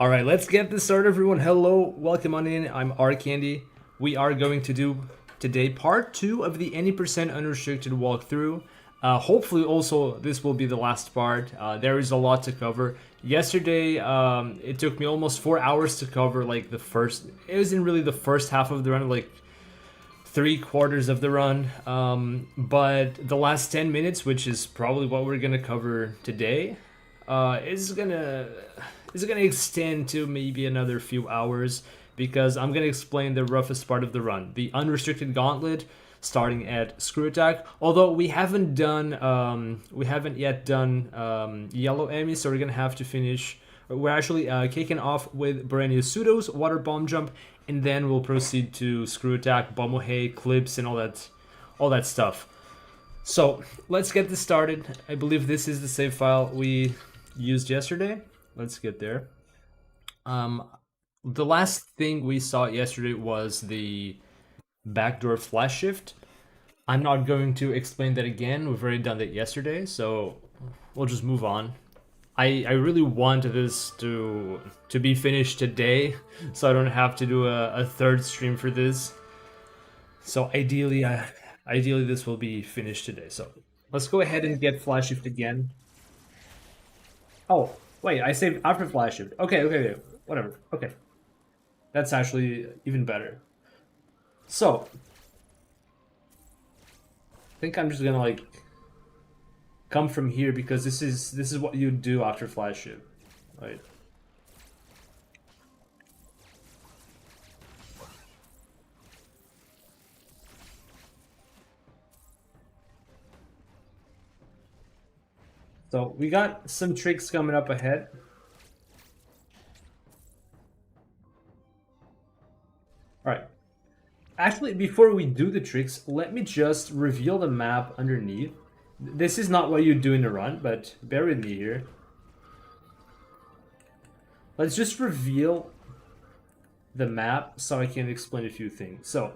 All right, let's get this started, everyone. Hello, welcome on in. I'm R Candy. We are going to do today part 2 of the Any Unrestricted walkthrough. Hopefully, also this will be the last part. There is a lot to cover. Yesterday, it took me almost 4 hours to cover like the first. It wasn't really the first half of the run, like 3/4 of the run. But the last 10 minutes, which is probably what we're gonna cover today, is gonna extend to maybe another few hours because I'm gonna explain the roughest part of the run, the unrestricted gauntlet, starting at screw attack. Although we haven't yet done yellow Emmy, so we're gonna have to finish. We're actually kicking off with brand new pseudos, water bomb jump, and then we'll proceed to screw attack, Bomohe, clips, and all that stuff. So let's get this started. I believe this is the save file we used yesterday. Let's get there. The last thing we saw yesterday was the backdoor flash shift. I'm not going to explain that again. We've already done that yesterday, so we'll just move on. I really want this to be finished today, so I don't have to do a third stream for this. So ideally this will be finished today. So let's go ahead and get flash shift again. Oh, wait, I saved after flash shift. Okay, whatever. Okay. That's actually even better. So, I think I'm just gonna like come from here because this is what you do after flash shift. Right. So we got some tricks coming up ahead. All right. Actually, before we do the tricks, let me just reveal the map underneath. This is not what you do in the run, but bear with me here. Let's just reveal the map so I can explain a few things. So,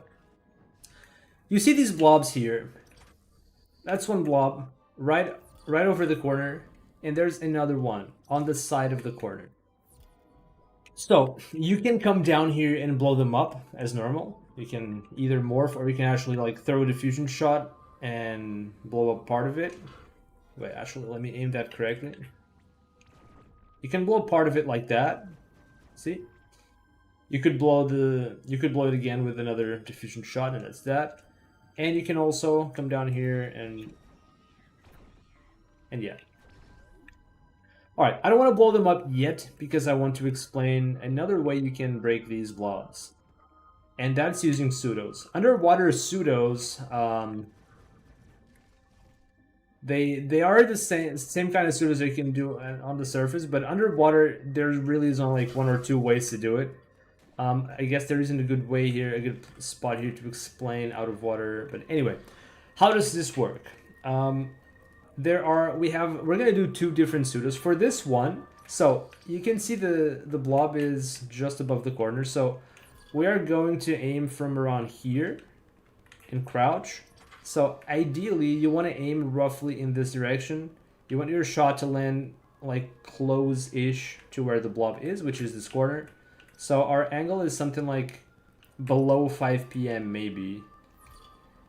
you see these blobs here. That's one blob right over the corner, and there's another one on the side of the corner. So you can come down here and blow them up as normal. You can either morph or you can actually like throw a diffusion shot and blow up part of it. Wait, actually, let me aim that correctly. You can blow part of it like that. See? You could blow it again with another diffusion shot, and that's that. And you can also come down here and yeah. Alright, I don't want to blow them up yet because I want to explain another way you can break these blobs. And that's using pseudos. Underwater pseudos, they are the same kind of pseudos that you can do on the surface, but underwater there really is only like one or two ways to do it. I guess there isn't a good way here, a good spot here to explain out of water. But anyway, how does this work? We're gonna do two different pseudos for this one. So you can see the blob is just above the corner. So we are going to aim from around here and crouch. So ideally you want to aim roughly in this direction. You want your shot to land like close-ish to where the blob is, which is this corner. So our angle is something like below 5 p.m. maybe.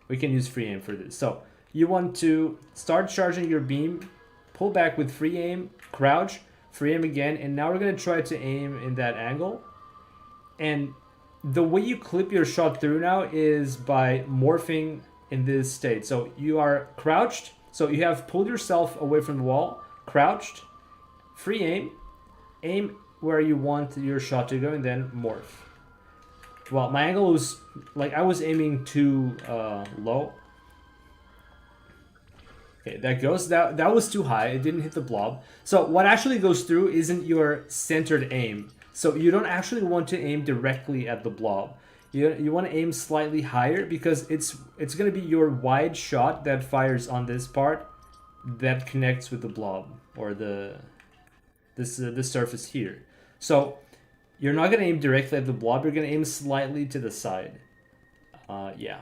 We can use free aim for this. So you want to start charging your beam, pull back with free aim, crouch, free aim again, and now we're going to try to aim in that angle. And the way you clip your shot through now is by morphing in this state. So you are crouched, so you have pulled yourself away from the wall, crouched, free aim where you want your shot to go, and then morph. Well, my angle was, like, I was aiming too low. Okay, that was too high. It didn't hit the blob. So what actually goes through isn't your centered aim. So you don't actually want to aim directly at the blob. You want to aim slightly higher because it's going to be your wide shot that fires on this part that connects with the blob or this surface here. So you're not going to aim directly at the blob. You're going to aim slightly to the side. Yeah.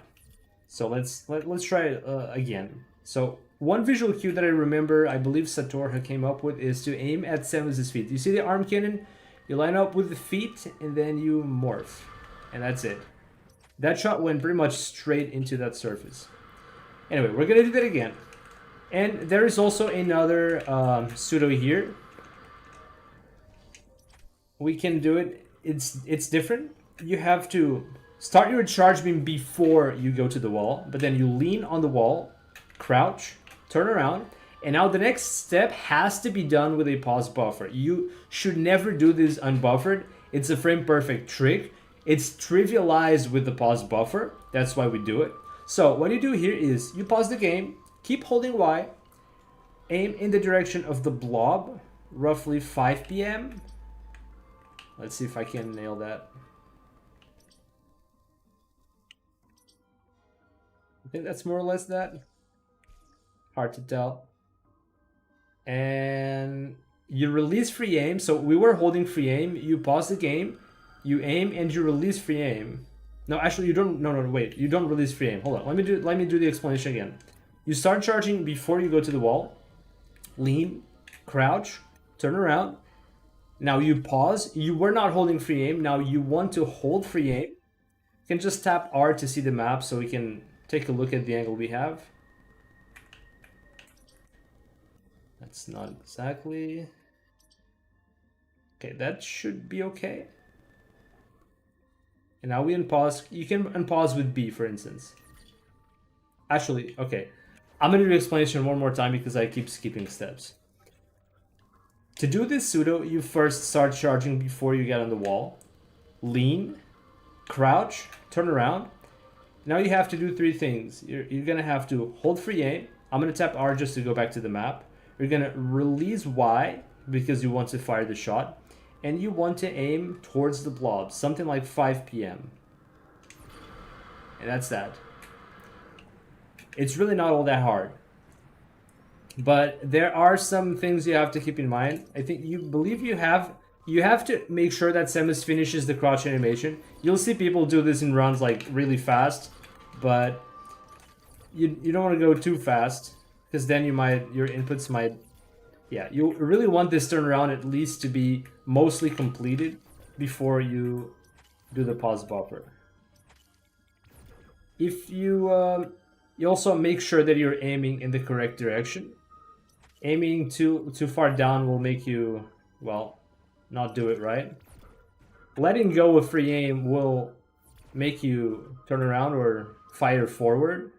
So let's try it again. So one visual cue that I remember, I believe Satorha came up with, is to aim at Samus's feet. You see the arm cannon? You line up with the feet, and then you morph. And that's it. That shot went pretty much straight into that surface. Anyway, we're gonna do that again. And there is also another pseudo here. We can do it. It's different. You have to start your charge beam before you go to the wall, but then you lean on the wall, crouch, turn around, and now the next step has to be done with a pause buffer. You should never do this unbuffered. It's a frame perfect trick. It's trivialized with the pause buffer. That's why we do it. So what you do here is you pause the game, keep holding Y, aim in the direction of the blob, roughly 5 p.m. Let's see if I can nail that. I think that's more or less that. Hard to tell. And you release free aim. So we were holding free aim. You pause the game, you aim, and you release free aim. No, actually, you don't. No, wait. You don't release free aim. Hold on. Let me do the explanation again. You start charging before you go to the wall. Lean, crouch, turn around. Now you pause. You were not holding free aim. Now you want to hold free aim. You can just tap R to see the map so we can take a look at the angle we have. That's not exactly... Okay, that should be okay. And now we unpause. You can unpause with B, for instance. Actually, okay. I'm going to do the explanation one more time because I keep skipping steps. To do this pseudo, you first start charging before you get on the wall. Lean, crouch, turn around. Now you have to do three things. You're going to have to hold free aim. I'm going to tap R just to go back to the map. You're going to release Y because you want to fire the shot. And you want to aim towards the blob, something like 5 p.m. And that's that. It's really not all that hard. But there are some things you have to keep in mind. I think you have to make sure that Samus finishes the crouch animation. You'll see people do this in runs like really fast, but you don't want to go too fast because then your inputs might... Yeah, you really want this turnaround at least to be mostly completed before you do the pause buffer. If you also make sure that you're aiming in the correct direction. Aiming too far down will make you, well, not do it right. Letting go of free aim will make you turn around or fire forward.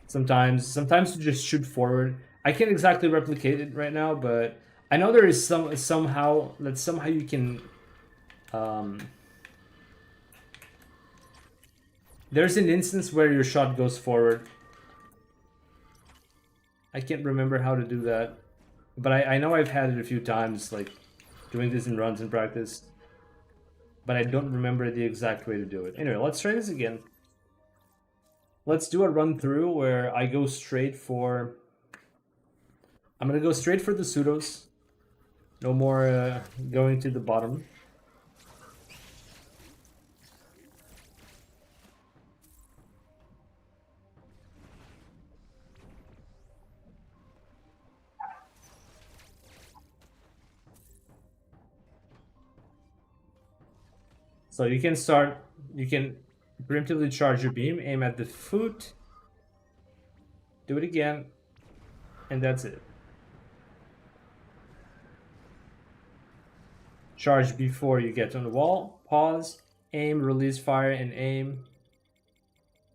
Sometimes you just shoot forward. I can't exactly replicate it right now, but I know there is somehow you can. There's an instance where your shot goes forward. I can't remember how to do that, but I know I've had it a few times, like doing this in runs in practice. But I don't remember the exact way to do it. Anyway, let's try this again. Let's do a run through where I go straight for... I'm gonna go straight for the pseudos. No more going to the bottom. So you can preemptively charge your beam, aim at the foot, do it again, and that's it. Charge before you get on the wall, pause, aim, release fire, and aim,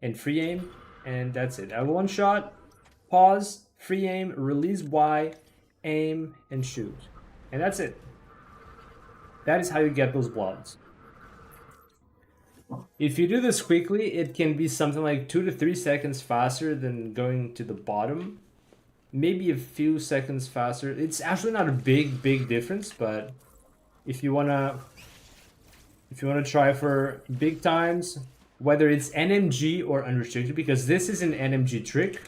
and free aim, and that's it. At one shot, pause, free aim, release Y, aim, and shoot. And that's it. That is how you get those blobs. If you do this quickly, it can be something like 2 to 3 seconds faster than going to the bottom. Maybe a few seconds faster. It's actually not a big difference, but if you wanna try for big times, whether it's NMG or unrestricted, because this is an NMG trick.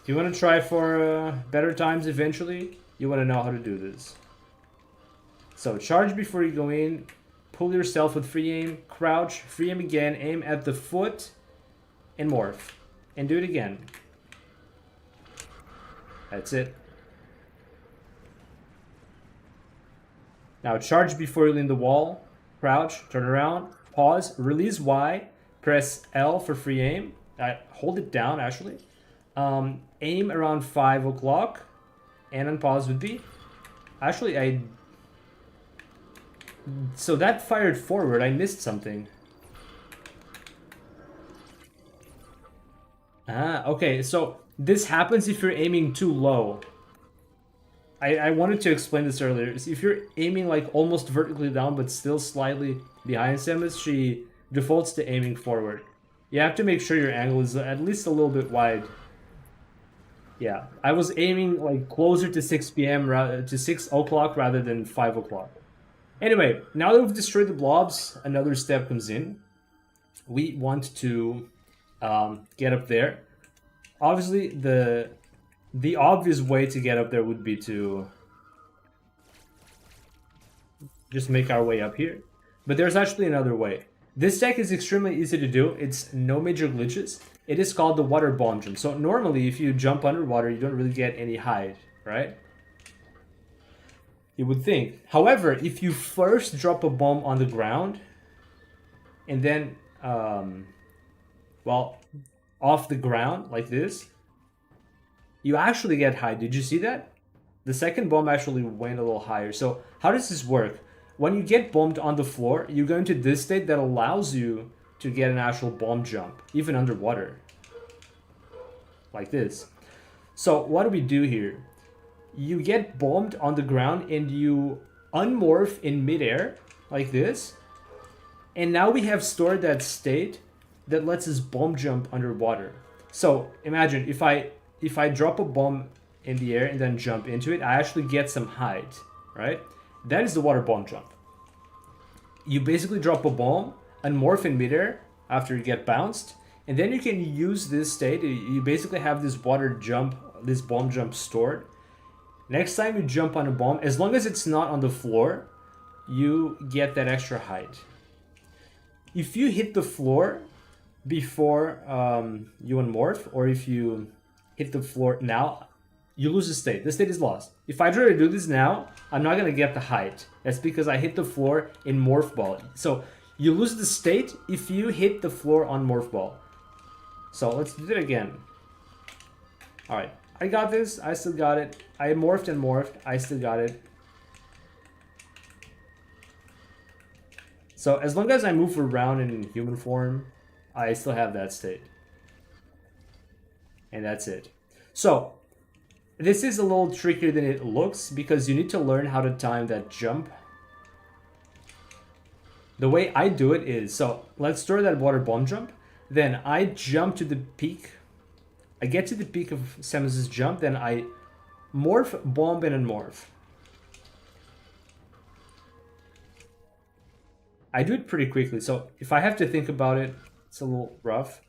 If you want to try for better times eventually, you want to know how to do this. So charge before you go in. Pull yourself with free aim, crouch, free aim again, aim at the foot, and morph. And do it again. That's it. Now charge before you lean the wall. Crouch, turn around, pause, release Y, press L for free aim. Hold it down actually. Aim around 5 o'clock, and unpause with B. Actually, so that fired forward. I missed something. Okay, so this happens if you're aiming too low. I wanted to explain this earlier. If you're aiming like almost vertically down but still slightly behind Samus, she defaults to aiming forward. You have to make sure your angle is at least a little bit wide. Yeah, I was aiming like closer to 6 p.m. to 6 o'clock rather than 5 o'clock. Anyway, now that we've destroyed the blobs, another step comes in. We want to get up there. Obviously, the obvious way to get up there would be to just make our way up here. But there's actually another way. This deck is extremely easy to do. It's no major glitches. It is called the water bomb jump. So normally if you jump underwater, you don't really get any height, right? You would think. However, if you first drop a bomb on the ground and then, well, off the ground like this, you actually get high. Did you see that? The second bomb actually went a little higher. So how does this work? When you get bombed on the floor, you go into this state that allows you to get an actual bomb jump, even underwater. Like this. So what do we do here? You get bombed on the ground and you unmorph in midair, like this. And now we have stored that state that lets us bomb jump underwater. So imagine if I drop a bomb in the air and then jump into it, I actually get some height, right? That is the water bomb jump. You basically drop a bomb, unmorph in midair after you get bounced, and then you can use this state. You basically have this water jump, this bomb jump stored. Next time you jump on a bomb, as long as it's not on the floor, you get that extra height. If you hit the floor before you unmorph, or if you hit the floor now, you lose the state. The state is lost. If I try to do this now, I'm not gonna get the height. That's because I hit the floor in morph ball. So you lose the state if you hit the floor on morph ball. So let's do it again. All right, I got this. I still got it. I morphed and morphed. I still got it. So as long as I move around in human form, I still have that state. And that's it. So this is a little trickier than it looks because you need to learn how to time that jump. The way I do it is, so let's store that water bomb jump. Then I jump to the peak. I get to the peak of Samus's jump, then I morph, bomb, and unmorph. I do it pretty quickly, so if I have to think about it, it's a little rough.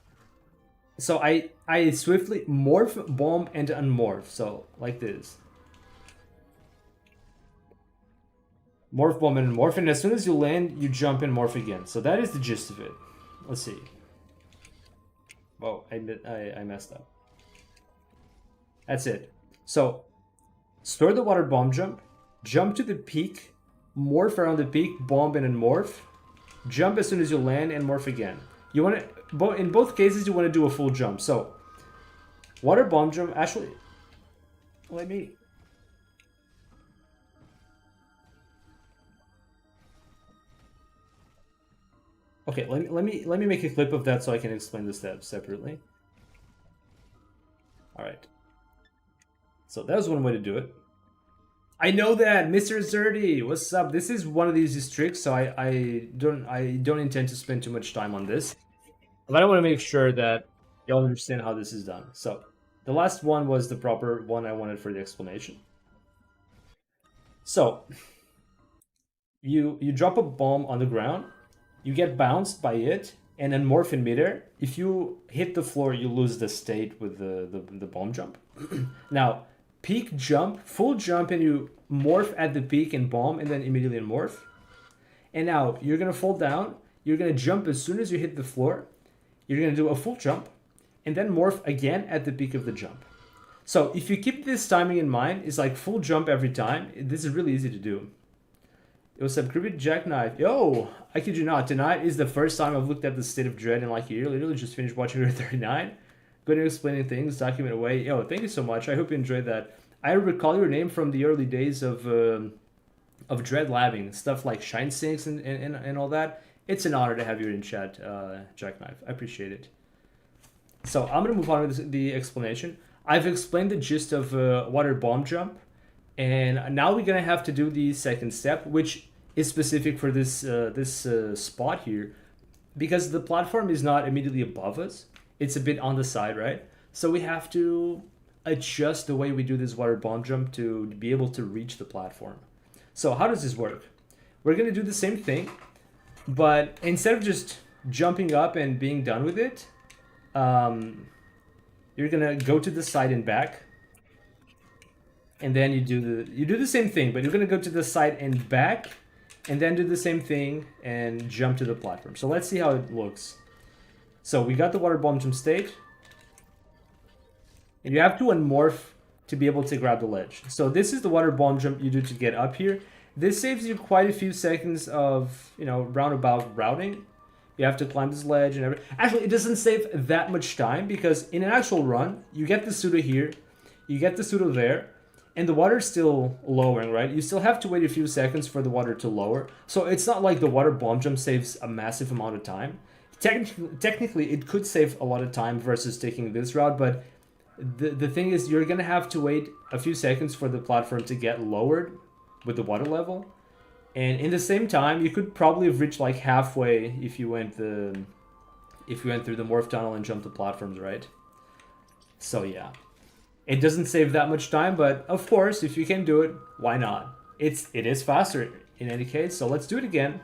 So I swiftly morph, bomb, and unmorph. So like this. Morph, bomb, and unmorph. And as soon as you land, you jump and morph again. So that is the gist of it. Let's see. Oh, I messed up. That's it. So store the water bomb jump to the peak, morph around the peak, bomb, and unmorph. Jump as soon as you land and morph again. You want to, in both cases, you want to do a full jump. So, water bomb jump. Actually, let me. Okay, let me make a clip of that so I can explain the steps separately. All right. So that was one way to do it. I know that, Mr. Zerdy, what's up? This is one of the easiest tricks, so I don't intend to spend too much time on this. But I want to make sure that y'all understand how this is done. So the last one was the proper one I wanted for the explanation. So you drop a bomb on the ground, you get bounced by it, and then morph in midair. If you hit the floor, you lose the state with the bomb jump. Now, peak jump, full jump, and you morph at the peak and bomb, and then immediately morph. And now you're gonna fall down. You're gonna jump as soon as you hit the floor. You're gonna do a full jump, and then morph again at the peak of the jump. So if you keep this timing in mind, it's like full jump every time. This is really easy to do. It was a creepy jackknife. Yo, I kid you not. Tonight is the first time I've looked at the state of Dread in like a year. Literally just finished watching her 39. Going to explaining things, document away. Yo, thank you so much. I hope you enjoyed that. I recall your name from the early days of Dread labbing. Stuff like Shine Sinks and all that. It's an honor to have you in chat, Jackknife. I appreciate it. So I'm going to move on with the explanation. I've explained the gist of water bomb jump. And now we're gonna have to do the second step, which is specific for this spot here, because the platform is not immediately above us; it's a bit on the side, right? So we have to adjust the way we do this water bomb jump to be able to reach the platform. So how does this work? We're gonna do the same thing, but instead of just jumping up and being done with it, you're gonna go to the side and back. And then you do the same thing, but you're gonna go to the side and back, and then do the same thing and jump to the platform. So let's see how it looks. So we got the water bomb jump state, and you have to unmorph to be able to grab the ledge. So this is the water bomb jump you do to get up here. This saves you quite a few seconds of roundabout routing. You have to climb this ledge and everything. Actually, it doesn't save that much time because in an actual run, you get the pseudo here, you get the pseudo there. And the water's still lowering, right? You still have to wait a few seconds for the water to lower. So it's not like the water bomb jump saves a massive amount of time. Technically, it could save a lot of time versus taking this route, but the thing is you're going to have to wait a few seconds for the platform to get lowered with the water level. And in the same time, you could probably have reached like halfway if you went through the morph tunnel and jumped the platforms, right? So yeah. It doesn't save that much time, but of course, if you can do it, why not? It is faster in any case, so let's do it again.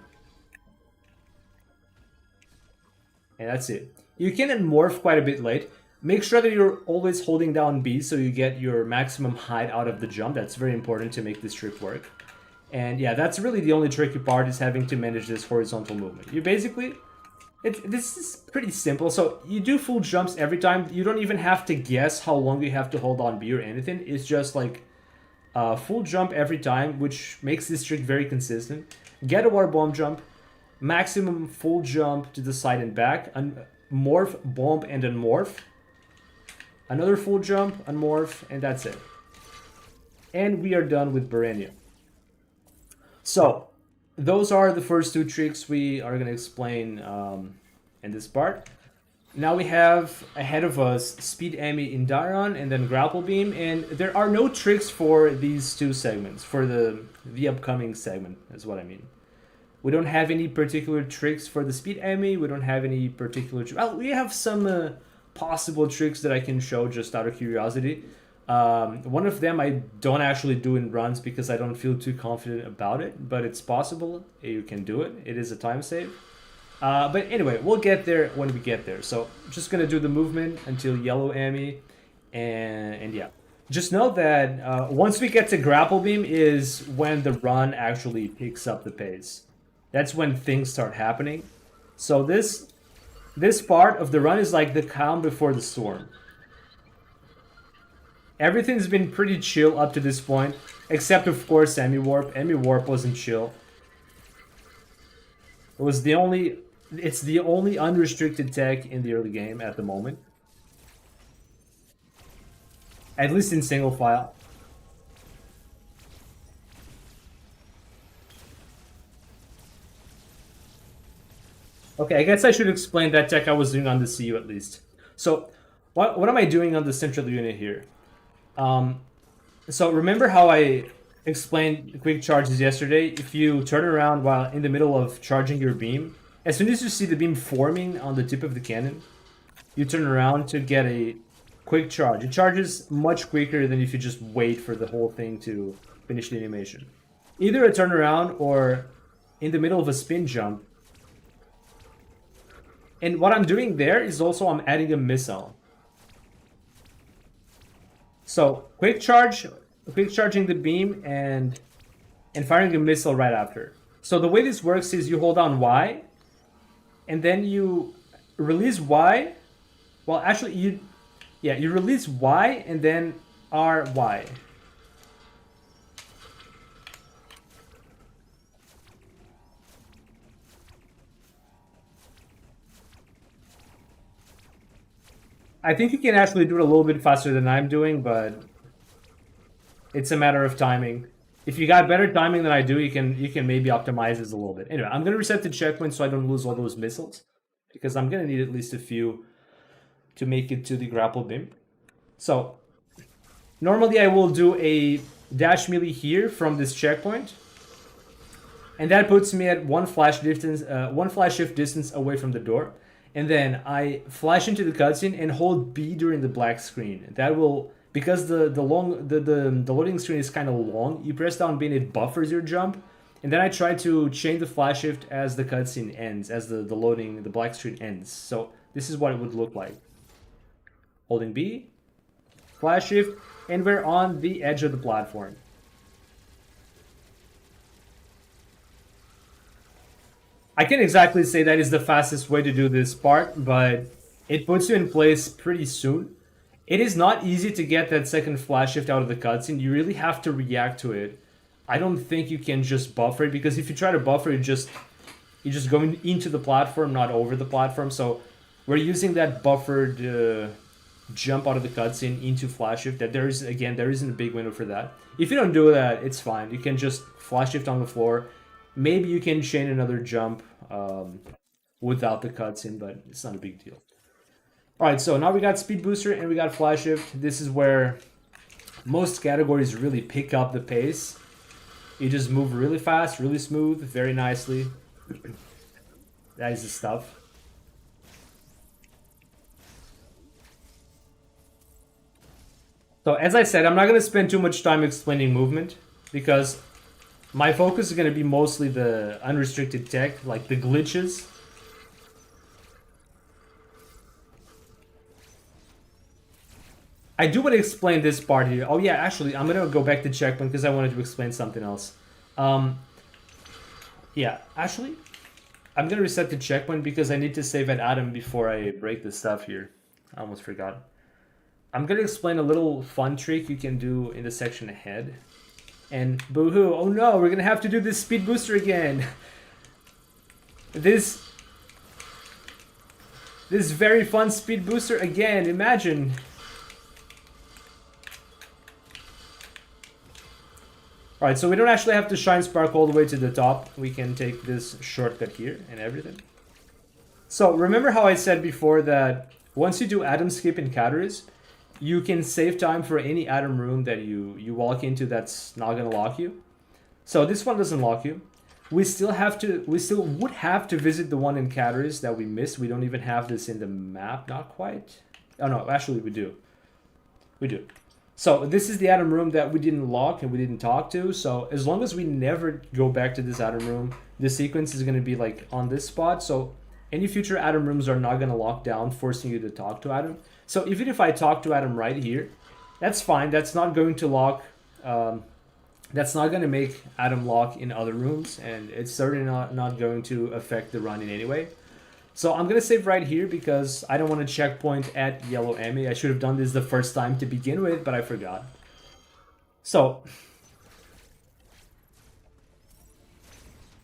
And that's it. You can morph quite a bit late. Make sure that you're always holding down B so you get your maximum height out of the jump. That's very important to make this trick work. And yeah, that's really the only tricky part, is having to manage this horizontal movement. You basically... this is pretty simple. So you do full jumps every time. You don't even have to guess how long you have to hold on B or anything. It's just like a full jump every time, which makes this trick very consistent. Get a water bomb jump, maximum full jump to the side and back, morph, bomb, and unmorph. Another full jump, unmorph, and that's it. And we are done with Barenia. So those are the first two tricks we are going to explain in this part. Now we have ahead of us Speed Amy in Dairon and then Grapple Beam, and there are no tricks for these two segments, for the upcoming segment is what I mean. We don't have any particular tricks for the Speed Amy, we don't have any particular... Well, we have some possible tricks that I can show just out of curiosity. One of them I don't actually do in runs because I don't feel too confident about it, but it's possible. You can do it. It is a time save. But anyway, we'll get there when we get there. So I'm just going to do the movement until yellow Amy. And yeah. Just know that once we get to Grapple Beam is when the run actually picks up the pace. That's when things start happening. So this part of the run is like the calm before the storm. Everything's been pretty chill up to this point, except of course Amy Warp. Amy Warp wasn't chill. It's the only unrestricted tech in the early game at the moment. At least in single file. Okay, I guess I should explain that tech I was doing on the CU at least. So, what am I doing on the central unit here? So remember how I explained quick charges yesterday? If you turn around while in the middle of charging your beam, as soon as you see the beam forming on the tip of the cannon, you turn around to get a quick charge. It charges much quicker than if you just wait for the whole thing to finish the animation. Either a turnaround or in the middle of a spin jump. And what I'm doing there is also I'm adding a missile. So quick charging the beam and firing a missile right after. So the way this works is you hold down Y, and then you release Y. Well, actually, you release Y, and then R, Y. I think you can actually do it a little bit faster than I'm doing, but it's a matter of timing. If you got better timing than I do, you can maybe optimize this a little bit. Anyway, I'm gonna reset the checkpoint so I don't lose all those missiles, because I'm gonna need at least a few to make it to the grapple beam. So normally I will do a dash melee here from this checkpoint, and that puts me at one flash shift distance away from the door. And then I flash into the cutscene and hold B during the black screen. That will, because the loading screen is kind of long, you press down B and it buffers your jump. And then I try to chain the flash shift as the cutscene ends, as the black screen ends. So this is what it would look like. Holding B, flash shift, and we're on the edge of the platform. I can't exactly say that is the fastest way to do this part, but it puts you in place pretty soon. It is not easy to get that second flash shift out of the cutscene. You really have to react to it. I don't think you can just buffer it, because if you try to buffer it, you're just going into the platform, not over the platform. So we're using that buffered jump out of the cutscene into flash shift. That there isn't a big window for that. If you don't do that, it's fine. You can just flash shift on the floor. Maybe you can chain another jump without the cutscene, but it's not a big deal. Alright, so now we got speed booster and we got flash shift. This is where most categories really pick up the pace. You just move really fast, really smooth, very nicely. That is the stuff. So as I said, I'm not going to spend too much time explaining movement, because my focus is going to be mostly the unrestricted tech, like the glitches. I do want to explain this part here. Oh yeah, actually, I'm going to go back to checkpoint because I wanted to explain something else. Yeah, actually, I'm going to reset the checkpoint because I need to save an item before I break the stuff here. I almost forgot. I'm going to explain a little fun trick you can do in the section ahead. And boo-hoo, oh no, we're gonna have to do this speed booster again. This very fun speed booster again, imagine. Alright, so we don't actually have to shine spark all the way to the top. We can take this shortcut here and everything. So remember how I said before that once you do atom skip in categories, you can save time for any atom room that you walk into that's not gonna lock you. So this one doesn't lock you. We still would have to visit the one in categories that we missed. We don't even have this in the map, not quite. Oh no, actually we do. We do. So this is the atom room that we didn't lock and we didn't talk to. So as long as we never go back to this atom room, the sequence is gonna be like on this spot. So any future atom rooms are not gonna lock down, forcing you to talk to Adam. So even if I talk to Adam right here, that's fine. That's not going to lock. That's not going to make Adam lock in other rooms, and it's certainly not going to affect the run in any way. So I'm going to save right here because I don't want to checkpoint at yellow Emmy. I should have done this the first time to begin with, but I forgot. So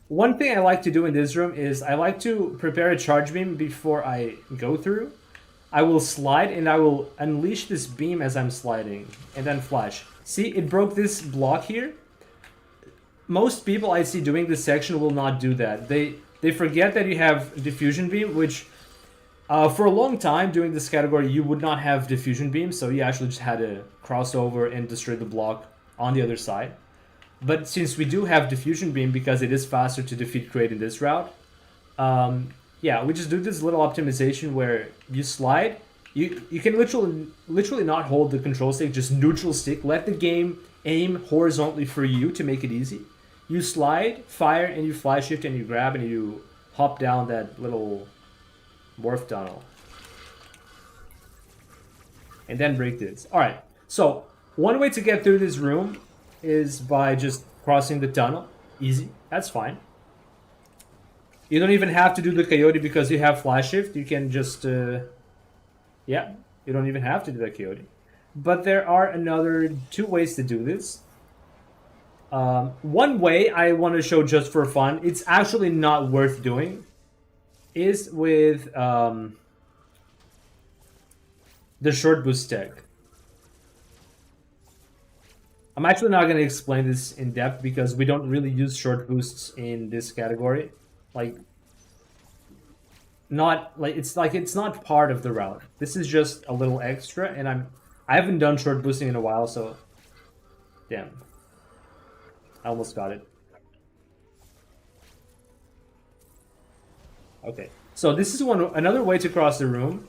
one thing I like to do in this room is I like to prepare a charge beam before I go through. I will slide and I will unleash this beam as I'm sliding and then flash. See, it broke this block here. Most people I see doing this section will not do that. They forget that you have diffusion beam, which for a long time doing this category you would not have diffusion beam, so you actually just had to cross over and destroy the block on the other side. But since we do have diffusion beam because it is faster to defeat Kraid in this route, yeah, we just do this little optimization where you slide. You can literally not hold the control stick, just neutral stick. Let the game aim horizontally for you to make it easy. You slide, fire, and you fly shift, and you grab, and you hop down that little morph tunnel. And then break this. Alright, so one way to get through this room is by just crossing the tunnel. Easy, that's fine. You don't even have to do the coyote because you have flash shift. You can just, yeah, you don't even have to do that coyote. But there are another two ways to do this. One way I want to show just for fun, it's actually not worth doing, is with the short boost tech. I'm actually not going to explain this in depth because we don't really use short boosts in this category. Like, not like it's not part of the route. This is just a little extra, and I haven't done short boosting in a while, so damn, I almost got it. Okay, so this is another way to cross the room.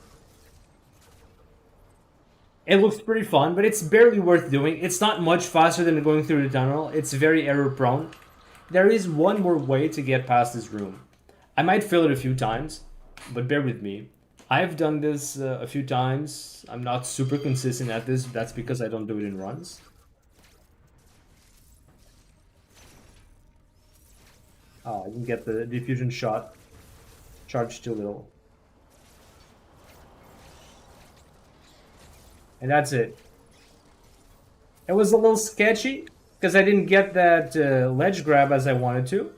It looks pretty fun, but it's barely worth doing. It's not much faster than going through the tunnel. It's very error prone. There is one more way to get past this room. I might fail it a few times, but bear with me. I've done this a few times. I'm not super consistent at this. That's because I don't do it in runs. Oh, I didn't get the diffusion shot. Charged too little. And that's it. It was a little sketchy because I didn't get that ledge grab as I wanted to.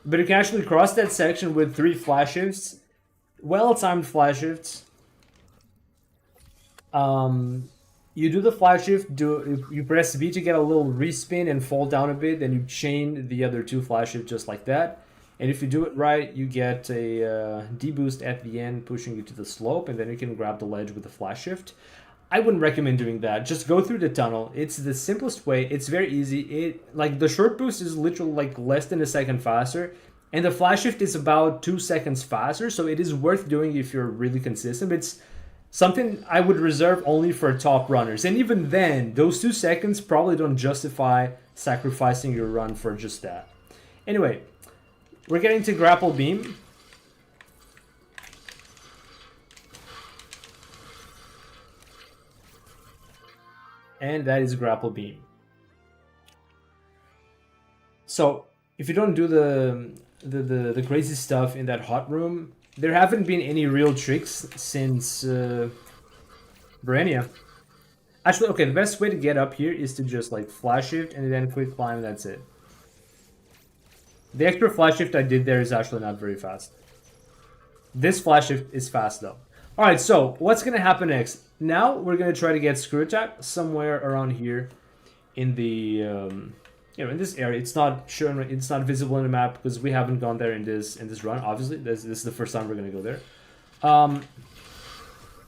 But you can actually cross that section with 3 flash shifts. Well-timed flash shifts. You do the flash shift, you press B to get a little respin and fall down a bit, then you chain the other 2 flash shifts just like that. And if you do it right, you get a D-boost at the end, pushing you to the slope, and then you can grab the ledge with the flash shift. I wouldn't recommend doing that. Just go through the tunnel. It's the simplest way. It's very easy. Like the short boost is literally like less than a second faster, and the flash shift is about 2 seconds faster. So it is worth doing if you're really consistent. It's something I would reserve only for top runners, and even then, those 2 seconds probably don't justify sacrificing your run for just that. Anyway, we're getting to grapple beam. And that is grapple beam. So if you don't do the crazy stuff in that hot room, there haven't been any real tricks since Brenia. Actually, okay, the best way to get up here is to just like flash shift and then quick climb, that's it. The extra flash shift I did there is actually not very fast. This flash shift is fast though. Alright, so what's going to happen next? Now we're going to try to get screw attack somewhere around here in the, in this area. It's not shown, it's not visible in the map because we haven't gone there in this run. Obviously, this is the first time we're going to go there.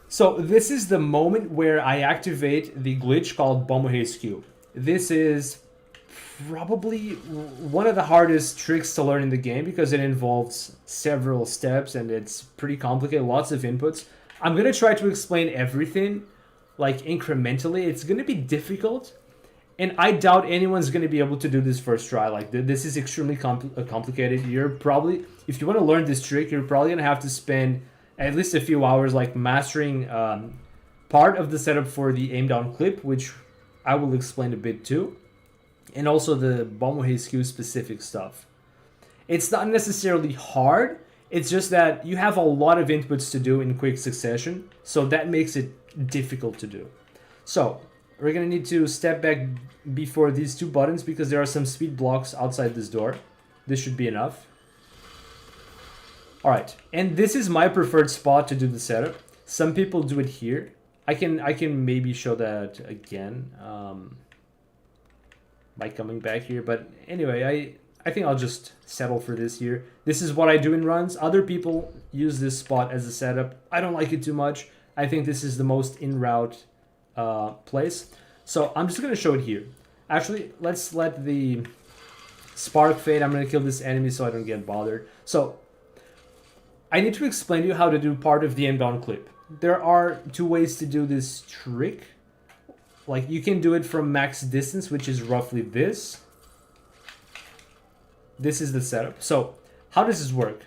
So this is the moment where I activate the glitch called Bomohe's Cube. This is probably one of the hardest tricks to learn in the game because it involves several steps and it's pretty complicated, lots of inputs. I'm going to try to explain everything, like, incrementally. It's going to be difficult, and I doubt anyone's going to be able to do this first try. Like, this is extremely complicated. You're probably, if you want to learn this trick, you're probably going to have to spend at least a few hours, like, mastering part of the setup for the aim down clip, which I will explain a bit too, and also the Bomohe's Q specific stuff. It's not necessarily hard. It's just that you have a lot of inputs to do in quick succession, so that makes it difficult to do. So, we're going to need to step back before these 2 buttons because there are some speed blocks outside this door. This should be enough. Alright, and this is my preferred spot to do the setup. Some people do it here. I can maybe show that again by coming back here, but anyway, I think I'll just settle for this here. This is what I do in runs. Other people use this spot as a setup. I don't like it too much. I think this is the most in-route place. So I'm just going to show it here. Actually, let's let the spark fade. I'm going to kill this enemy so I don't get bothered. So I need to explain to you how to do part of the aim down clip. There are 2 ways to do this trick. Like, you can do it from max distance, which is roughly this. This is the setup. So how does this work?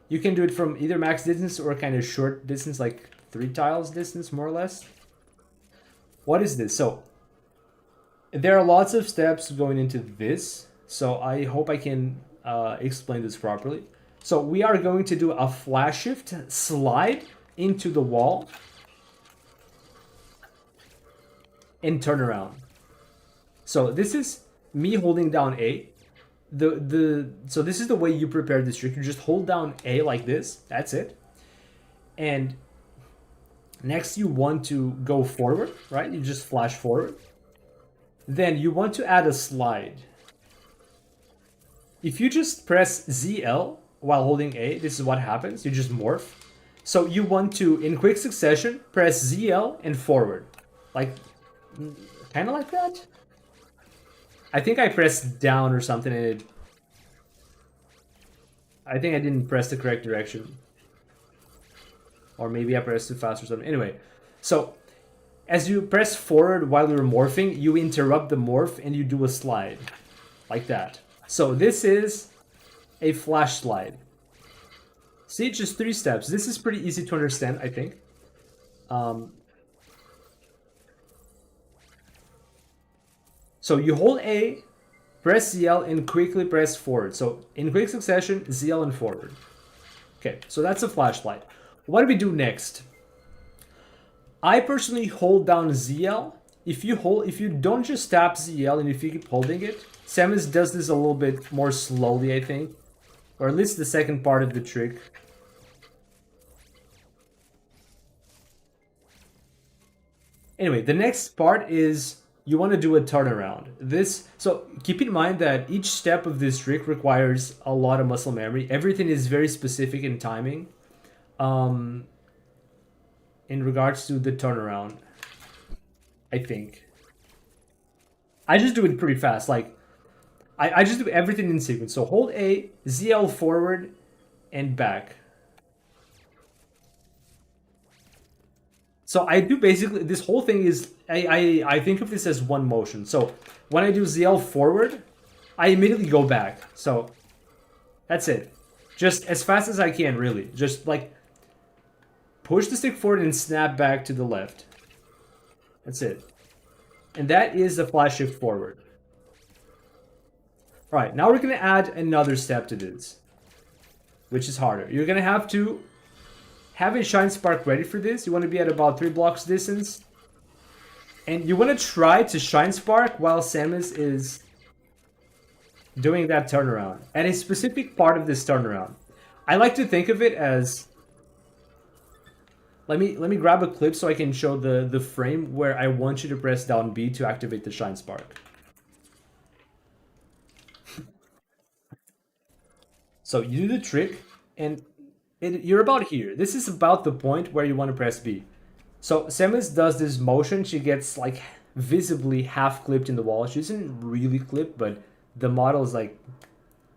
You can do it from either max distance or kind of short distance, like 3 tiles distance, more or less. What is this? So there are lots of steps going into this. So I hope I can explain this properly. So we are going to do a flash shift slide into the wall. and turn around. So this is me holding down A. So this is the way you prepare this trick. You just hold down A like this. That's it. And next you want to go forward, right? You just flash forward. Then you want to add a slide. If you just press ZL while holding A, this is what happens. You just morph. So you want to, in quick succession, press ZL and forward. Like, kind of like that. I think I pressed down or something and it... I think I didn't press the correct direction. Or maybe I pressed too fast or something. Anyway, so as you press forward while you're morphing, you interrupt the morph and you do a slide. Like that. So this is a flash slide. See, just 3 steps. This is pretty easy to understand, I think. So you hold A, press ZL, and quickly press forward. So in quick succession, ZL and forward. Okay, so that's a flash slide. What do we do next? I personally hold down ZL. If you don't just tap ZL and if you keep holding it, Samus does this a little bit more slowly, I think. Or at least the second part of the trick. Anyway, the next part is you want to do a turnaround. So keep in mind that each step of this trick requires a lot of muscle memory. Everything is very specific in timing. In regards to the turnaround, I think. I just do it pretty fast. Like, I just do everything in sequence. So hold A, ZL forward, and back. So I do basically, this whole thing is, I think of this as one motion. So when I do ZL forward, I immediately go back. So that's it. Just as fast as I can, really. Just like push the stick forward and snap back to the left. That's it. And that is the flash shift forward. Alright, now we're going to add another step to this, which is harder. You're going to have a Shine Spark ready for this. You want to be at about 3 blocks distance. And you want to try to Shine Spark while Samus is doing that turnaround. At a specific part of this turnaround. I like to think of it as... Let me grab a clip so I can show the frame where I want you to press down B to activate the Shine Spark. So you do the trick, and you're about here. This is about the point where you want to press B. So Samus does this motion. She gets like visibly half clipped in the wall. She isn't really clipped, but the model is like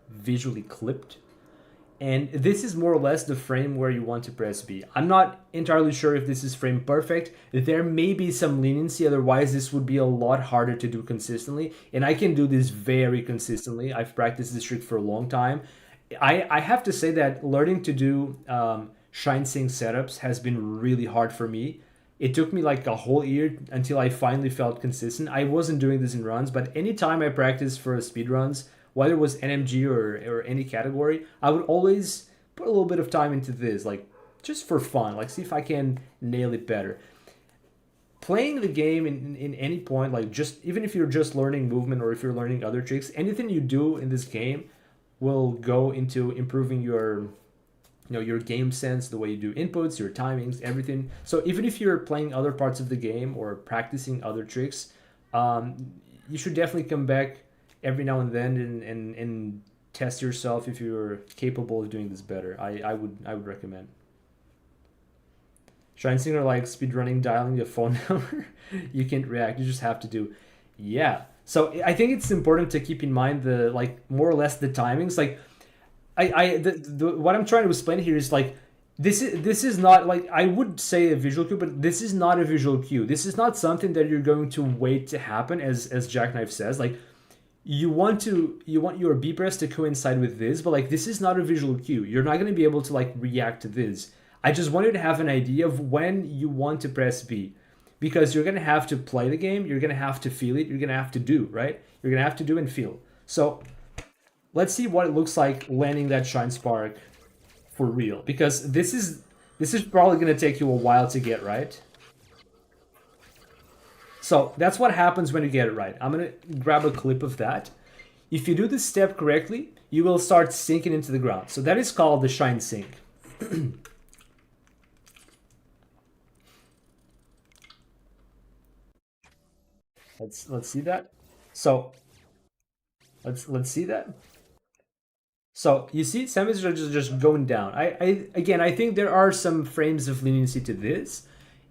visually clipped. And this is more or less the frame where you want to press B. I'm not entirely sure if this is frame perfect. There may be some leniency, otherwise this would be a lot harder to do consistently. And I can do this very consistently. I've practiced this trick for a long time. I have to say that learning to do Shine Sync setups has been really hard for me. It took me like a whole year until I finally felt consistent. I wasn't doing this in runs, but anytime I practiced for speedruns, whether it was NMG or any category, I would always put a little bit of time into this, like just for fun, like see if I can nail it better. Playing the game in any point, like just even if you're just learning movement or if you're learning other tricks, anything you do in this game will go into improving your your game sense, the way you do inputs, your timings, everything. So even if you're playing other parts of the game or practicing other tricks, you should definitely come back every now and then and test yourself if you're capable of doing this better. I would recommend. Shine Singer like speedrunning, dialing a phone number. You can't react. You just have to do. Yeah. So I think it's important to keep in mind the like more or less the timings. Like what I'm trying to explain here is like this is not like I would say a visual cue, but this is not a visual cue. This is not something that you're going to wait to happen, as Jackknife says. Like you want your B press to coincide with this, but like this is not a visual cue. You're not going to be able to like react to this. I just wanted to have an idea of when you want to press B, because you're going to have to play the game, you're going to have to feel it, you're going to have to do, right? You're going to have to do and feel. So let's see what it looks like landing that Shine Spark for real, because this is probably going to take you a while to get right. So that's what happens when you get it right. I'm gonna grab a clip of that. If you do this step correctly, you will start sinking into the ground. So that is called the shine sink. Let's see that. So let's see that. So you see, some is just going down. I think there are some frames of leniency to this.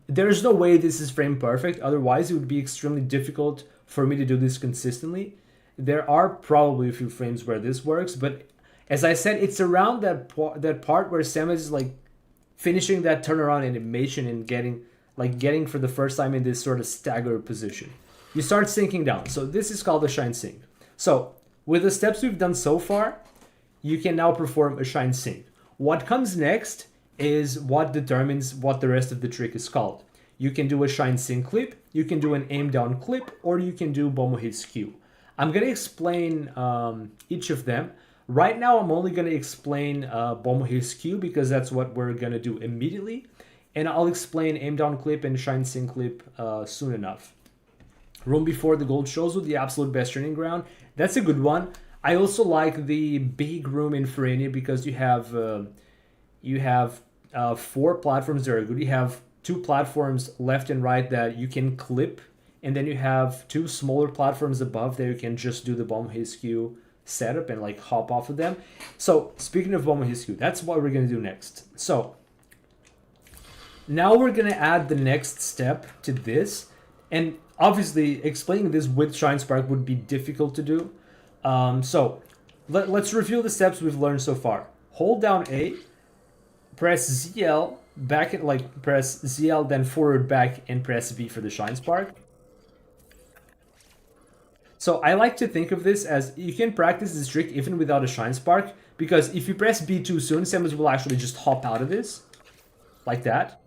There's no way this is frame perfect. Otherwise, it would be extremely difficult for me to do this consistently. There are probably a few frames where this works, but as I said, it's around that part where Sam is like finishing that turnaround animation and getting for the first time in this sort of stagger position. You start sinking down. So this is called a shine sink. So with the steps we've done so far, you can now perform a shine sink. What comes next is what determines what the rest of the trick is called. You can do a shine sink clip, you can do an aim down clip, or you can do Bomo his Q. I'm going to explain each of them. Right now, I'm only going to explain Bomo his Q because that's what we're going to do immediately. And I'll explain aim down clip and shine sink clip soon enough. Room before the gold shows with the absolute best training ground. That's a good one. I also like the big room in Ferenia because you have 4 platforms that are good. You have 2 platforms left and right that you can clip, and then you have 2 smaller platforms above that you can just do the Bomb Hiscu setup and like hop off of them. So speaking of Bomb Hiscu, that's what we're gonna do next. So now we're gonna add the next step to this, and obviously explaining this with Shine Spark would be difficult to do. So let's review the steps we've learned so far. Hold down A, press ZL, back and like press ZL, then forward back and press B for the Shine Spark. So I like to think of this as you can practice this trick even without a Shine Spark, because if you press B too soon, Samus will actually just hop out of this, like that.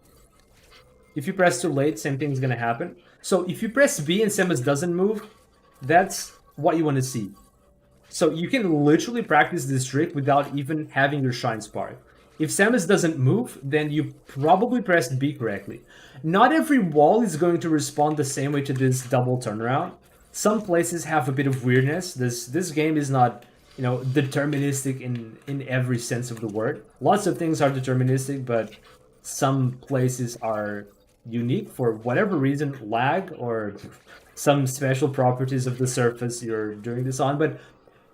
If you press too late, same thing's gonna happen. So if you press B and Samus doesn't move, that's what you want to see. So you can literally practice this trick without even having your Shine Spark. If Samus doesn't move, then you probably pressed B correctly. Not every wall is going to respond the same way to this double turnaround. Some places have a bit of weirdness. This game is not, deterministic in every sense of the word. Lots of things are deterministic, but some places are unique for whatever reason, lag or some special properties of the surface you're doing this on. But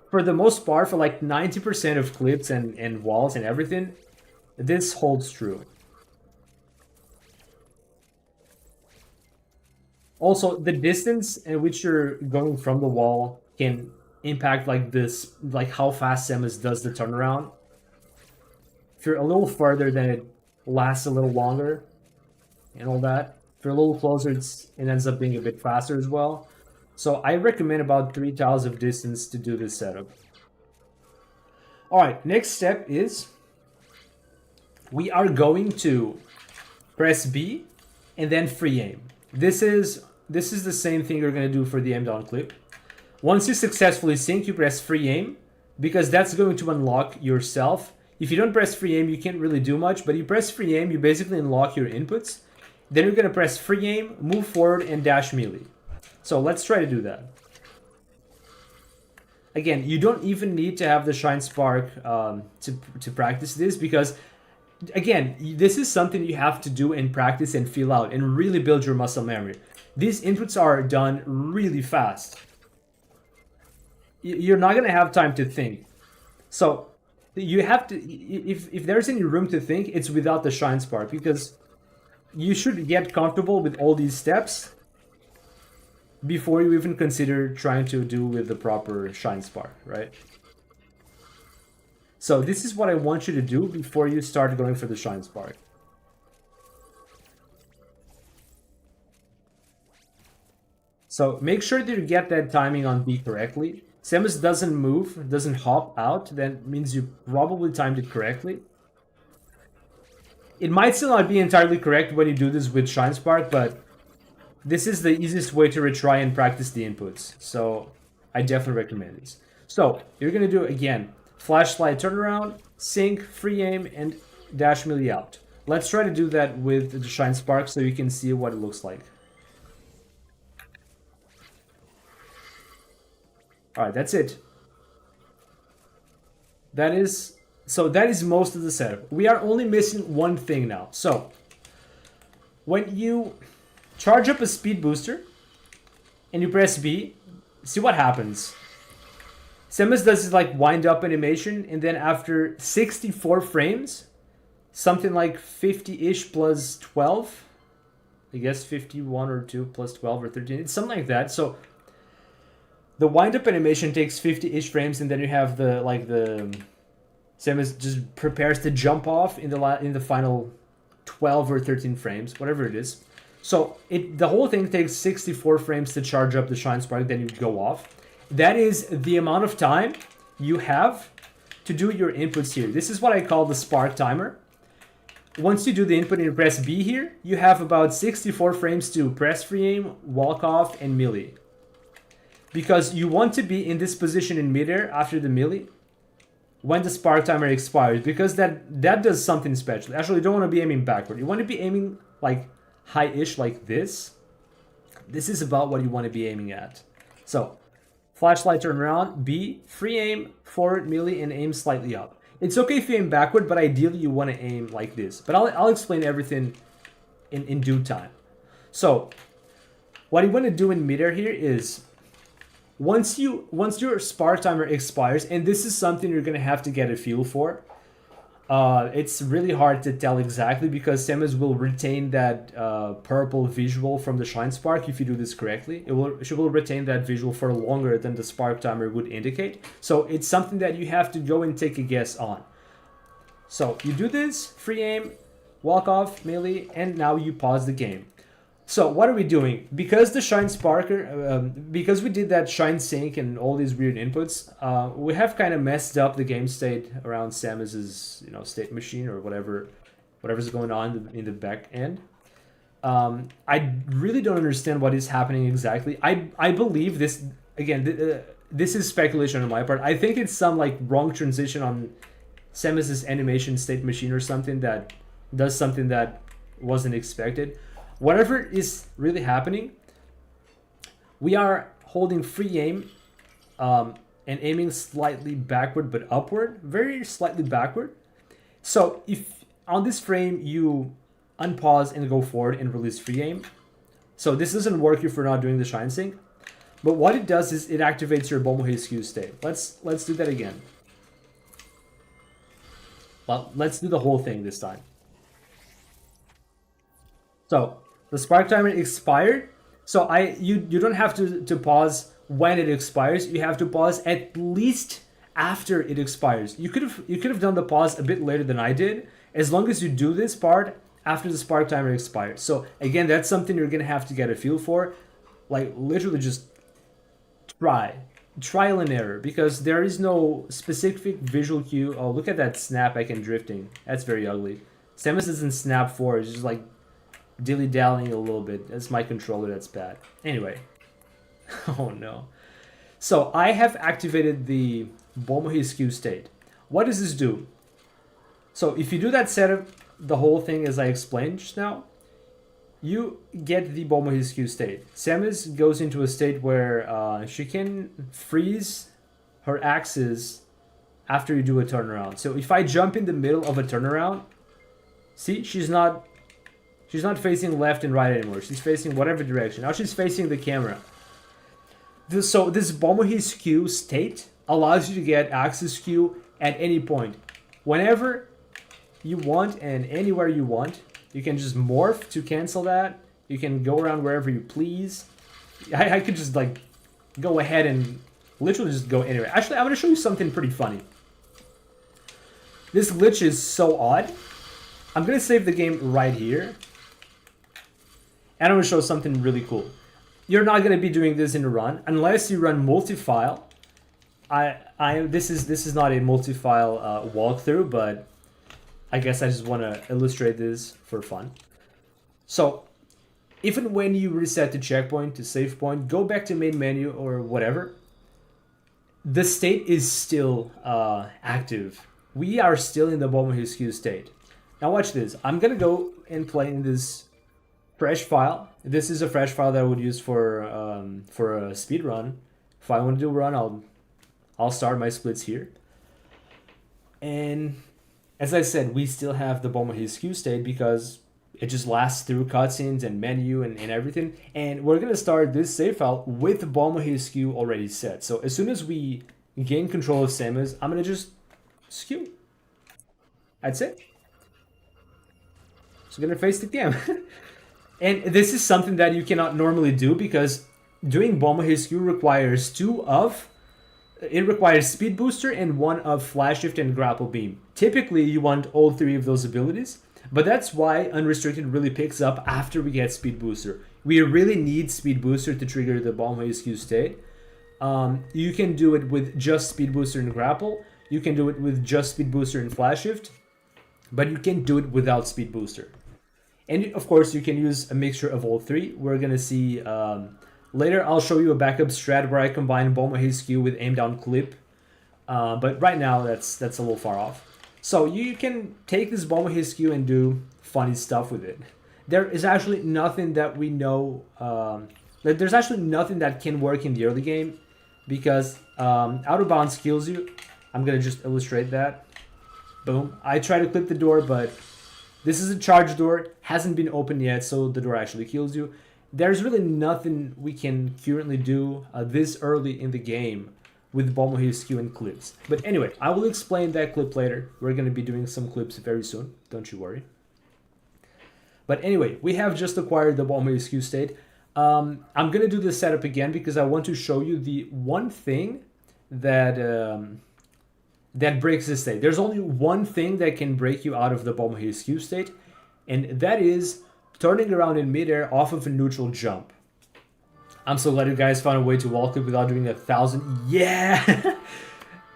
for the most part, for like 90% of clips and walls and everything, this holds true. Also, the distance in which you're going from the wall can impact like how fast Samus does the turnaround. If you're a little further, then it lasts a little longer and all that. If you're a little closer, it ends up being a bit faster as well. So I recommend about 3 tiles of distance to do this setup. Alright, next step is we are going to press B and then free aim. This is the same thing you're going to do for the aim down clip. Once you successfully sync, you press free aim because that's going to unlock yourself. If you don't press free aim, you can't really do much, but you press free aim, you basically unlock your inputs. Then you're going to press free aim, move forward, and dash melee. So let's try to do that. Again, you don't even need to have the Shine Spark to practice this because, again, this is something you have to do and practice and feel out and really build your muscle memory. These inputs are done really fast. You're not going to have time to think. So you have to, if there's any room to think, it's without the Shine Spark because you should get comfortable with all these steps before you even consider trying to do with the proper Shine Spark, right? So this is what I want you to do before you start going for the Shine Spark. So make sure that you get that timing on B correctly. Samus doesn't move, doesn't hop out, that means you probably timed it correctly. It might still not be entirely correct when you do this with Shine Spark, but this is the easiest way to retry and practice the inputs. So I definitely recommend this. So you're going to do, again, flash slide turnaround, sync, free aim, and dash melee out. Let's try to do that with the Shine Spark so you can see what it looks like. All right, that's it. That is that is most of the setup. We are only missing one thing now. So when you charge up a speed booster and you press B, see what happens. Samus does this like wind up animation, and then after 64 frames, something like 50-ish plus 12, I guess 51 or 2 plus 12 or 13, it's something like that. So the wind up animation takes 50-ish frames, and then you have the Samus just prepares to jump off in the final 12 or 13 frames, whatever it is. So the whole thing takes 64 frames to charge up the Shine Spark, then you go off. That is the amount of time you have to do your inputs here. This is what I call the spark timer. Once you do the input and you press B here, you have about 64 frames to press free aim, walk off, and melee. Because you want to be in this position in midair after the melee when the spark timer expires, because that does something special. Actually, you don't want to be aiming backward. You want to be aiming like high-ish like this. This is about what you want to be aiming at. So flashlight turn around, B, free aim, forward, melee, and aim slightly up. It's okay if you aim backward, but ideally you want to aim like this. But I'll explain everything in due time. So what you want to do in midair here is once your spark timer expires, and this is something you're going to have to get a feel for. It's really hard to tell exactly because Samus will retain that purple visual from the Shine Spark if you do this correctly. She will retain that visual for longer than the spark timer would indicate. So it's something that you have to go and take a guess on. So you do this, free aim, walk off, melee, and now you pause the game. So what are we doing? Because the Shine Sparker, because we did that Shine Sync and all these weird inputs, we have kind of messed up the game state around Samus's, state machine or whatever's going on in the back end. I really don't understand what is happening exactly. I believe this again. This is speculation on my part. I think it's some like wrong transition on Samus's animation state machine or something that does something that wasn't expected. Whatever is really happening, we are holding free aim and aiming slightly backward but upward, very slightly backward. So if on this frame you unpause and go forward and release free aim, so this doesn't work if we're not doing the Shine Sync, but what it does is it activates your Bomohe skew state. Let's do that again. Well, let's do the whole thing this time. So the spark timer expired. So you don't have to pause when it expires. You have to pause at least after it expires. You could have done the pause a bit later than I did, as long as you do this part after the spark timer expires. So again, that's something you're gonna have to get a feel for. Like literally just trial and error, because there is no specific visual cue. Oh, look at that snap icon drifting. That's very ugly. Samus doesn't snap forward. It's just like dilly-dallying a little bit. That's my controller, that's bad. Anyway. Oh no. So I have activated the Bomohe skew state. What does this do? So if you do that setup, the whole thing as I explained just now, you get the Bomohe skew state. Samus goes into a state where she can freeze her axis after you do a turnaround. So if I jump in the middle of a turnaround, see, she's not facing left and right anymore. She's facing whatever direction. Now she's facing the camera. So this Bomohe skew state allows you to get axis skew at any point. Whenever you want and anywhere you want. You can just morph to cancel that. You can go around wherever you please. I could just like go ahead and literally just go anywhere. Actually, I'm going to show you something pretty funny. This glitch is so odd. I'm going to save the game right here. And I'm going to show something really cool. You're not going to be doing this in a run unless you run multi-file. This is not a multi-file walkthrough, but I guess I just want to illustrate this for fun. So, even when you reset to checkpoint, to save point, go back to main menu or whatever, the state is still active. We are still in the Bomohe skew state. Now watch this. I'm going to go and play in this fresh file. This is a fresh file that I would use for a speedrun If I want to do a run, I'll start my splits here. And as I said, we still have the Bomohe skew state because it just lasts through cutscenes and menu and everything. And we're gonna start this save file with the Bomohe skew already set. So as soon as we gain control of Samus, I'm gonna just skew. That's it. So gonna face the DM. And this is something that you cannot normally do because doing Bomohe skew requires it requires speed booster and one of flash shift and grapple beam. Typically you want all three of those abilities, but that's why unrestricted really picks up after we get speed booster. We really need speed booster to trigger the Bomohe skew state. You can do it with just speed booster and grapple. You can do it with just speed booster and flash shift, but you can't do it without speed booster. And of course, you can use a mixture of all three. We're gonna see later. I'll show you a backup strat where I combine Bomohe skew with aim down clip, but right now that's a little far off. So you can take this Bomohe skew and do funny stuff with it. There is actually nothing that we know. There's actually nothing that can work in the early game because out of bounds kills you. I'm gonna just illustrate that. Boom. I try to clip the door, but this is a charge door, hasn't been opened yet, so the door actually kills you. There's really nothing we can currently do this early in the game with Bomohe skew and clips. But anyway, I will explain that clip later. We're going to be doing some clips very soon, don't you worry. But anyway, we have just acquired the Bomohe skew state. I'm going to do this setup again because I want to show you the one thing that that breaks this state. There's only one thing that can break you out of the Bomohe skew state, and that is turning around in midair off of a neutral jump. I'm so glad you guys found a way to wall clip without doing 1,000. Yeah!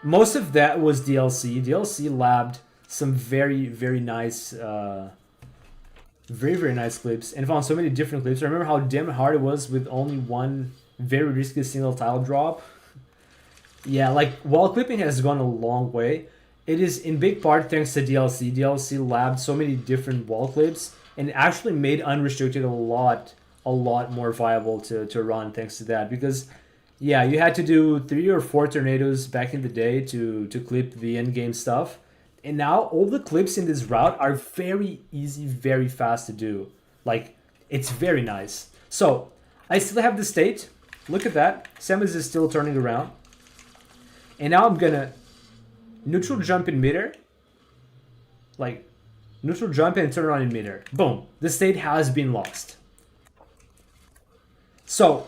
Most of that was DLC. DLC labbed some very, very nice, very nice clips and found so many different clips. I remember how damn hard it was with only one very risky single tile drop. Yeah, like, wall clipping has gone a long way. It is in big part thanks to DLC. DLC labbed so many different wall clips and actually made unrestricted a lot more viable to run thanks to that. Because, yeah, you had to do 3 or 4 tornadoes back in the day to clip the end game stuff. And now all the clips in this route are very easy, very fast to do. Like, it's very nice. So, I still have the state. Look at that. Samus is still turning around. And now I'm gonna neutral jump in midair. Like, neutral jump and turn around in midair. Boom. The state has been lost. So,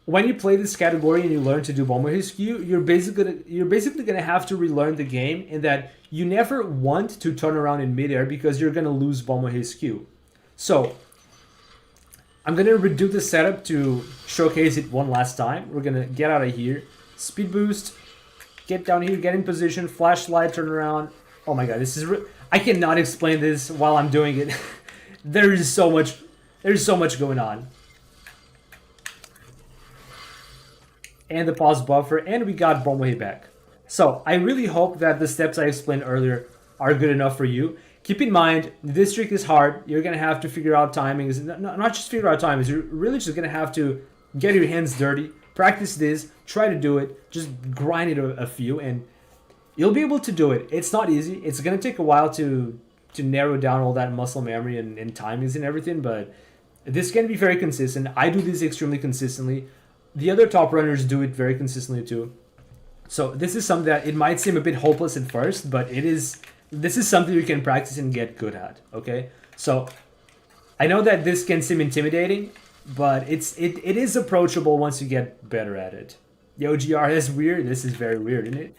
when you play this category and you learn to do Bomohe skew, you're basically gonna have to relearn the game in that you never want to turn around in midair because you're gonna lose Bomohe skew. So, I'm gonna redo the setup to showcase it one last time. We're gonna get out of here. Speed boost, get down here, get in position, flashlight, turn around. Oh my god, this is I cannot explain this while I'm doing it. There's so much going on. And the pause buffer, and we got Bomohe back. So I really hope that the steps I explained earlier are good enough for you. Keep in mind, this trick is hard. You're gonna have to figure out timings. Not just figure out timings, you're really just gonna have to get your hands dirty. Practice this, try to do it, just grind it a few, and you'll be able to do it. It's not easy. It's going to take a while to narrow down all that muscle memory and timings and everything, but this can be very consistent. I do this extremely consistently. The other top runners do it very consistently too. So this is something that it might seem a bit hopeless at first, but this is something you can practice and get good at, okay? So I know that this can seem intimidating, but it is approachable once you get better at it. Yo, GR, that's weird. This is very weird, isn't it?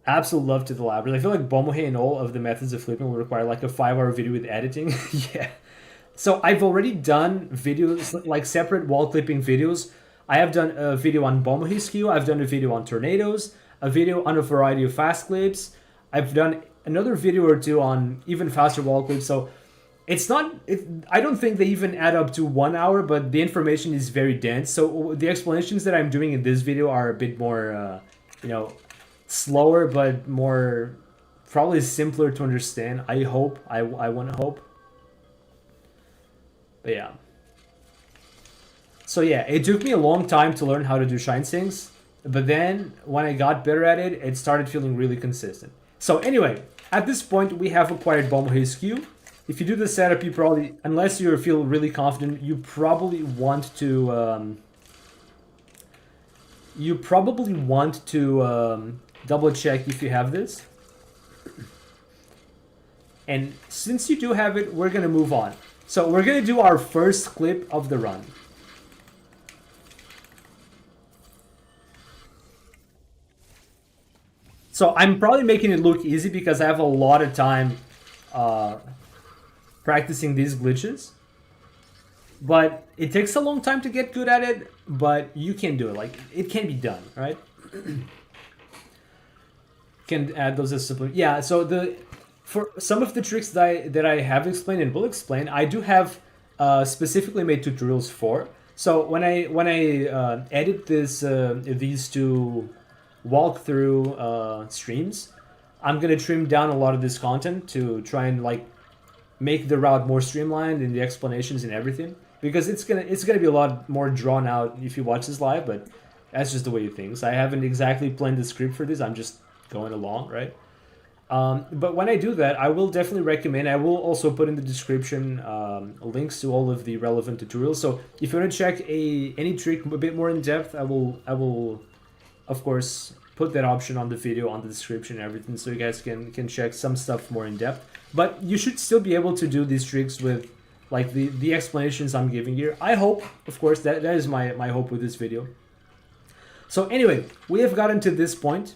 Absolute love to the labyrinth. I feel like Bomohe and all of the methods of flipping will require like a 5-hour video with editing. Yeah. So I've already done videos, like separate wall clipping videos. I have done a video on Bomohe skew. I've done a video on tornadoes, a video on a variety of fast clips. I've done another video or two on even faster wall clips. So it's not, I don't think they even add up to 1 hour, but the information is very dense. So the explanations that I'm doing in this video are a bit more, slower, but more, probably simpler to understand. I hope, I want to hope. But yeah. So yeah, it took me a long time to learn how to do shine sinks, but then when I got better at it, it started feeling really consistent. So anyway, at this point we have acquired Bomohe's Q. If you do the setup, you probably, unless you feel really confident, you probably want to double check if you have this. And since you do have it, we're gonna move on. So we're gonna do our first clip of the run. So I'm probably making it look easy because I have a lot of time practicing these glitches. But it takes a long time to get good at it, but you can do it. Like, it can be done, right? Can add those as supplement. Yeah, so for some of the tricks that I have explained and will explain, I do have specifically made tutorials for. So when I edit these two walkthrough streams, I'm gonna trim down a lot of this content to try and like make the route more streamlined in the explanations and everything, because it's gonna be a lot more drawn out if you watch this live, but that's just the way of things. I haven't exactly planned the script for this, I'm just going along, right? But when I do that, I will definitely recommend, I will also put in the description links to all of the relevant tutorials. So if you want to check any trick a bit more in depth, I will of course put that option on the video, on the description and everything, so you guys can check some stuff more in depth. But you should still be able to do these tricks with like the explanations I'm giving here. I hope, of course, that is my hope with this video. So anyway, we have gotten to this point.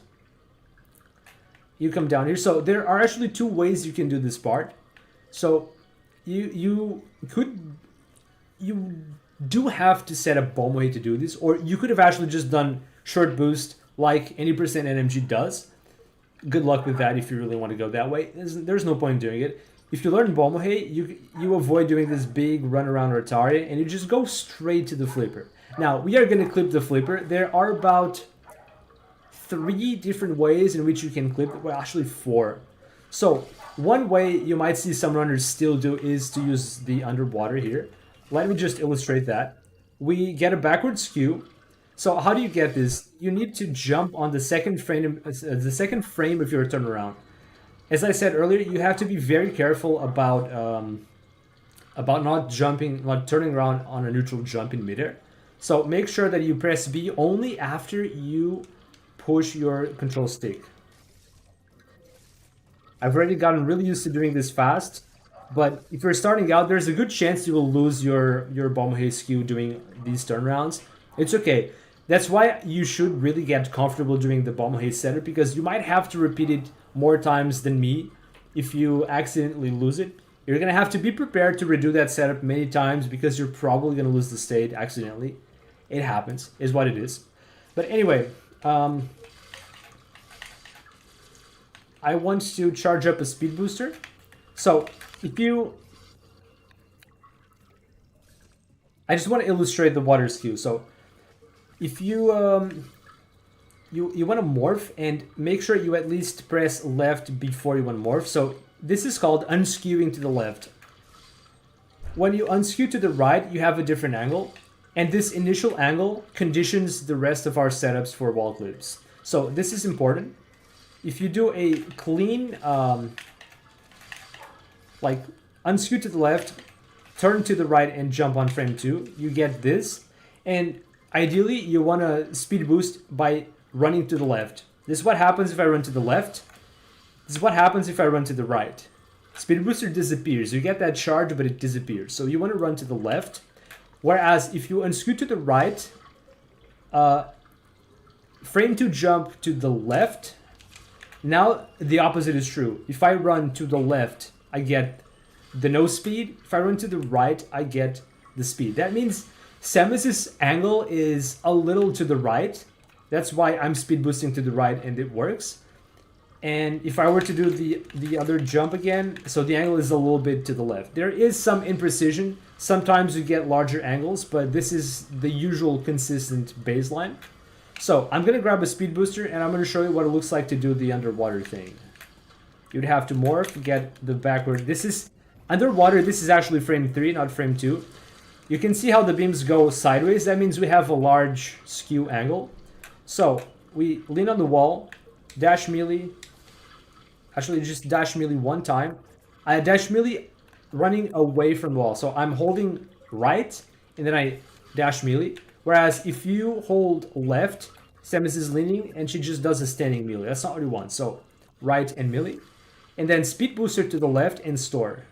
You come down here. So there are actually two ways you can do this part. So you do have to set up Bomohe to do this, or you could have actually just done short boost like any percent NMG does. Good luck with that if you really want to go that way. There's no point in doing it. If you learn Bomohe, you avoid doing this big run around Rotari, and you just go straight to the flipper. Now, we are going to clip the flipper. There are about 3 different ways in which you can clip it. Well, actually 4. So, one way you might see some runners still do is to use the underwater here. Let me just illustrate that. We get a backward skew. So how do you get this? You need to jump on the second frame of your turnaround. As I said earlier, you have to be very careful about not turning around on a neutral jump in midair. So make sure that you press B only after you push your control stick. I've already gotten really used to doing this fast, but if you're starting out, there's a good chance you will lose your Bomohe skew doing these turnarounds. It's okay. That's why you should really get comfortable doing the Bomohe setup, because you might have to repeat it more times than me if you accidentally lose it. You're going to have to be prepared to redo that setup many times, because you're probably going to lose the state accidentally. It happens, is what it is. But anyway, I want to charge up a speed booster. So if you... I just want to illustrate the water skew. So if you you want to morph, and make sure you at least press left before you want to morph. So this is called unskewing to the left. When you unskew to the right, you have a different angle, and this initial angle conditions the rest of our setups for wall clips. So this is important. If you do a clean, like unskew to the left, turn to the right and jump on frame 2, you get this. And ideally, you want to speed boost by running to the left. This is what happens if I run to the left. This is what happens if I run to the right. Speed booster disappears. You get that charge, but it disappears. So you want to run to the left. Whereas if you unskew to the right, frame 2 jump to the left. Now the opposite is true. If I run to the left, I get the no speed. If I run to the right, I get the speed. That means Samus's angle is a little to the right. That's why I'm speed boosting to the right and it works. And if I were to do the other jump again, so the angle is a little bit to the left. There is some imprecision. Sometimes you get larger angles, but this is the usual consistent baseline. So I'm going to grab a speed booster and I'm going to show you what it looks like to do the underwater thing. You'd have to morph, get the backward. This is underwater. This is actually frame 3, not frame 2. You can see how the beams go sideways. That means we have a large skew angle. So we lean on the wall, dash melee. Actually, just dash melee one time. I dash melee running away from the wall. So I'm holding right, and then I dash melee. Whereas if you hold left, Samus is leaning, and she just does a standing melee. That's not what we want. So right and melee. And then speed booster to the left and store.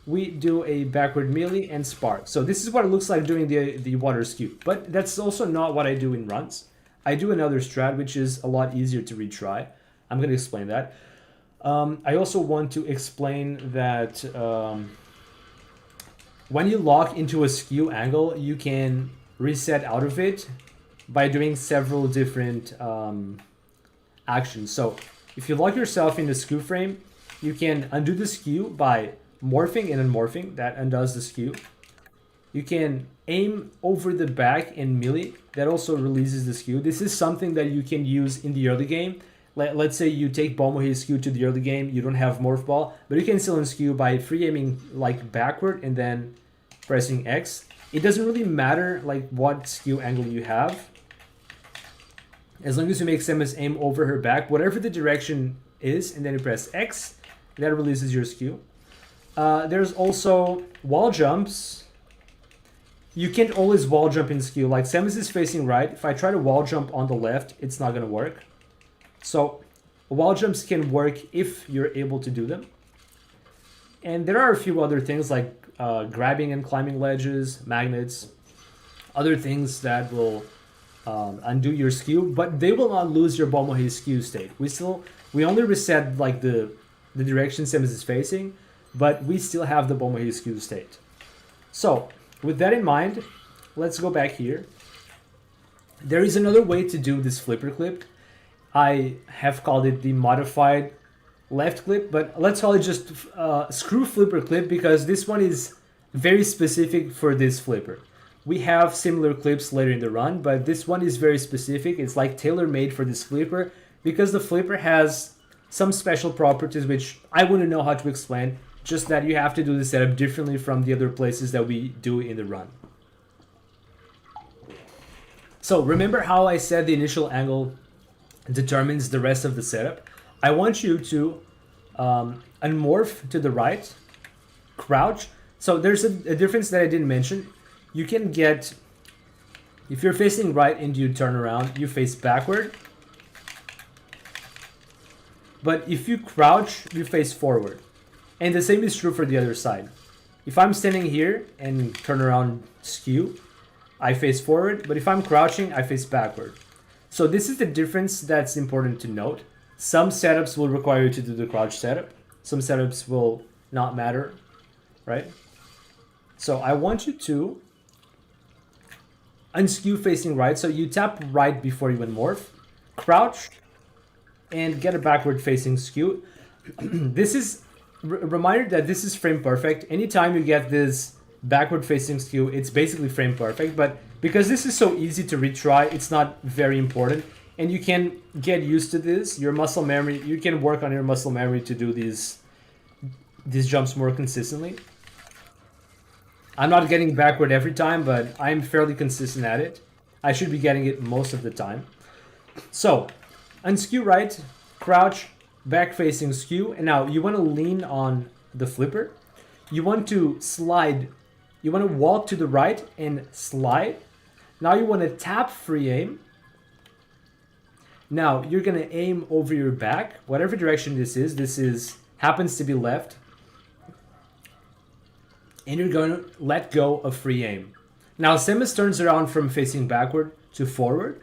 We do a backward melee and spark. So this is what it looks like doing the water skew. But that's also not what I do in runs. I do another strat, which is a lot easier to retry. I'm going to explain that. I also want to explain that when you lock into a skew angle, you can reset out of it by doing several different actions. So if you lock yourself in the skew frame, you can undo the skew by morphing and unmorphing. That undoes the skew. You can aim over the back and melee. That also releases the skew. This is something that you can use in the early game. Let's say you take Bomohe skew to the early game. You don't have morph ball, but you can still unskew by free aiming like backward and then pressing X. It doesn't really matter like what skew angle you have. As long as you make Samus aim over her back, whatever the direction is, and then you press X, that releases your skew. There's also wall jumps. You can't always wall jump in skew. Like Samus is facing right. If I try to wall jump on the left, it's not going to work. So wall jumps can work if you're able to do them. And there are a few other things like grabbing and climbing ledges, magnets, other things that will undo your skew, but they will not lose your Bomohe skew state. We only reset like the direction Samus is facing, but we still have the Bomohe skew state. So with that in mind, let's go back here. There is another way to do this flipper clip. I have called it the modified left clip, but let's call it just screw flipper clip because this one is very specific for this flipper. We have similar clips later in the run, but this one is very specific. It's like tailor-made for this flipper because the flipper has some special properties which I wouldn't know how to explain, just that you have to do the setup differently from the other places that we do in the run. So remember how I said the initial angle determines the rest of the setup? I want you to unmorph to the right, crouch. So there's a difference that I didn't mention. You can get, if you're facing right and you turn around, you face backward. But if you crouch, you face forward. And the same is true for the other side. If I'm standing here and turn around skew, I face forward. But if I'm crouching, I face backward. So this is the difference that's important to note. Some setups will require you to do the crouch setup. Some setups will not matter, right? So I want you to unskew facing right. So you tap right before you unmorph, crouch, and get a backward facing skew. This is a reminder that this is frame perfect. Anytime you get this backward facing skew, it's basically frame perfect. But because this is so easy to retry, it's not very important. And you can get used to this. Your muscle memory, you can work on your muscle memory to do these jumps more consistently. I'm not getting backward every time, but I'm fairly consistent at it. I should be getting it most of the time. So, unskew right, crouch, back facing skew, and now you want to lean on the flipper. You want to slide, you want to walk to the right and slide. Now you want to tap free aim. Now you're going to aim over your back, whatever direction this is happens to be left. And you're going to let go of free aim. Now Samus turns around from facing backward to forward.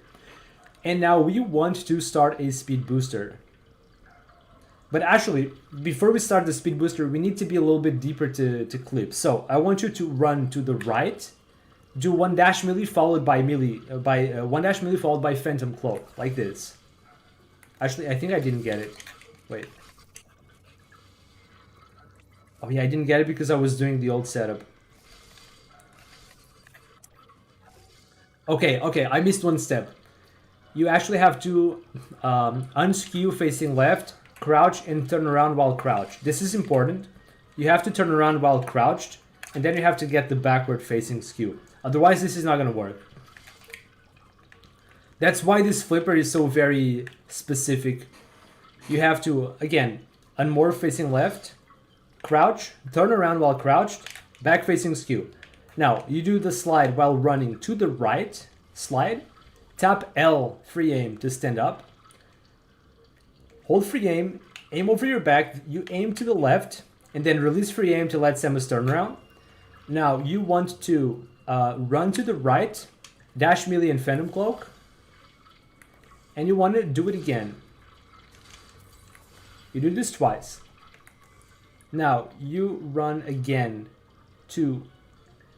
And now we want to start a speed booster. But actually, before we start the speed booster, we need to be a little bit deeper to clip. So I want you to run to the right, do one dash melee followed by one dash melee followed by phantom cloak, like this. Actually, I think I didn't get it. Wait. Oh yeah, I didn't get it because I was doing the old setup. Okay, I missed one step. You actually have to unskew facing left, crouch, and turn around while crouched. This is important. You have to turn around while crouched. and then you have to get the backward facing skew. Otherwise, this is not going to work. That's why this flipper is so very specific. You have to, again, unmorph facing left, crouch, turn around while crouched, back facing skew. Now, you do the slide while running to the right, slide, tap L, free aim to stand up, hold free aim over your back, you aim to the left, and then release free aim to let Samus turn around. Now, you want to run to the right, dash melee and Phantom Cloak, and you want to do it again. You do this twice. Now, you run again to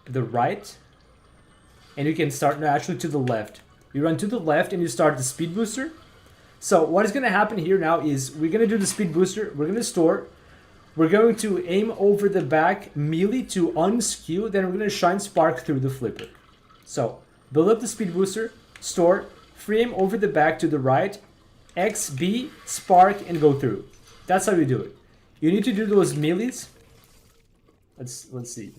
the right, and you can start, no, actually to the left. You run to the left and you start the speed booster. So what is going to happen here now is we're going to do the speed booster, we're going to store, we're going to aim over the back melee to unskew, then we're going to shine spark through the flipper. So build up the speed booster, store, free aim over the back to the right, X, B, spark, and go through. That's how you do it. You need to do those melees. Let's see.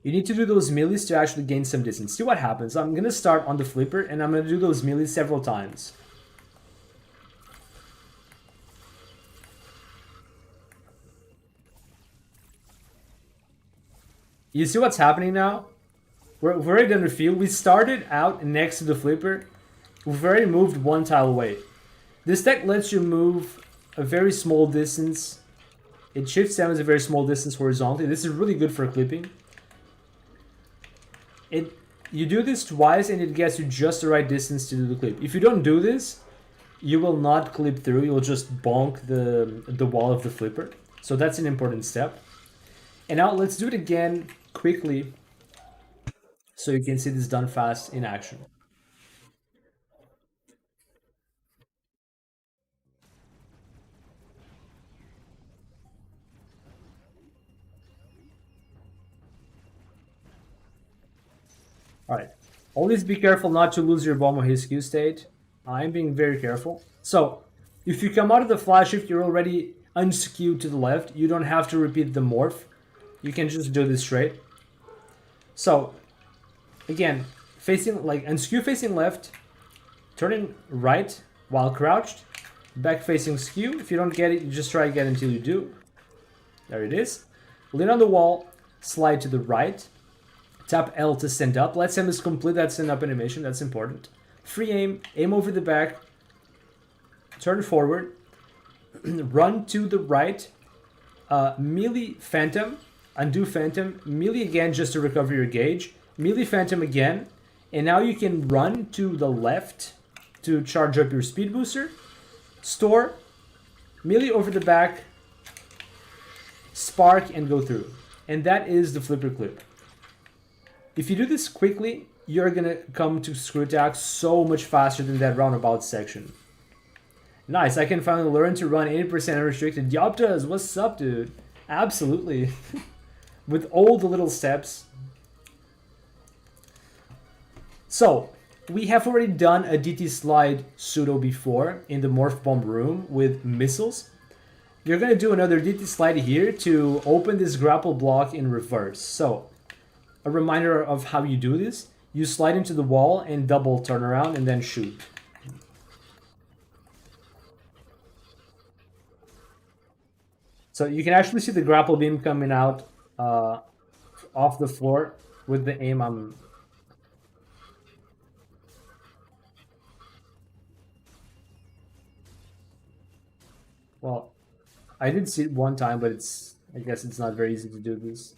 You need to do those melees to actually gain some distance. See what happens. I'm going to start on the flipper, and I'm going to do those melees several times. You see what's happening now? We're already done the field. We started out next to the flipper. We've already moved one tile away. This deck lets you move a very small distance. It shifts Samus a very small distance horizontally. This is really good for clipping. You do this twice and it gets you just the right distance to do the clip. If you don't do this, you will not clip through. You'll just bonk the wall of the flipper. So that's an important step. And now let's do it again quickly so you can see this done fast in action. Alright, always be careful not to lose your bomb or his skew state. I'm being very careful. So, if you come out of the flash shift, you're already unskewed to the left. You don't have to repeat the morph. You can just do this straight. So, again, facing, like, unskew facing left, turning right while crouched, back facing skew. If you don't get it, you just try again until you do. There it is. Lean on the wall, slide to the right. Tap L to stand up. Let Samus complete that stand up animation. That's important. Free aim. Aim over the back. Turn forward. Run to the right. Melee Phantom. Undo Phantom. Melee again just to recover your gauge. Melee Phantom again. And now you can run to the left to charge up your speed booster. Store. Melee over the back. Spark and go through. And that is the flipper clip. If you do this quickly, you're gonna come to screw attack so much faster than that roundabout section. Nice, I can finally learn to run 80% unrestricted. Yoptas, what's up, dude? Absolutely. With all the little steps. So, we have already done a DT slide pseudo before in the Morph Bomb room with missiles. You're gonna do another DT slide here to open this grapple block in reverse. So, a reminder of how you do this. You slide into the wall and double turn around and then shoot. So you can actually see the grapple beam coming out off the floor with the aim. Well, I did see it one time, but I guess it's not very easy to do this.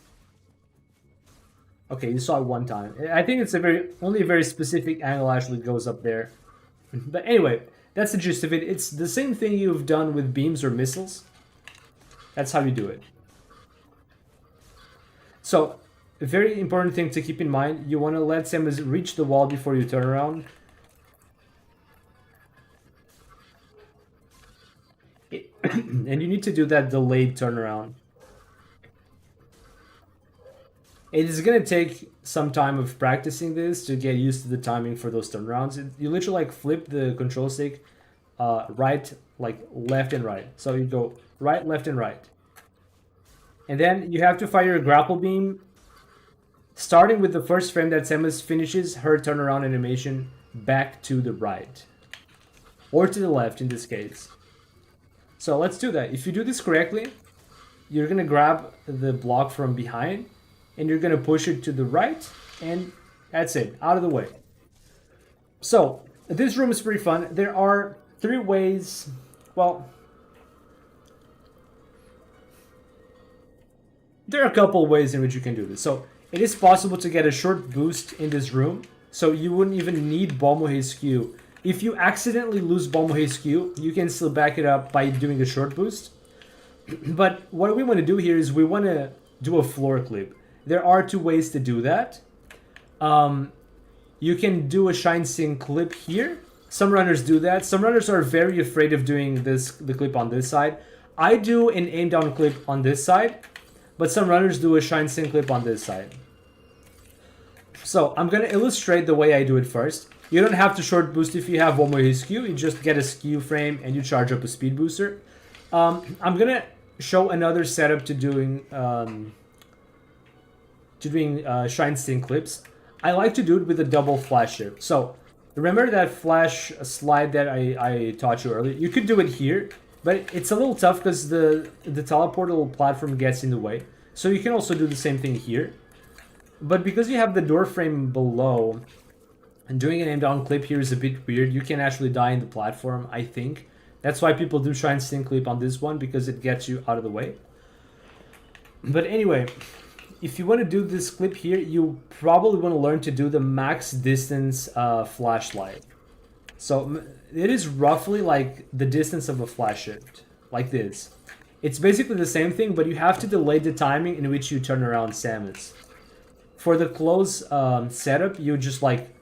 Okay, you saw it one time. I think it's only a very specific angle actually goes up there. But anyway, that's the gist of it. It's the same thing you've done with beams or missiles. That's how you do it. So, a very important thing to keep in mind, you want to let Samus reach the wall before you turn around. And you need to do that delayed turnaround. It is going to take some time of practicing this to get used to the timing for those turnarounds. You literally like flip the control stick right, like left and right. So you go right, left, and right. And then you have to fire a grapple beam, starting with the first frame that Samus finishes her turnaround animation back to the right. Or to the left in this case. So let's do that. If you do this correctly, you're going to grab the block from behind and you're going to push it to the right, and that's it, out of the way. So this room is pretty fun. There are 3 ways, well, there are a couple ways in which you can do this. So it is possible to get a short boost in this room, so you wouldn't even need Balmohe's Q. If you accidentally lose Balmohe's Q, you can still back it up by doing a short boost. But what we want to do here is we want to do a floor clip. There are 2 ways to do that. You can do a shine sing clip here. Some runners do that. Some runners are very afraid of doing the clip on this side. I do an aim down clip on this side, but some runners do a shine sing clip on this side. So I'm going to illustrate the way I do it first. You don't have to short boost if you have Balmohe's Q. You just get a skew frame and you charge up a speed booster. I'm going to show another setup to doing shine sing clips. I like to do it with a double flash shift. So remember that flash slide that I taught you earlier? You could do it here, but it's a little tough because the teleportable platform gets in the way. So you can also do the same thing here. But because you have the door frame below, and doing an aim down clip here is a bit weird. You can actually die in the platform, I think. That's why people do shine sing clip on this one, because it gets you out of the way. But anyway, if you want to do this clip here, you probably want to learn to do the max distance flashlight. So it is roughly like the distance of a flash shift, like this. It's basically the same thing, but you have to delay the timing in which you turn around Samus. For the close setup, you just like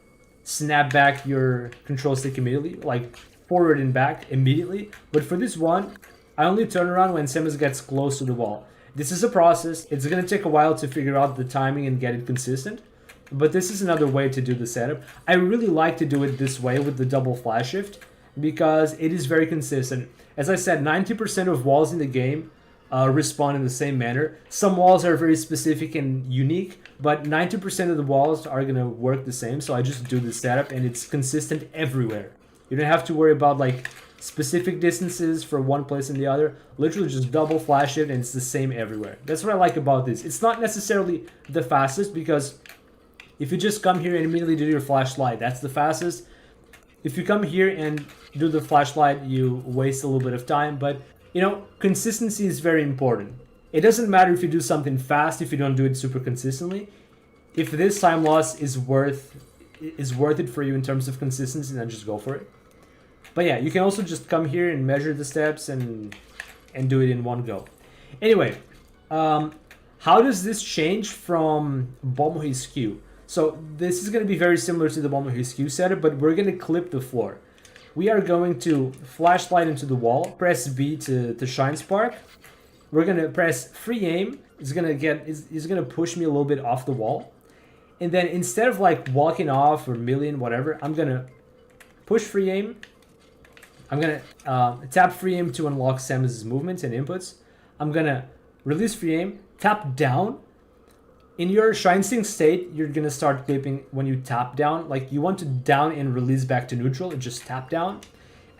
snap back your control stick immediately, like forward and back immediately. But for this one, I only turn around when Samus gets close to the wall. This is a process. It's going to take a while to figure out the timing and get it consistent. But this is another way to do the setup. I really like to do it this way with the double flash shift because it is very consistent. As I said, 90% of walls in the game respond in the same manner. Some walls are very specific and unique, but 90% of the walls are going to work the same. So I just do the setup and it's consistent everywhere. You don't have to worry about like specific distances from one place and the other. Literally just double flash it and it's the same everywhere. That's what I like about this. It's not necessarily the fastest because if you just come here and immediately do your flashlight, that's the fastest. If you come here and do the flashlight, you waste a little bit of time, but you know, consistency is very important. It doesn't matter if you do something fast if you don't do it super consistently. If this time loss is worth it for you in terms of consistency, then just go for it. But yeah, you can also just come here and measure the steps and do it in one go. Anyway, how does this change from Balmohe's Q? So this is going to be very similar to the Balmohe's Q setup, but we're going to clip the floor. We are going to flashlight into the wall, press B to shine spark. We're going to press free aim. It's going to push me a little bit off the wall. And then instead of like walking off or million, whatever, I'm going to push free aim. I'm going to tap free aim to unlock Samus's movements and inputs. I'm going to release free aim, tap down. In your shine sing state, you're going to start clipping when you tap down. Like you want to down and release back to neutral, just tap down.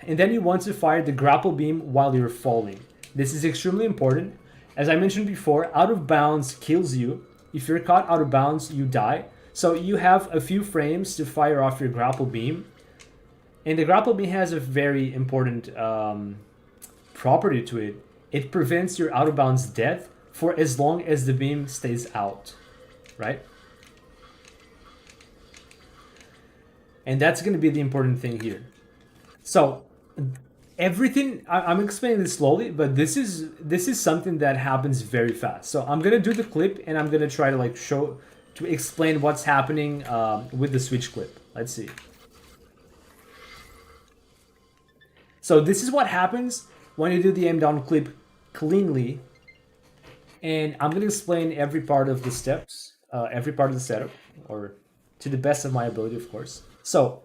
And then you want to fire the grapple beam while you're falling. This is extremely important. As I mentioned before, out of bounds kills you. If you're caught out of bounds, you die. So you have a few frames to fire off your grapple beam. And the grapple beam has a very important property to it. It prevents your out of bounds death for as long as the beam stays out, right? And that's going to be the important thing here. So everything, I'm explaining this slowly, but this is something that happens very fast. So I'm going to do the clip and I'm going to try to like explain what's happening with the switch clip. Let's see. So this is what happens when you do the aim down clip cleanly. And I'm going to explain every part of the steps, every part of the setup, or to the best of my ability, of course. So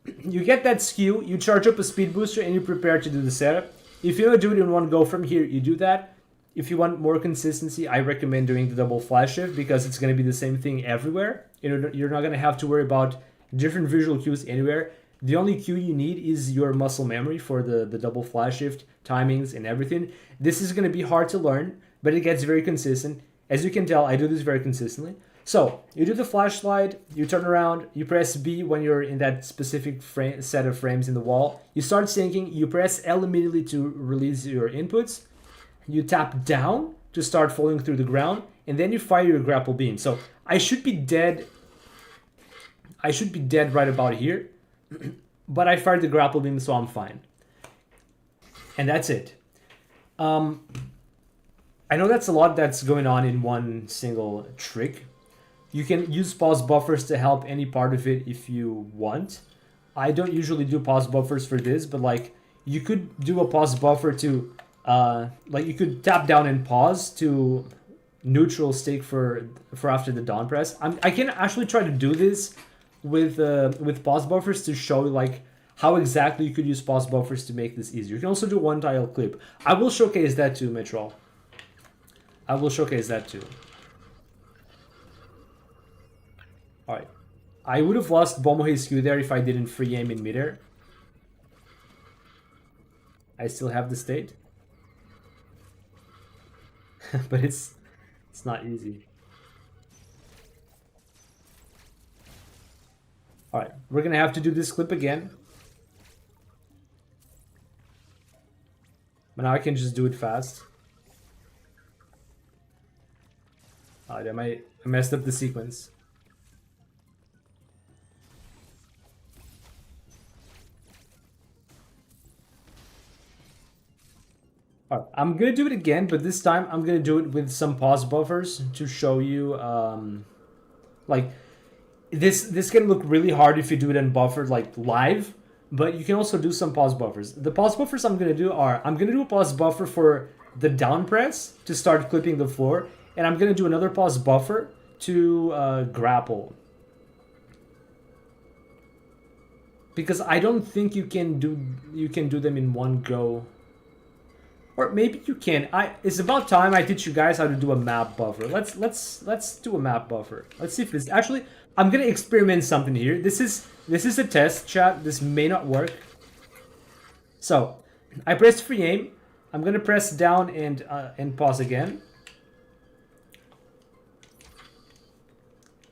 you get that skew, you charge up a speed booster, and you prepare to do the setup. If you don't do it in one go from here, you do that. if you want more consistency, I recommend doing the double flash shift because it's going to be the same thing everywhere. You're not going to have to worry about different visual cues anywhere. The only cue you need is your muscle memory for the double flash shift, timings, and everything. This is going to be hard to learn, but it gets very consistent. As you can tell, I do this very consistently. So you do the flash slide, you turn around, you press B when you're in that specific set of frames in the wall. You start syncing, you press L immediately to release your inputs. You tap down to start falling through the ground, and then you fire your grapple beam. So I should be dead. I should be dead right about here, but I fired the grapple beam, so I'm fine. And that's it. I know that's a lot that's going on in one single trick. You can use pause buffers to help any part of it if you want. I don't usually do pause buffers for this, but like you could do a pause buffer to like you could tap down and pause to neutral stake for after the down press. I can actually try to do this with pause buffers to show like how exactly you could use pause buffers to make this easier. You can also do one tile clip. I will showcase that too, Metroid. I will showcase that too. Alright. I would have lost Bomohe's Q there if I didn't free aim in midair. I still have the state. But it's not easy. Alright, we're gonna have to do this clip again. But now I can just do it fast. Alright, I messed up the sequence. Alright, I'm gonna do it again, but this time I'm gonna do it with some pause buffers to show you, like, this can look really hard if you do it in buffered, like, live, but you can also do some pause buffers. The pause buffers I'm gonna do are, I'm gonna do a pause buffer for the down press to start clipping the floor, and I'm gonna do another pause buffer to grapple. Because I don't think you can do them in one go. Or maybe you can. It's about time I teach you guys how to do a map buffer. Let's do a map buffer. Let's see if this actually. I'm gonna experiment something here. This is a test, chat. This may not work. So, I pressed free aim. I'm gonna press down and pause again.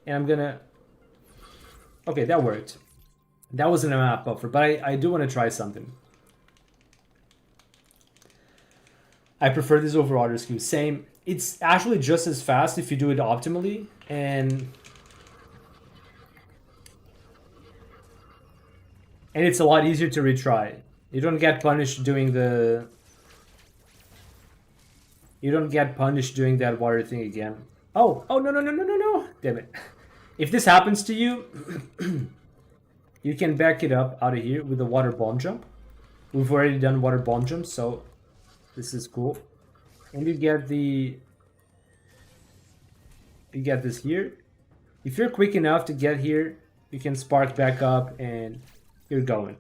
And I'm gonna. Okay, that worked. That wasn't a map buffer, but I do want to try something. I prefer this over auto skew. Same. It's actually just as fast if you do it optimally, and it's a lot easier to retry. You don't get punished doing the. You don't get punished doing that water thing again. Oh no! Damn it! If this happens to you, you can back it up out of here with a water bomb jump. We've already done water bomb jumps, so. This is cool. And you get this here. If you're quick enough to get here, you can spark back up and you're going.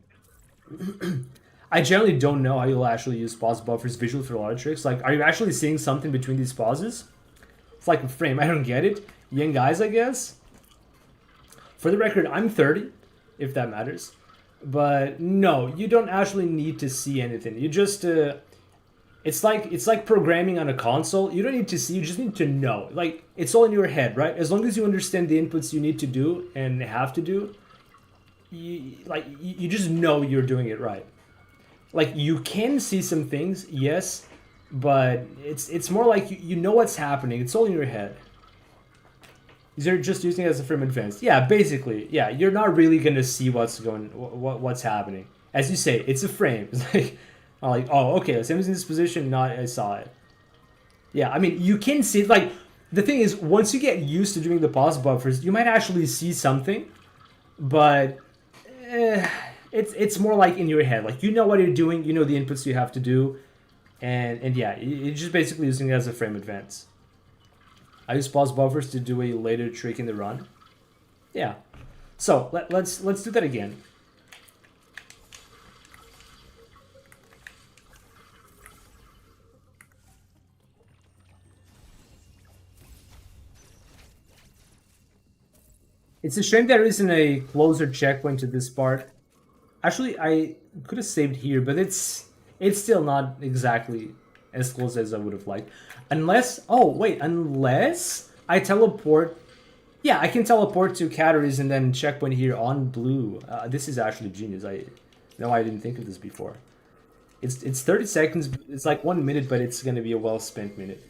I generally don't know how you'll actually use pause buffers visually for a lot of tricks. Like, are you actually seeing something between these pauses? It's like a frame. I don't get it. Young guys, I guess. For the record, I'm 30, if that matters. But no, you don't actually need to see anything. You just it's like programming on a console. You don't need to see, you just need to know. Like, it's all in your head, right? As long as you understand the inputs you need to do and have to do, you just know you're doing it right. Like, you can see some things, yes, but it's more like you know what's happening. It's all in your head. You're just using it as a frame advance. Yeah, basically. Yeah, you're not really gonna see what's happening. As you say, it's a frame. It's like, oh, okay, Sam's in this position, not I saw it. Yeah, I mean, you can see, like, the thing is, once you get used to doing the pause buffers, you might actually see something, but it's more like in your head. Like, you know what you're doing, you know the inputs you have to do, and yeah, you're just basically using it as a frame advance. I use pause buffers to do a later trick in the run. Yeah. So, let's do that again. It's a shame there isn't a closer checkpoint to this part. Actually, I could have saved here, but it's still not exactly as close as I would have liked. Unless, oh wait, unless I teleport. Yeah, I can teleport to Cataries and then checkpoint here on blue. This is actually genius. I didn't think of this before. It's 30 seconds. It's like 1 minute, but it's gonna be a well spent minute.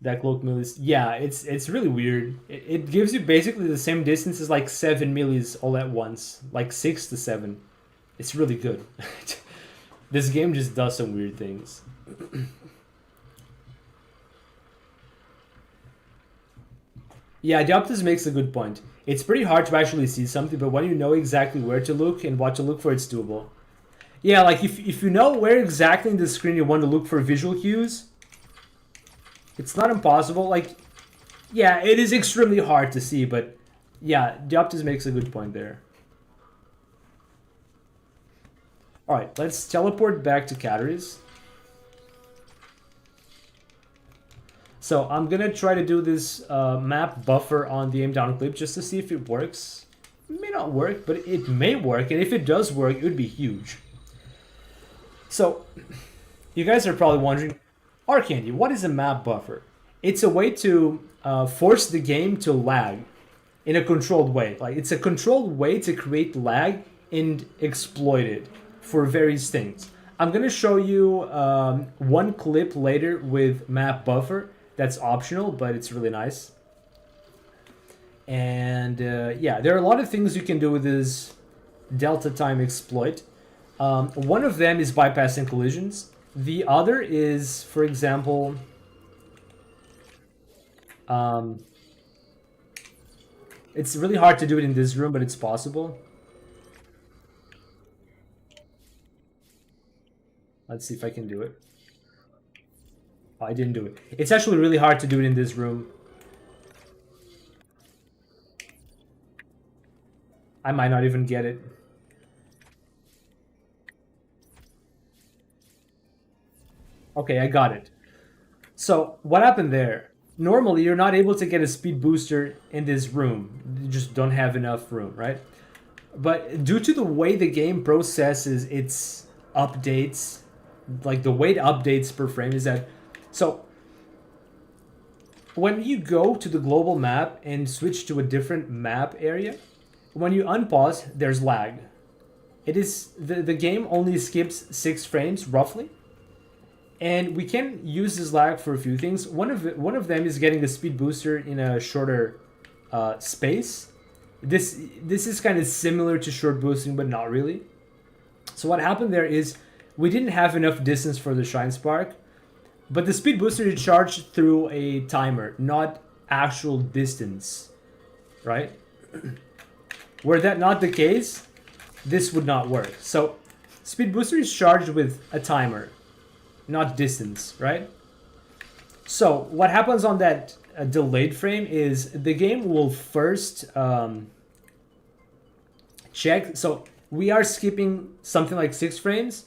That cloak millis, yeah, it's really weird. It gives you basically the same distance as like 7 millis all at once, like 6 to 7. It's really good. This game just does some weird things. Yeah, Dioptus makes a good point. It's pretty hard to actually see something, but when you know exactly where to look and what to look for, it's doable. Yeah, like if you know where exactly in the screen you want to look for visual cues, it's not impossible. Like, yeah, it is extremely hard to see, but yeah, Dioptus makes a good point there. Alright, let's teleport back to Cataries. So I'm gonna try to do this map buffer on the aim down clip just to see if it works. It may not work, but it may work, and if it does work, it would be huge. So, you guys are probably wondering, Arcandy, what is a map buffer? It's a way to force the game to lag in a controlled way. Like, it's a controlled way to create lag and exploit it for various things. I'm gonna show you one clip later with map buffer. That's optional, but it's really nice. And yeah, there are a lot of things you can do with this delta time exploit. One of them is bypassing collisions. The other is, for example, it's really hard to do it in this room, but it's possible. Let's see if I can do it. Oh, I didn't do it. It's actually really hard to do it in this room. I might not even get it. Okay, I got it. So, what happened there? Normally, you're not able to get a speed booster in this room. You just don't have enough room, right? But due to the way the game processes its updates, like the way it updates per frame is that... So, when you go to the global map and switch to a different map area, when you unpause, there's lag. It is... The game only skips 6 frames, roughly. And we can use this lag for a few things. One of them is getting a speed booster in a shorter space. This is kind of similar to short boosting, but not really. So what happened there is we didn't have enough distance for the Shine Spark, but the speed booster is charged through a timer, not actual distance, right? Were that not the case, this would not work. So speed booster is charged with a timer, not distance, right? So what happens on that delayed frame is the game will first check. So we are skipping something like 6 frames.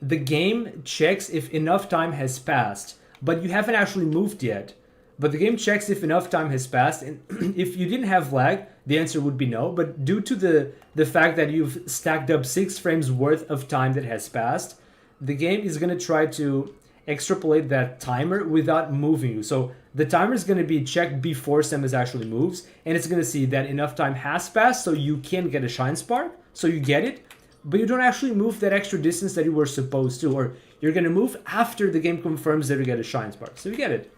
The game checks if enough time has passed, but you haven't actually moved yet. But the game checks if enough time has passed, and if you didn't have lag, the answer would be no. But due to the fact that you've stacked up 6 frames worth of time that has passed, the game is going to try to extrapolate that timer without moving you. So the timer is going to be checked before Samus actually moves, and it's going to see that enough time has passed so you can get a Shine Spark, so you get it, but you don't actually move that extra distance that you were supposed to, or you're going to move after the game confirms that you get a Shine Spark. So you get it,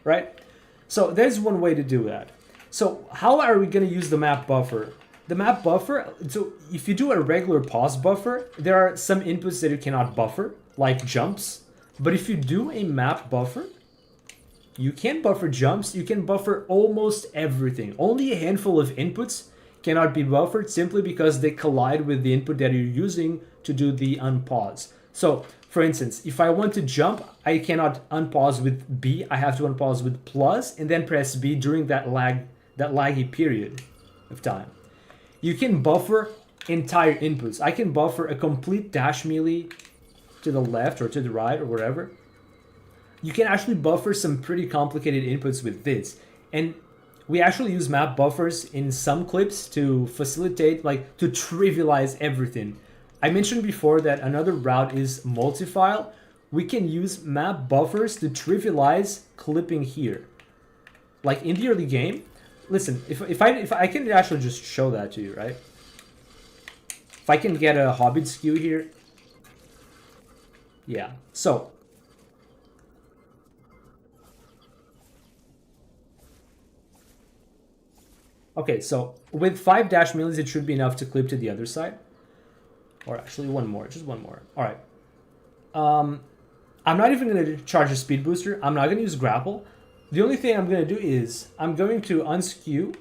right? So there's one way to do that. So how are we going to use the map buffer? The map buffer, so if you do a regular pause buffer, there are some inputs that you cannot buffer, like jumps. But if you do a map buffer, you can buffer jumps, you can buffer almost everything. Only a handful of inputs cannot be buffered simply because they collide with the input that you're using to do the unpause. So, for instance, if I want to jump, I cannot unpause with B, I have to unpause with plus and then press B during that laggy period of time. You can buffer entire inputs. I can buffer a complete dash melee to the left or to the right or wherever. you can actually buffer some pretty complicated inputs with this. And we actually use map buffers in some clips to facilitate, like, to trivialize everything. I mentioned before that another route is multi-file. We can use map buffers to trivialize clipping here. Like in the early game, listen, if I can actually just show that to you, right? If I can get a Hobbit skew here. Yeah, so. Okay, so with 5 dash millis, it should be enough to clip to the other side. Or actually one more, just one more. All right. I'm not even going to charge a speed booster. I'm not going to use grapple. The only thing I'm going to do is I'm going to unskew.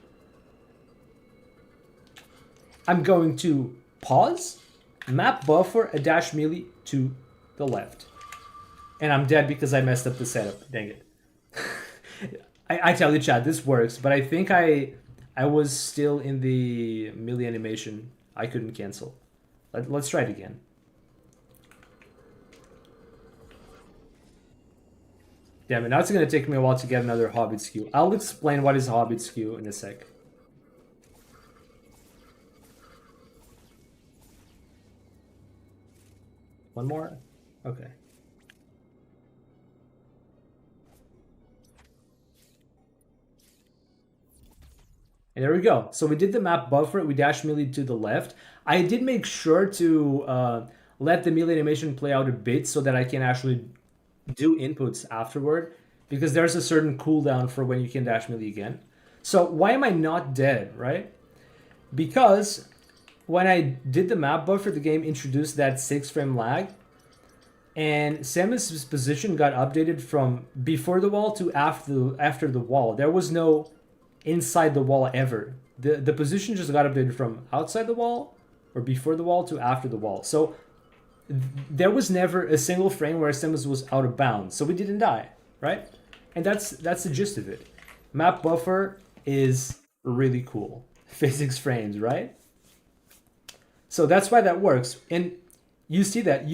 I'm going to pause, map buffer a dash melee to the left. And I'm dead because I messed up the setup. Dang it. I tell you, chat, this works, but I think I was still in the melee animation. I couldn't cancel. Let's try it again. Damn it, now it's going to take me a while to get another Hobbit skew. I'll explain what is Hobbit skew in a sec. One more? Okay. And there we go. So we did the map buffer. We dash melee to the left. I did make sure to let the melee animation play out a bit so that I can actually do inputs afterward, because there's a certain cooldown for when you can dash melee again. So why am I not dead, right? Because when I did the map buffer, the game introduced that 6-frame lag, and Samus's position got updated from before the wall to after the wall. There was no inside the wall ever. The position just got updated from outside the wall or before the wall to after the wall. So there was never a single frame where Samus was out of bounds, so we didn't die, right? And that's the gist of it. Map buffer is really cool. Physics frames, right? So that's why that works. And you see that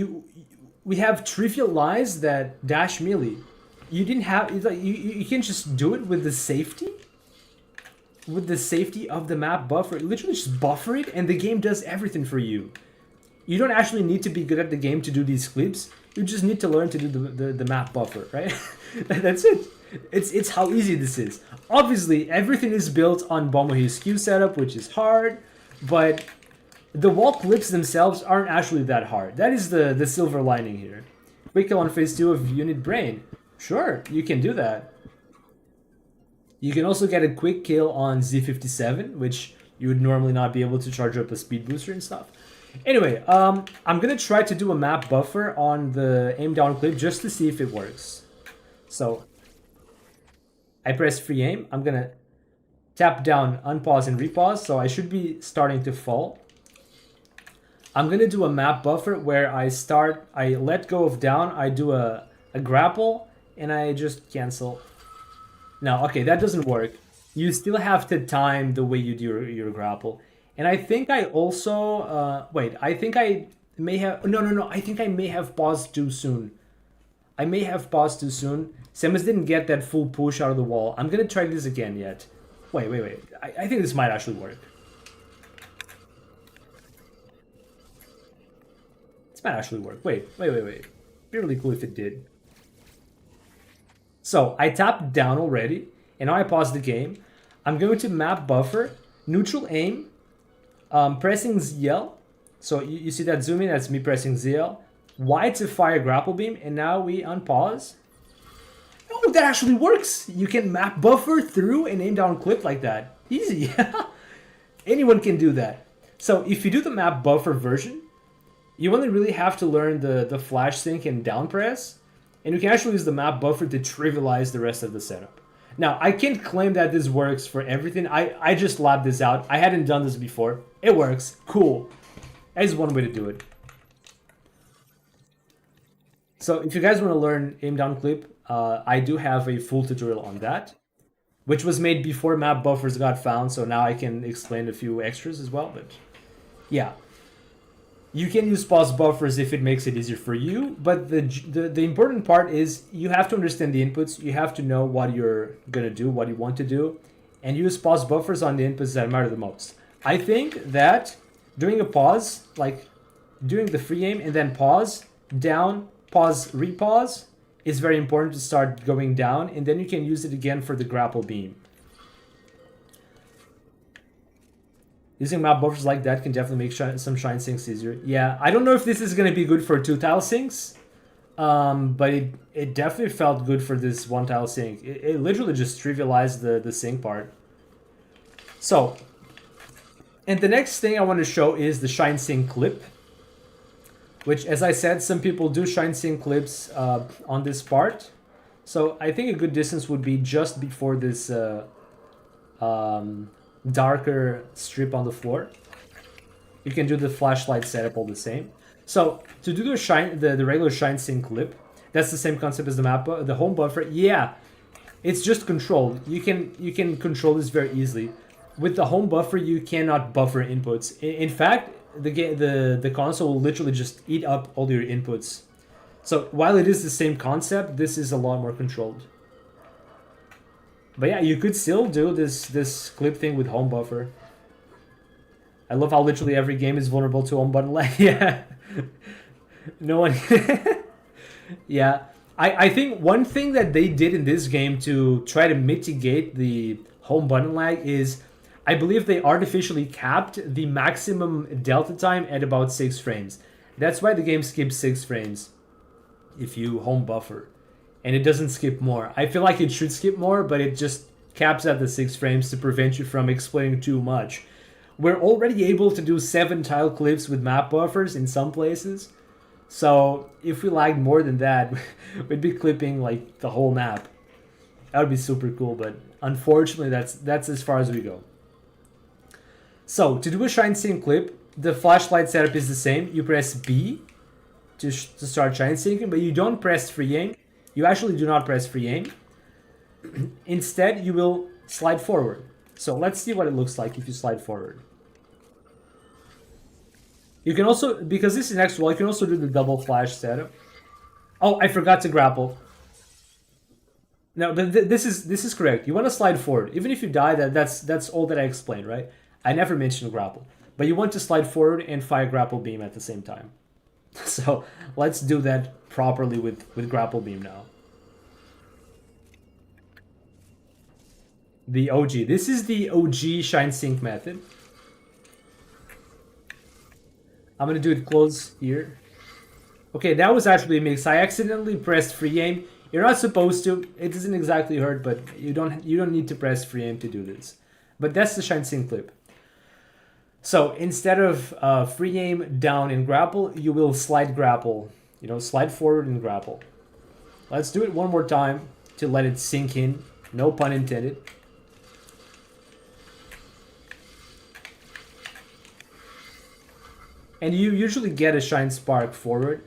we have trivialized that dash melee. You didn't have you can just do it with the safety. With the safety of the map buffer. Literally just buffer it and the game does everything for you. You don't actually need to be good at the game to do these clips. You just need to learn to do the map buffer, right? That's it. It's how easy this is. Obviously, everything is built on Bomohi's skew setup, which is hard, but the wall clips themselves aren't actually that hard. That is the silver lining here. Quick kill on phase 2 of Unit Brain. Sure, you can do that. You can also get a quick kill on Z57, which you would normally not be able to charge up a speed booster and stuff. Anyway, I'm gonna try to do a map buffer on the aim down clip just to see if it works. So I press free aim. I'm gonna tap down, unpause, and repause. So I should be starting to fall. I'm gonna do a map buffer where I let go of down, I do a grapple, and I just cancel. Now, okay, that doesn't work. You still have to time the way you do your grapple. And I think I also, wait, I think I may have, no, I think I may have paused too soon. I may have paused too soon. Samus didn't get that full push out of the wall. I'm gonna try this again yet. Wait. I think this might actually work. This might actually work. Wait. It'd be really cool if it did. So I tapped down already, and now I pause the game. I'm going to map buffer, neutral aim, pressing ZL. So you see that zoom in, that's me pressing ZL. Y to fire grapple beam, and now we unpause. Oh, that actually works! You can map buffer through an aim down clip like that. Easy. Anyone can do that. So if you do the map buffer version, you only really have to learn the flash sync and down press. And you can actually use the map buffer to trivialize the rest of the setup. Now, I can't claim that this works for everything. I just labbed this out. I hadn't done this before. It works. Cool. That is one way to do it. So if you guys want to learn aim down clip, I do have a full tutorial on that, which was made before map buffers got found. So now I can explain a few extras as well. But yeah. You can use pause buffers if it makes it easier for you, but the important part is you have to understand the inputs. You have to know what you're gonna do, what you want to do, and use pause buffers on the inputs that matter the most. I think that doing a pause, like doing the free aim and then pause, down, pause, repause, is very important to start going down, and then you can use it again for the grapple beam. Using map buffers like that can definitely make some shine sinks easier. Yeah, I don't know if this is going to be good for 2-tile sinks, but it definitely felt good for this 1-tile sink. It literally just trivialized the sink part. So, and the next thing I want to show is the shine sink clip, which, as I said, some people do shine sink clips on this part. So I think a good distance would be just before this darker strip on the floor. You can do the flashlight setup all the same. So to do the regular shine sink clip, that's the same concept as the map, the home buffer. Yeah, it's just controlled. You can control this very easily. With the home buffer, you cannot buffer inputs. In fact, the console will literally just eat up all your inputs. So while it is the same concept, this is a lot more controlled. But yeah, you could still do this clip thing with home buffer. I love how literally every game is vulnerable to home button lag. Yeah. No one... Yeah. I think one thing that they did in this game to try to mitigate the home button lag is, I believe they artificially capped the maximum delta time at about 6 frames. That's why the game skips 6 frames if you home buffer. And it doesn't skip more. I feel like it should skip more, but it just caps at the 6 frames to prevent you from explaining too much. We're already able to do 7-tile clips with map buffers in some places. So if we lagged more than that, we'd be clipping like the whole map. That would be super cool, but unfortunately that's as far as we go. So to do a shine sync clip, the flashlight setup is the same. You press B to start shine syncing, but you don't press free aim. You actually do not press free aim. Instead, you will slide forward. So let's see what it looks like if you slide forward. You can also, because this is next wall, you can also do the double flash setup. Oh, I forgot to grapple. No, this is correct. You want to slide forward. Even if you die, that's all that I explained, right? I never mentioned grapple. But you want to slide forward and fire grapple beam at the same time. So let's do that properly with grapple beam now. The OG. This is the OG shine sync method. I'm gonna do it close here. Okay, that was actually a mix. I accidentally pressed free aim. You're not supposed to. It doesn't exactly hurt, but you don't need to press free aim to do this. But that's the shine sync clip. So instead of free aim, down, and grapple, you will slide grapple. You know, slide forward and grapple. Let's do it one more time to let it sink in. No pun intended. And you usually get a shine spark forward.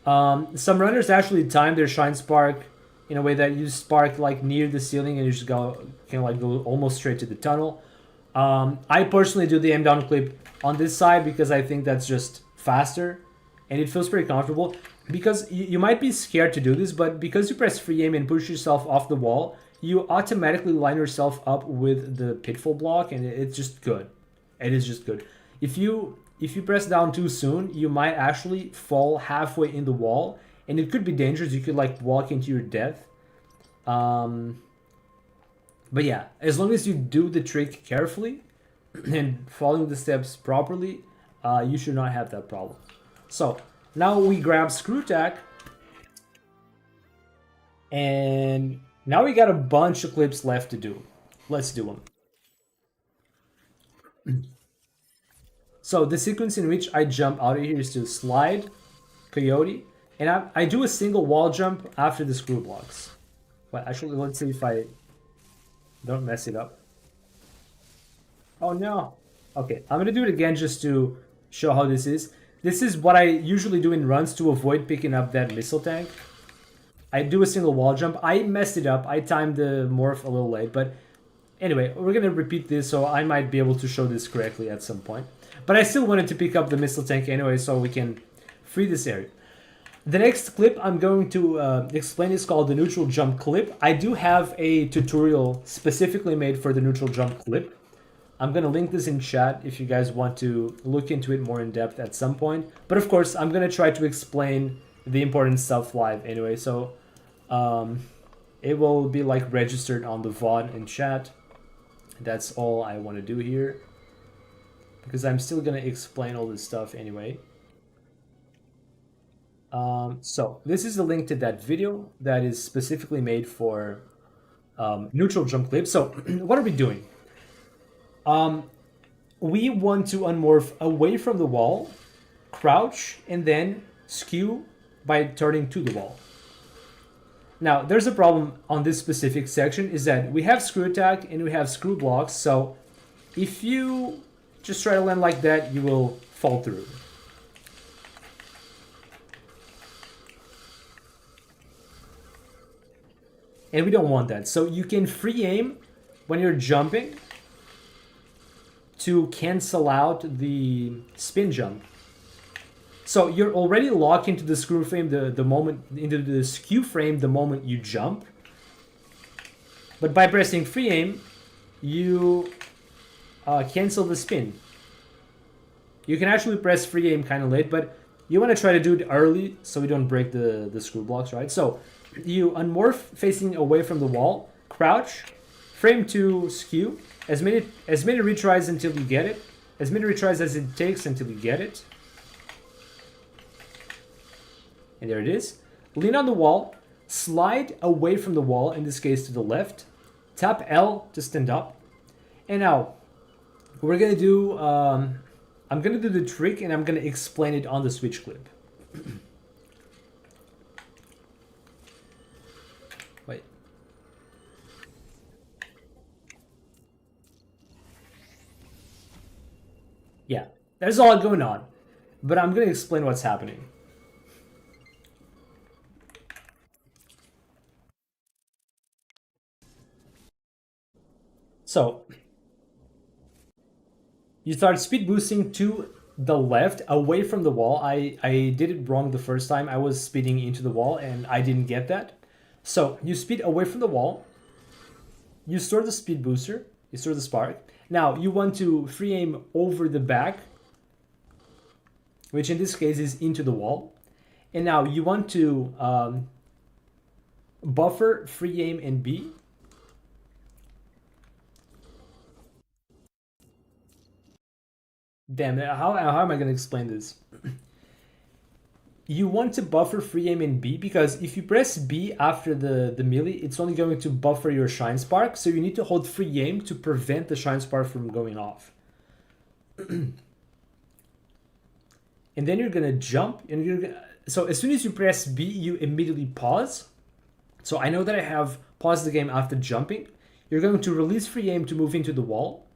Some runners actually time their shine spark in a way that you spark like near the ceiling and you just can like go almost straight to the tunnel. I personally do the aim down clip on this side because I think that's just faster and it feels pretty comfortable. Because you might be scared to do this, but because you press free aim and push yourself off the wall, you automatically line yourself up with the pitfall block, and it's just good. It is just good. If you press down too soon, you might actually fall halfway in the wall, and it could be dangerous. You could like walk into your death. But yeah, as long as you do the trick carefully and following the steps properly, you should not have that problem. So now we grab screw tack, and now we got a bunch of clips left to do. Let's do them. So the sequence in which I jump out of here is to slide, coyote, and I do a single wall jump after the screw blocks. Well, actually, let's see if I don't mess it up. Oh no. Okay, I'm gonna do it again just to show how this is. This is what I usually do in runs to avoid picking up that missile tank. I do a single wall jump. I messed it up. I timed the morph a little late, but anyway, we're gonna repeat this, so I might be able to show this correctly at some point. But I still wanted to pick up the missile tank anyway, so we can free this area. The next clip I'm going to explain is called the neutral jump clip. I do have a tutorial specifically made for the neutral jump clip. I'm going to link this in chat if you guys want to look into it more in depth at some point. But of course, I'm going to try to explain the important stuff live anyway. So it will be like registered on the VOD in chat. That's all I want to do here, because I'm still going to explain all this stuff anyway. So this is the link to that video that is specifically made for neutral jump clip. So what are we doing? We want to unmorph away from the wall, crouch, and then skew by turning to the wall. Now, there's a problem on this specific section, is that we have screw attack and we have screw blocks, so if you just try to land like that, you will fall through. And we don't want that. So you can free aim when you're jumping to cancel out the spin jump. So you're already locked into the screw frame the moment, into the skew frame the moment you jump. But by pressing free aim, you cancel the spin. You can actually press free aim kind of late, but you want to try to do it early so we don't break the screw blocks, right? So you unmorph facing away from the wall, crouch, frame to skew, as many retries until you get it, as many retries as it takes until you get it. And there it is. Lean on the wall, slide away from the wall, in this case to the left, tap L to stand up. And now we're gonna do, I'm gonna do the trick and I'm gonna explain it on the switch clip. Wait. Yeah, there's a lot going on, but I'm gonna explain what's happening. So you start speed boosting to the left, away from the wall. I did it wrong the first time. I was speeding into the wall and I didn't get that. So you speed away from the wall. You store the speed booster. You store the spark. Now you want to free aim over the back, which in this case is into the wall. And now you want to buffer, free aim, and B. Damn, how am I going to explain this? You want to buffer free aim in B, because if you press B after the melee, it's only going to buffer your shine spark, so you need to hold free aim to prevent the shine spark from going off. And then you're going to jump, and so as soon as you press B, you immediately pause. So I know that I have paused the game after jumping. You're going to release free aim to move into the wall.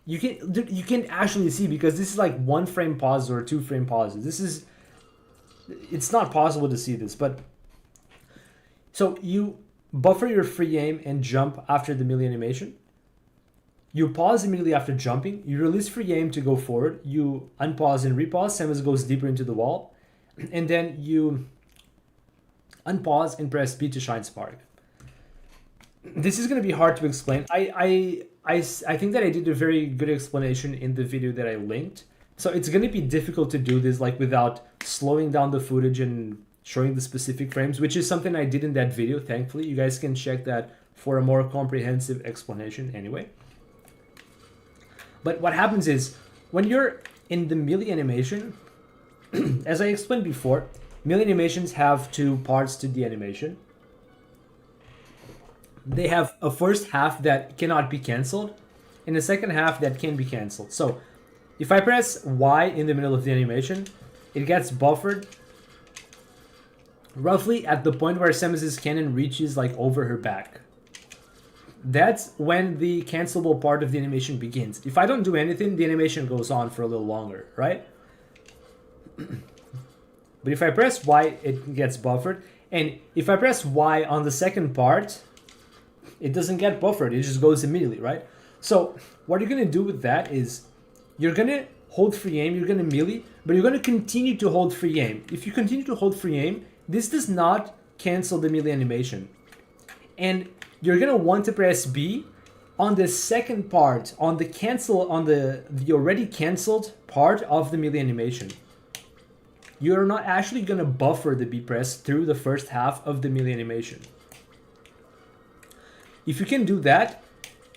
You can actually see, because this is like 1 frame pause or 2 frame pauses. It's not possible to see this, but so you buffer your free aim and jump after the melee animation. You pause immediately after jumping. You release free aim to go forward. You unpause and repause. Samus goes deeper into the wall, and then you unpause and press B to shine spark. This is going to be hard to explain. I think that I did a very good explanation in the video that I linked. So it's going to be difficult to do this like without slowing down the footage and showing the specific frames, which is something I did in that video, thankfully. You guys can check that for a more comprehensive explanation anyway. But what happens is, when you're in the melee animation, as I explained before, melee animations have 2 parts to the animation. They have a first half that cannot be cancelled, and a second half that can be cancelled. So if I press Y in the middle of the animation, it gets buffered roughly at the point where Samus's cannon reaches like over her back. That's when the cancelable part of the animation begins. If I don't do anything, the animation goes on for a little longer, right? But if I press Y, it gets buffered. And if I press Y on the second part, it doesn't get buffered, it just goes immediately, right? So what you're going to do with that is you're going to hold free aim, you're going to melee, but you're going to continue to hold free aim. If you continue to hold free aim, this does not cancel the melee animation. And you're going to want to press B on the second part, on the already canceled part of the melee animation. You're not actually going to buffer the B press through the first half of the melee animation. If you can do that,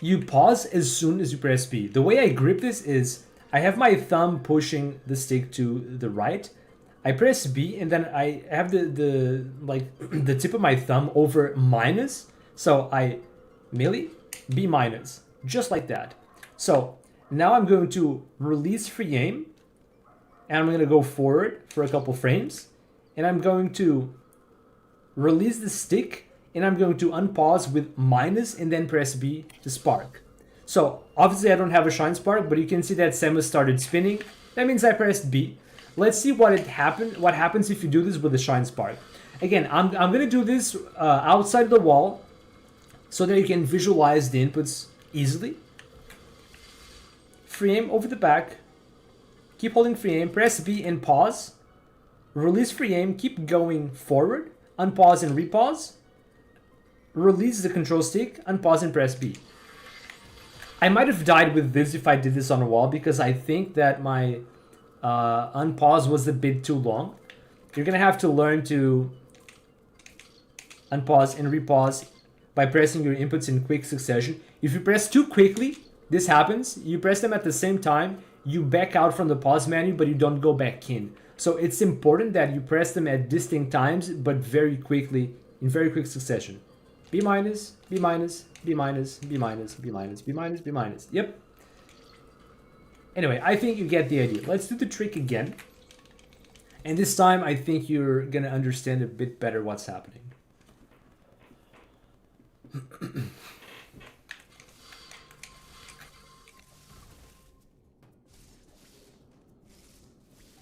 you pause as soon as you press B. The way I grip this is I have my thumb pushing the stick to the right. I press B and then I have the the tip of my thumb over minus. So I melee, B minus, just like that. So now I'm going to release free aim and I'm going to go forward for a couple frames and I'm going to release the stick and I'm going to unpause with minus and then press B to spark. So obviously I don't have a shine spark, but you can see that Samus started spinning. That means I pressed B. Let's see what happens if you do this with a shine spark. Again, I'm going to do this outside the wall so that you can visualize the inputs easily. Free aim over the back. Keep holding free aim, press B and pause. Release free aim, keep going forward. Unpause and repause. Release the control stick, unpause and press B. I might have died with this if I did this on a wall because I think that my unpause was a bit too long. You're going to have to learn to unpause and repause by pressing your inputs in quick succession. If you press too quickly, this happens. You press them at the same time, you back out from the pause menu, but you don't go back in. So it's important that you press them at distinct times, but very quickly, in very quick succession. B minus, B minus, B minus, B minus, B minus, B minus, B minus. Yep. Anyway, I think you get the idea. Let's do the trick again. And this time, I think you're going to understand a bit better what's happening.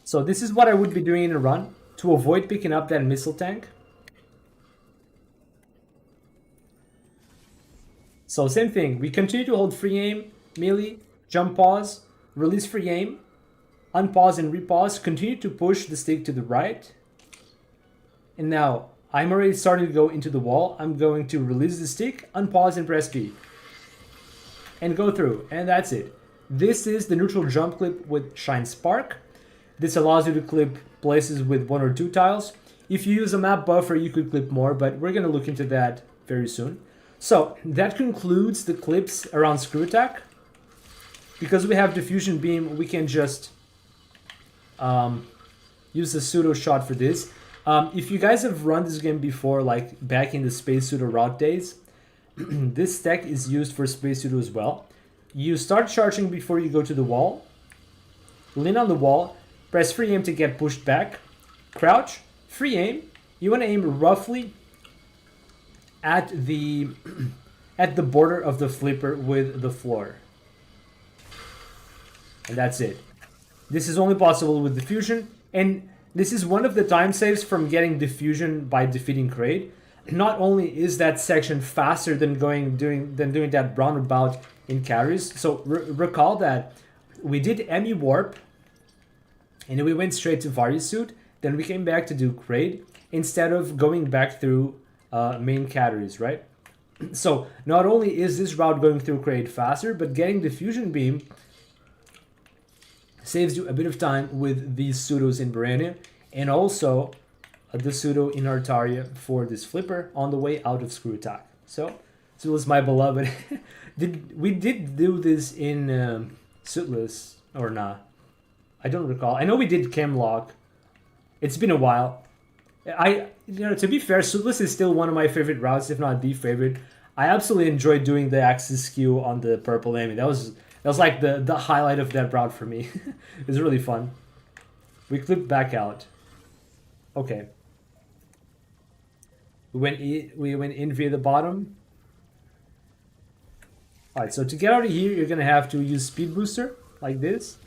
So this is what I would be doing in a run to avoid picking up that missile tank. So same thing, we continue to hold free aim, melee, jump pause, release free aim, unpause and repause, continue to push the stick to the right. And now I'm already starting to go into the wall. I'm going to release the stick, unpause and press B. And go through, and that's it. This is the neutral jump clip with Shine Spark. This allows you to clip places with 1 or 2 tiles. If you use a map buffer, you could clip more, but we're going to look into that very soon. So that concludes the clips around Screw Attack. Because we have Diffusion Beam, we can just use the pseudo shot for this. If you guys have run this game before, like back in the Space Pseudo route days, this tech is used for Space Pseudo as well. You start charging before you go to the wall. Lean on the wall. Press free aim to get pushed back. Crouch. Free aim. You want to aim roughly at the border of the flipper with the floor. And that's it. This is only possible with diffusion, and this is one of the time saves from getting diffusion by defeating Kraid. Not only is that section faster than doing that roundabout in carries, so recall that we did Emmy Warp, and then we went straight to Varia Suit, then we came back to do Kraid, instead of going back through main categories, right? So not only is this route going through Kraid faster, but getting the Fusion Beam saves you a bit of time with these pseudos in Barania, and also the pseudo in Artaria for this flipper on the way out of Screw Attack. So was my beloved. we did do this in Suitless or not? I don't recall. I know we did Chemlock. It's been a while. To be fair, Suitless is still one of my favorite routes, if not the favorite. I absolutely enjoyed doing the axis skew on the purple Amy. That was like the highlight of that route for me. It was really fun. We clipped back out. Okay. We went in via the bottom. Alright, so to get out of here, you're gonna have to use Speed Booster, like this.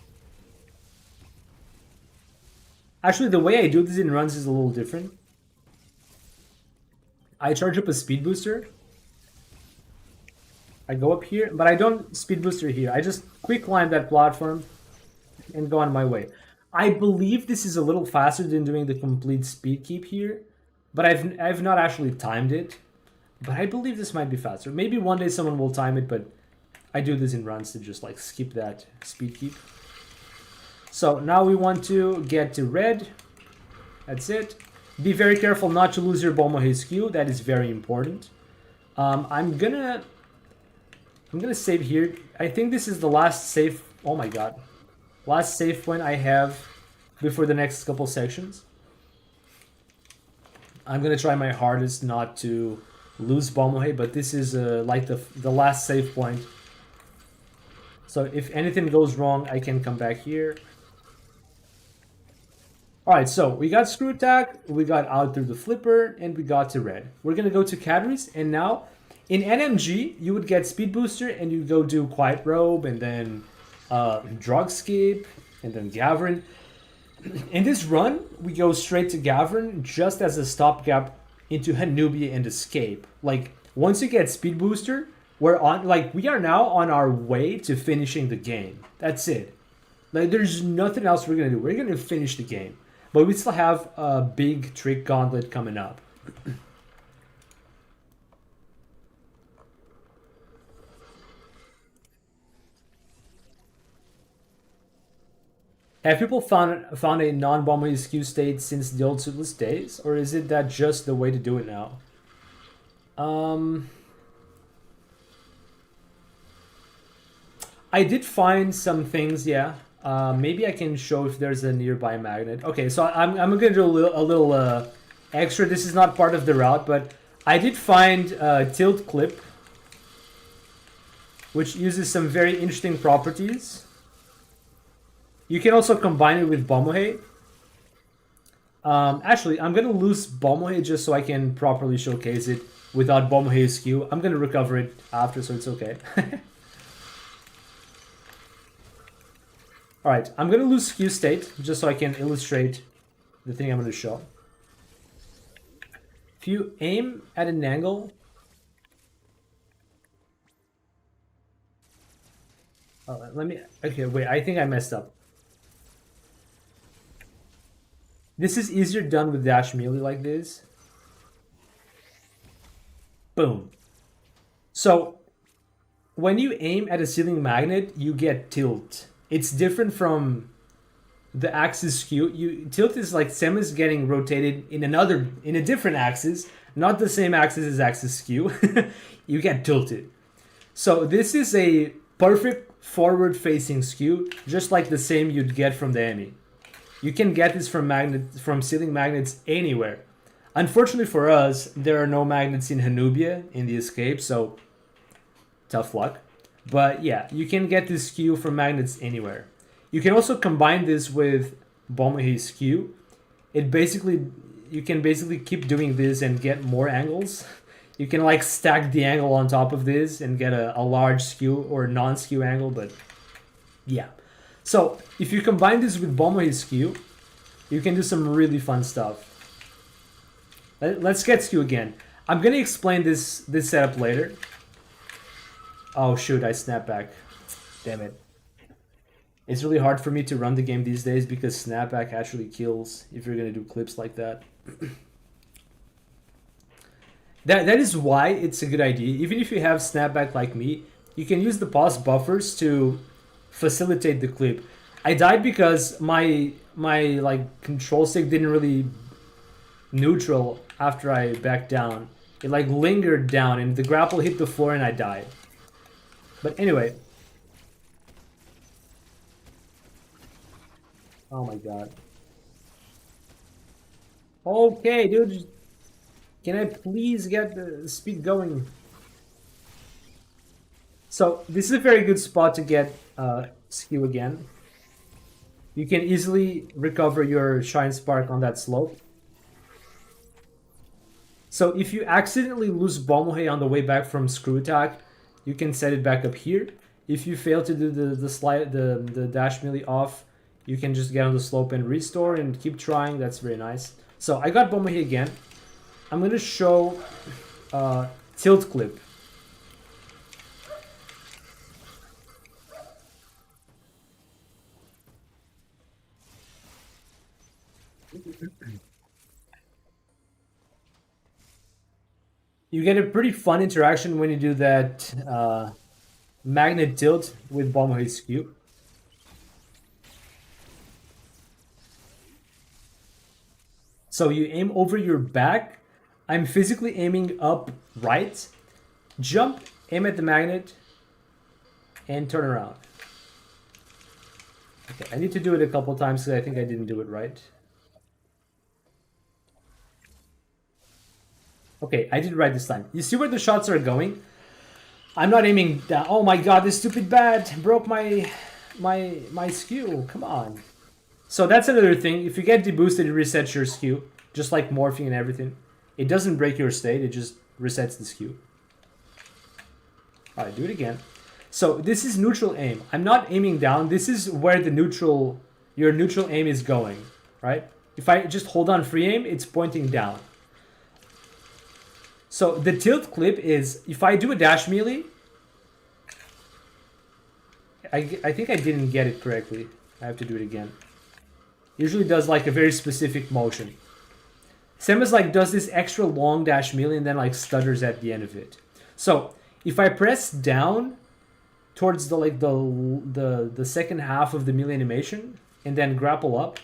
Actually, the way I do this in runs is a little different. I charge up a Speed Booster. I go up here, but I don't speed booster here. I just quick climb that platform and go on my way. I believe this is a little faster than doing the complete speed keep here, but I've not actually timed it. But I believe this might be faster. Maybe one day someone will time it, but I do this in runs to just like skip that speed keep. So now we want to get to red. That's it. Be very careful not to lose your Bomohe skew. That is very important. I'm gonna save here. I think this is the last save. Oh my god, last save point I have before the next couple sections. I'm gonna try my hardest not to lose Bomohe, but this is like the last save point. So if anything goes wrong, I can come back here. Alright, so we got screw attack, we got out through the flipper, and we got to red. We're gonna go to categories, and now in NMG, you would get speed booster, and you go do quiet robe, and then drug skip, and then Gavin. In this run, we go straight to Gavin just as a stopgap into Hanubia and escape. Like once you get speed booster, we are now on our way to finishing the game. That's it. Like there's nothing else we're gonna do. We're gonna finish the game. But we still have a big trick gauntlet coming up. Have people found a non-Bomohe skew state since the old suitless days? Or is it that just the way to do it now? I did find some things, yeah. Maybe I can show if there's a nearby magnet. Okay, so I'm gonna do a little extra. This is not part of the route, but I did find tilt clip, which uses some very interesting properties. You can also combine it with Bomohe. Actually, I'm gonna lose Bomohe just so I can properly showcase it without Bomohe skew. I'm gonna recover it after, so it's okay. Alright, I'm gonna lose skew state just so I can illustrate the thing I'm gonna show. If you aim at an angle, let me, okay, wait, I think I messed up. This is easier done with dash melee like this. Boom. So, when you aim at a ceiling magnet, you get tilt. It's different from the axis skew. Tilt is like Sem is getting rotated in a different axis, not the same axis as axis skew. You get tilted. So this is a perfect forward-facing skew, just like the same you'd get from the Emmy. You can get this from ceiling magnets anywhere. Unfortunately for us, there are no magnets in Hanubia in the escape, so tough luck. But yeah, you can get this skew from magnets anywhere. You can also combine this with Bomohe skew. You can basically keep doing this and get more angles. You can like stack the angle on top of this and get a large skew or non-skew angle, but yeah. So if you combine this with Bomohe skew, you can do some really fun stuff. Let's get skew again. I'm gonna explain this setup later. Oh shoot, I snapped back. Damn it. It's really hard for me to run the game these days because snapback actually kills if you're gonna do clips like that. That is why it's a good idea. Even if you have snapback like me, you can use the pause buffers to facilitate the clip. I died because my like control stick didn't really neutral after I backed down. It like lingered down and the grapple hit the floor and I died. But anyway. Oh my god. Okay, dude. Can I please get the speed going? So this is a very good spot to get skew again. You can easily recover your shine spark on that slope. So if you accidentally lose Bomohe on the way back from screw attack, you can set it back up here. If you fail to do the dash melee off, you can just get on the slope and restore and keep trying. That's very nice. So I got Bomohe again. I'm gonna show tilt clip. You get a pretty fun interaction when you do that magnet tilt with bomb HQ. So you aim over your back. I'm physically aiming up right. Jump, aim at the magnet, and turn around. Okay, I need to do it a couple times because I think I didn't do it right. Okay, I did it right this time. You see where the shots are going? I'm not aiming down. Oh my god, this stupid bat broke my skew. Come on. So that's another thing. If you get deboosted, it resets your skew. Just like morphing and everything. It doesn't break your state, it just resets the skew. Alright, do it again. So this is neutral aim. I'm not aiming down. This is where the your neutral aim is going, right? If I just hold on free aim, it's pointing down. So the tilt clip is, if I do a dash melee, I think I didn't get it correctly. I have to do it again. Usually does like a very specific motion. Samus like does this extra long dash melee and then like stutters at the end of it. So if I press down towards the like the second half of the melee animation and then grapple up,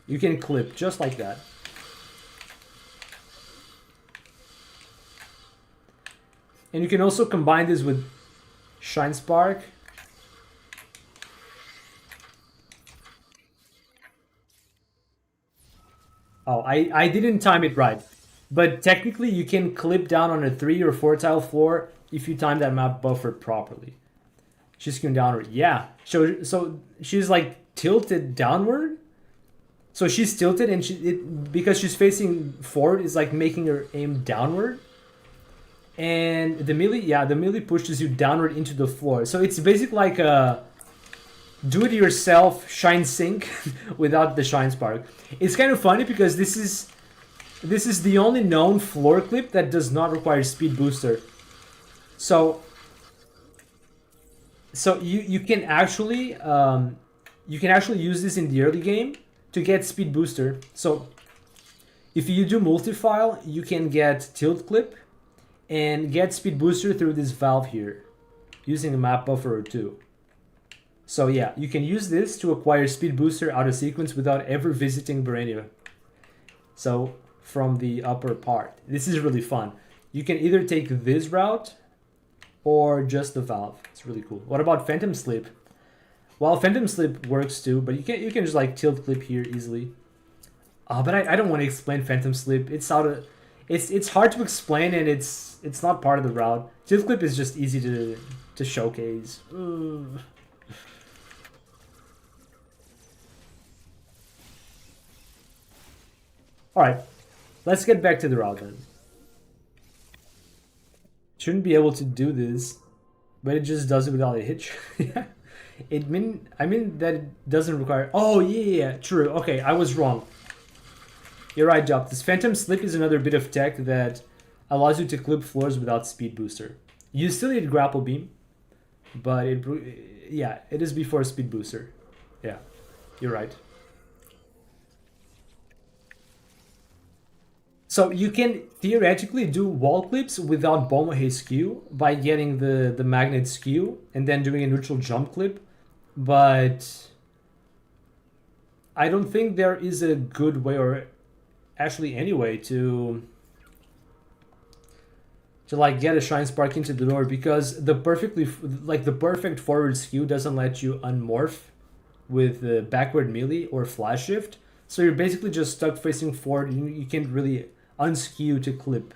you can clip just like that. And you can also combine this with Shine Spark. Oh, I didn't time it right. But technically you can clip down on a 3 or 4 tile floor if you time that map buffer properly. She's going downward. Yeah. So she's like tilted downward. So she's tilted and because she's facing forward is like making her aim downward. And the melee pushes you downward into the floor. So it's basically like a do-it-yourself shine sync without the shine spark. It's kind of funny because this is the only known floor clip that does not require speed booster. So you can actually use this in the early game to get speed booster. So if you do multi-file, you can get tilt clip and get speed booster through this valve here using a map buffer or two. So yeah, you can use this to acquire speed booster out of sequence without ever visiting Barania. So from the upper part, this is really fun. You can either take this route or just the valve. It's really cool. What about Phantom Slip? Well, Phantom Slip works too, but you can just like tilt clip here easily. But I don't want to explain Phantom Slip. It's hard to explain and it's not part of the route. Tilt clip is just easy to showcase. Ugh. Alright, let's get back to the route then. Shouldn't be able to do this, but it just does it without a hitch. I mean that it doesn't require... Oh, yeah, true. Okay, I was wrong. You're right, Job. This Phantom Slip is another bit of tech that allows you to clip floors without speed booster. You still need grapple beam, but it is before speed booster. Yeah, you're right. So you can theoretically do wall clips without Bomahey skew by getting the magnet skew and then doing a neutral jump clip, but I don't think there is a good way, or actually any way, to like get a shine spark into the door, because the perfect forward skew doesn't let you unmorph with the backward melee or flash shift. So you're basically just stuck facing forward. You can't really unskew to clip.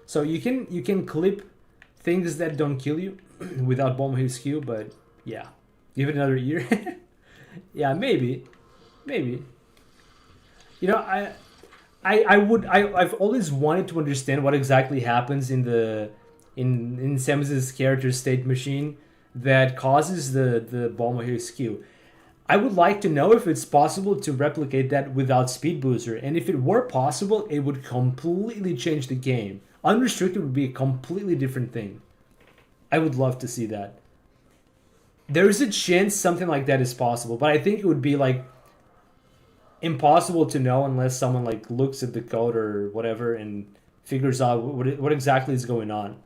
So you can clip things that don't kill you without bomb skew, but yeah, give it another year. Yeah, maybe. You know, I've always wanted to understand what exactly happens in Samus's character state machine that causes the bomb skew. I would like to know if it's possible to replicate that without speed booster, and if it were possible, it would completely change the game. Unrestricted would be a completely different thing. I would love to see that. There is a chance something like that is possible, but I think it would be like impossible to know unless someone like looks at the code or whatever and figures out what exactly is going on.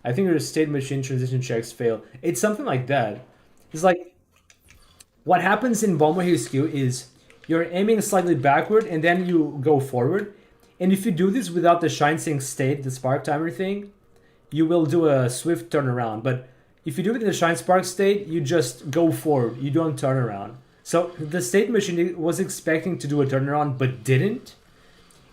I think your state machine transition checks fail. It's something like that. It's like what happens in Bomber HQ is you're aiming slightly backward and then you go forward. And if you do this without the shine sync state, the spark timer thing, you will do a swift turnaround. But if you do it in the shine spark state, you just go forward. You don't turn around. So the state machine was expecting to do a turnaround but didn't.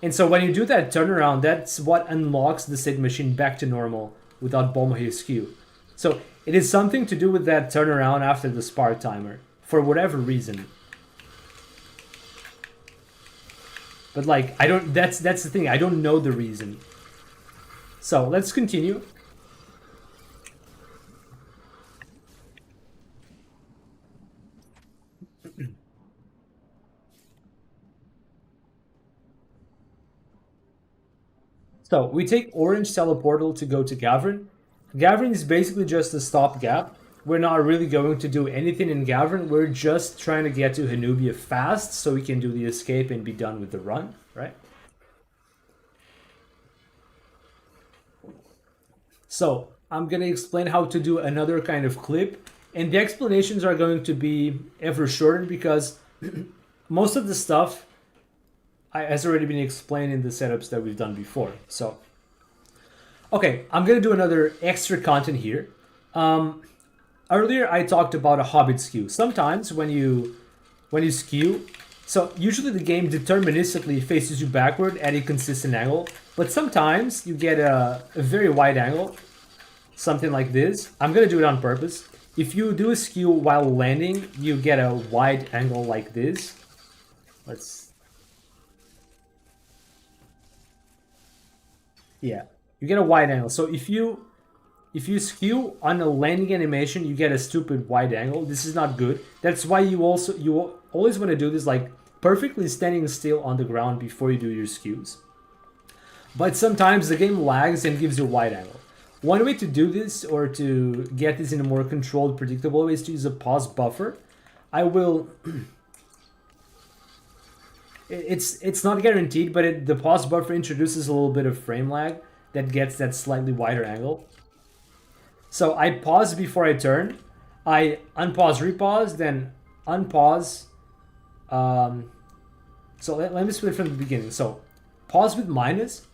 And so when you do that turnaround, that's what unlocks the state machine back to normal without Bomber HQ. So it is something to do with that turnaround after the spark timer, for whatever reason. But like, I don't, that's the thing, I don't know the reason. So let's continue. So we take orange teleportal to go to Gavrin. Gavrin is basically just a stopgap. We're not really going to do anything in Gavrin. We're just trying to get to Hanubia fast so we can do the escape and be done with the run, right? So I'm going to explain how to do another kind of clip. And the explanations are going to be ever shorter because most of the stuff has already been explained in the setups that we've done before. So, okay, I'm going to do another extra content here. Earlier I talked about a Hobbit skew. Sometimes when you skew, so usually the game deterministically faces you backward at a consistent angle, but sometimes you get a very wide angle, something like this. I'm gonna do it on purpose. If you do a skew while landing, you get a wide angle like this. Yeah, you get a wide angle. So if you skew on a landing animation, you get a stupid wide angle. This is not good. That's why you always want to do this like perfectly standing still on the ground before you do your skews. But sometimes the game lags and gives you a wide angle. One way to do this, or to get this in a more controlled, predictable way, is to use a pause buffer. I will... It's not guaranteed, but the pause buffer introduces a little bit of frame lag that gets that slightly wider angle. So I pause before I turn. I unpause, repause, then unpause. So let me split from the beginning. So pause with minus,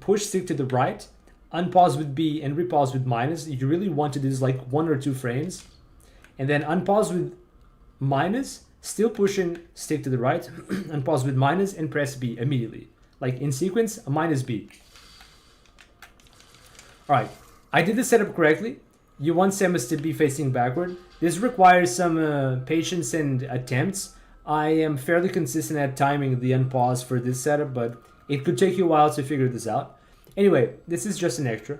push stick to the right, unpause with B, and repause with minus. If you really want to do this like 1 or 2 frames, and then unpause with minus, still pushing stick to the right, unpause with minus, and press B immediately. Like in sequence, minus B. Alright, I did the setup correctly. You want Samus to be facing backward. This requires some patience and attempts. I am fairly consistent at timing the unpause for this setup, but it could take you a while to figure this out. Anyway, this is just an extra.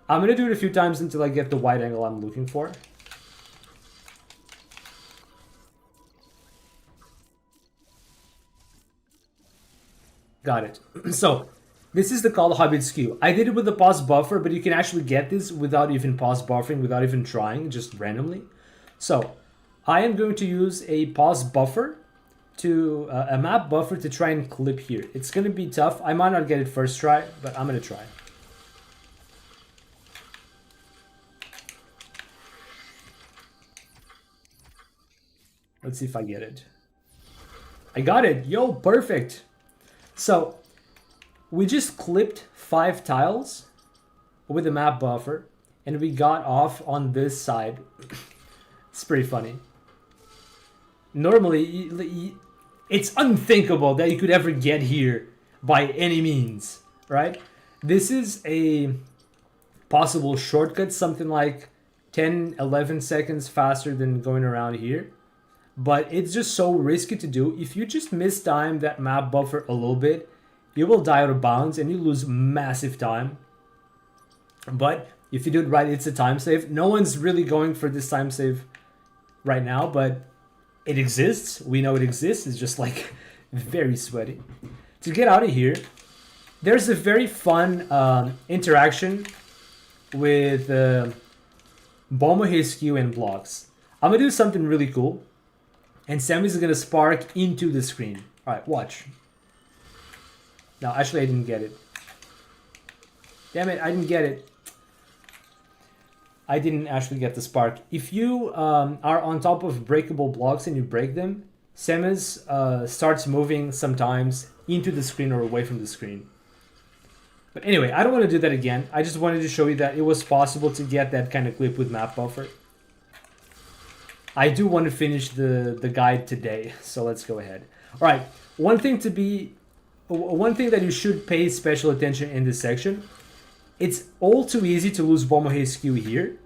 I'm going to do it a few times until I get the wide angle I'm looking for. Got it. So, this is the called Hobbit skew. I did it with the pause buffer, but you can actually get this without even pause buffering, without even trying, just randomly. So, I am going to use a pause buffer to a map buffer to try and clip here. It's going to be tough. I might not get it first try, but I'm going to try. Let's see if I get it. I got it. Yo, perfect. So, we just clipped 5 tiles with a map buffer, and we got off on this side. It's pretty funny. Normally, it's unthinkable that you could ever get here by any means, right? This is a possible shortcut, something like 10, 11 seconds faster than going around here. But it's just so risky to do. If you just mistime that map buffer a little bit, you will die out of bounds and you lose massive time. But if you do it right, it's a time save. No one's really going for this time save right now, but it exists. We know it exists. It's just like very sweaty. To get out of here, there's a very fun interaction with Bomber HQ and blocks. I'm gonna do something really cool, and Samus is gonna spark into the screen. All right, watch. No, actually I didn't get it. Damn it, I didn't get it. I didn't actually get the spark. If you are on top of breakable blocks and you break them, Samus starts moving sometimes into the screen or away from the screen. But anyway, I don't want to do that again. I just wanted to show you that it was possible to get that kind of clip with map buffer. I do want to finish the guide today, so let's go ahead. All right, one thing that you should pay special attention in this section, it's all too easy to lose Bomohe skew here.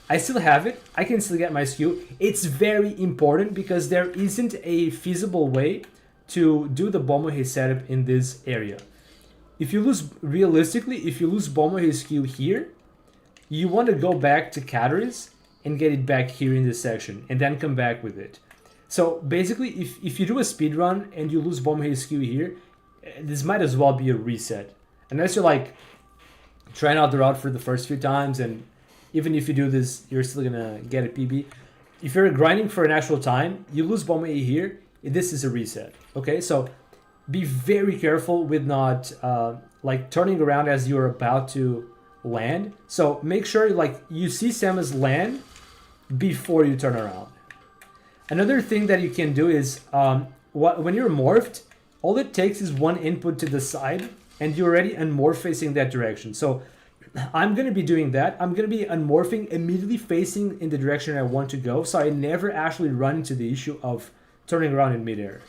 I still have it. I can still get my skew. It's very important because there isn't a feasible way to do the Bomohe setup in this area. If you lose, realistically, if you lose Bomohe skew here, you want to go back to Cateris and get it back here in this section and then come back with it. So basically, if you do a speed run and you lose Bomohe skew here, this might as well be a reset. Unless you're like trying out the route for the first few times, and even if you do this, you're still gonna get a PB. If you're grinding for an actual time, you lose Bomohe here, this is a reset. Okay, so be very careful with not like turning around as you're about to land. So make sure like you see Samus land before you turn around. Another thing that you can do is when you're morphed, all it takes is one input to the side and you're already unmorph facing that direction. So I'm going to be doing that. I'm going to be unmorphing immediately facing in the direction I want to go, so I never actually run into the issue of turning around in midair.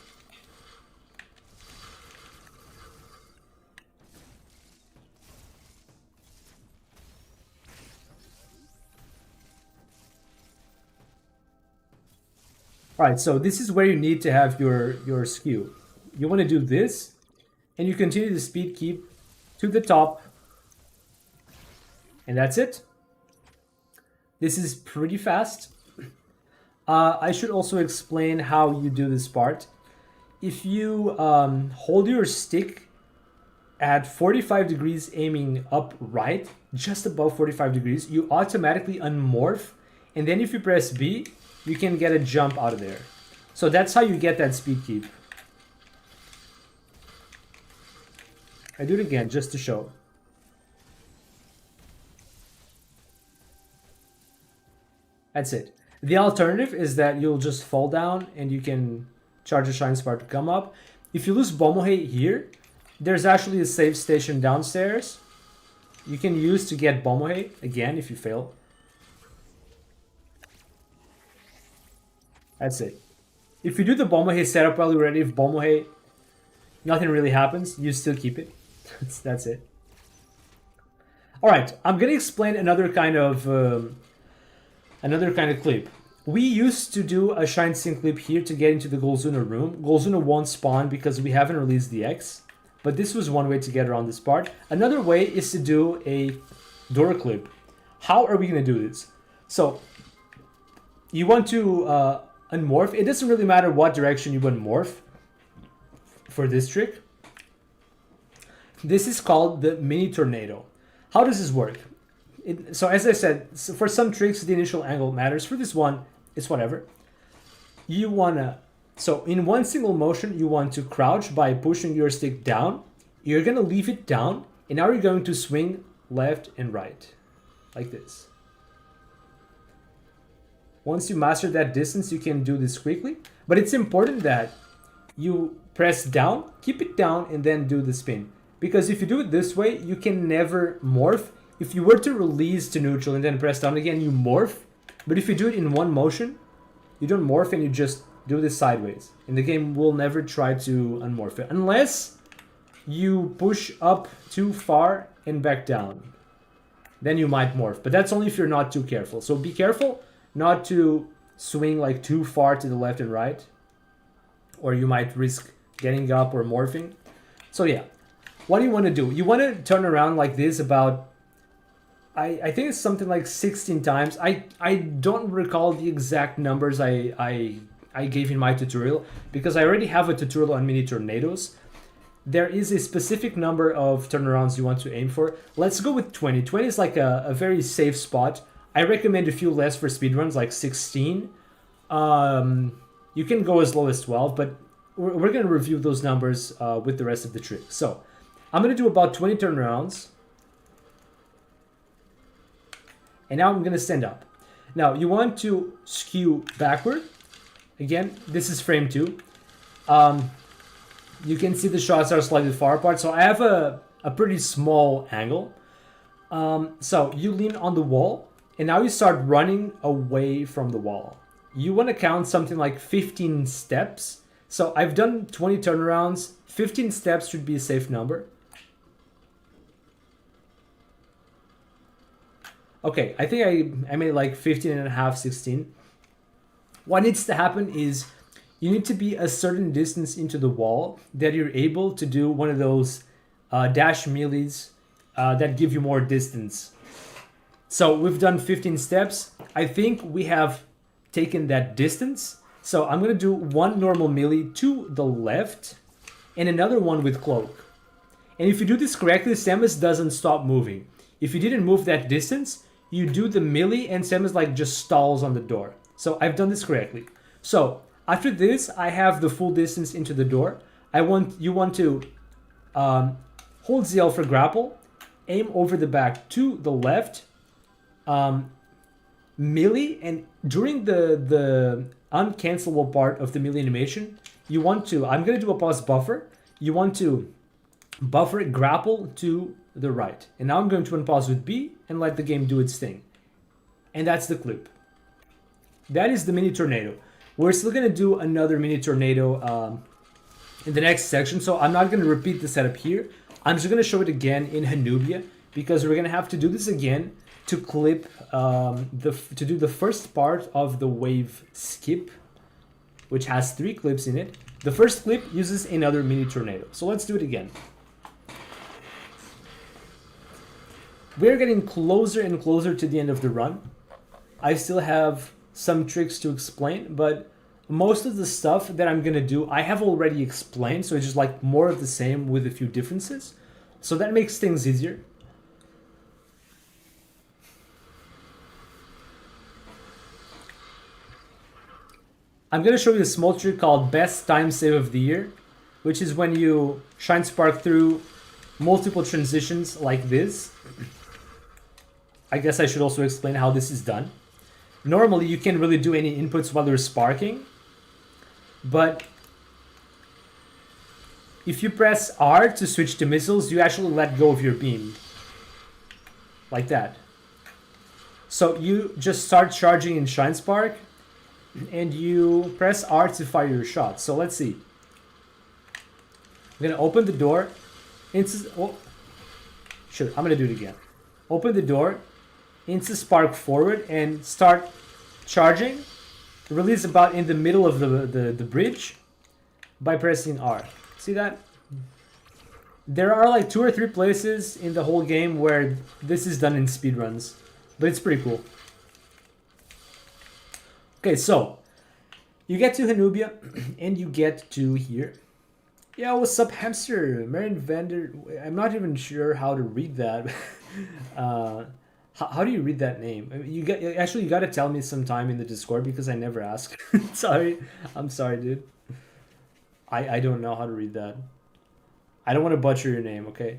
Alright, so this is where you need to have your skew. You want to do this, and you continue the speed keep to the top, and that's it. This is pretty fast. I should also explain how you do this part. If you hold your stick at 45 degrees aiming up right, just above 45 degrees, you automatically unmorph, and then if you press B, you can get a jump out of there. So that's how you get that speed keep. I do it again just to show. That's it. The alternative is that you'll just fall down and you can charge a Shine Spark to come up. If you lose Bomohe here, there's actually a save station downstairs you can use to get Bomohe again if you fail. That's it. If you do the Bomohe setup while you're ready, if Bomohe, nothing really happens, you still keep it. That's it. Alright, I'm gonna explain another kind of clip. We used to do a Shine Sync clip here to get into the Golzuna room. Golzuna won't spawn because we haven't released the X, but this was one way to get around this part. Another way is to do a door clip. How are we gonna do this? So, you want to unmorph. It doesn't really matter what direction you unmorph for this trick. This is called the mini tornado. How does this work? So as I said, for some tricks the initial angle matters. For this one, it's whatever. You wanna, so in one single motion you want to crouch by pushing your stick down. You're gonna leave it down, and now you're going to swing left and right, like this. Once you master that distance, you can do this quickly. But it's important that you press down, keep it down, and then do the spin. Because if you do it this way, you can never morph. If you were to release to neutral and then press down again, you morph. But if you do it in one motion, you don't morph and you just do this sideways. And the game will never try to unmorph it. Unless you push up too far and back down. Then you might morph. But that's only if you're not too careful. So be careful not to swing like too far to the left and right, or you might risk getting up or morphing. So yeah, what do you want to do? You want to turn around like this about, I think it's something like 16 times. I don't recall the exact numbers I gave in my tutorial because I already have a tutorial on mini tornadoes. There is a specific number of turnarounds you want to aim for. Let's go with 20. 20 is like a very safe spot. I recommend a few less for speedruns, like 16. You can go as low as 12, but we're going to review those numbers with the rest of the trick. So I'm going to do about 20 turnarounds. And now I'm going to stand up. Now, you want to skew backward. Again, this is frame 2. You can see the shots are slightly far apart. So I have a pretty small angle. So you lean on the wall. And now you start running away from the wall. You want to count something like 15 steps. So I've done 20 turnarounds. 15 steps should be a safe number. Okay, I think I made like 15 and a half, 16. What needs to happen is you need to be a certain distance into the wall that you're able to do one of those dash melees that give you more distance. So we've done 15 steps. I think we have taken that distance. So I'm going to do one normal melee to the left and another one with cloak. And if you do this correctly, Samus doesn't stop moving. If you didn't move that distance, you do the melee and Samus like just stalls on the door. So I've done this correctly. So after this, I have the full distance into the door. You want to hold ZL for grapple, aim over the back to the left, melee, and during the uncancelable part of the melee animation, you want to, I'm going to do a pause buffer. You want to buffer grapple to the right. And now I'm going to unpause with B and let the game do its thing. And that's the clip. That is the mini tornado. We're still going to do another mini tornado in the next section, so I'm not going to repeat the setup here. I'm just going to show it again in Hanubia because we're going to have to do this again to clip to do the first part of the wave skip, which has 3 clips in it. The first clip uses another mini tornado. So let's do it again. We're getting closer and closer to the end of the run. I still have some tricks to explain, but most of the stuff that I'm gonna do, I have already explained, so it's just like more of the same with a few differences. So that makes things easier. I'm gonna show you a small trick called Best Time Save of the Year, which is when you shine spark through multiple transitions like this. I guess I should also explain how this is done. Normally, you can't really do any inputs while you're sparking, but if you press R to switch to missiles, you actually let go of your beam. Like that. So you just start charging in Shine Spark, and you press R to fire your shot. So let's see. I'm gonna open the door. I'm gonna do it again. Open the door, Insta Spark forward, and start charging. Release about in the middle of the bridge by pressing R. See that? There are like 2 or 3 places in the whole game where this is done in speedruns, but it's pretty cool. Okay, so you get to Hanubia and you get to here. Yeah, what's up, hamster? Marion Vander. I'm not even sure how to read that. How do you read that name? You got to tell me sometime in the Discord because I never ask. Sorry, I'm sorry, dude. I don't know how to read that. I don't want to butcher your name, okay?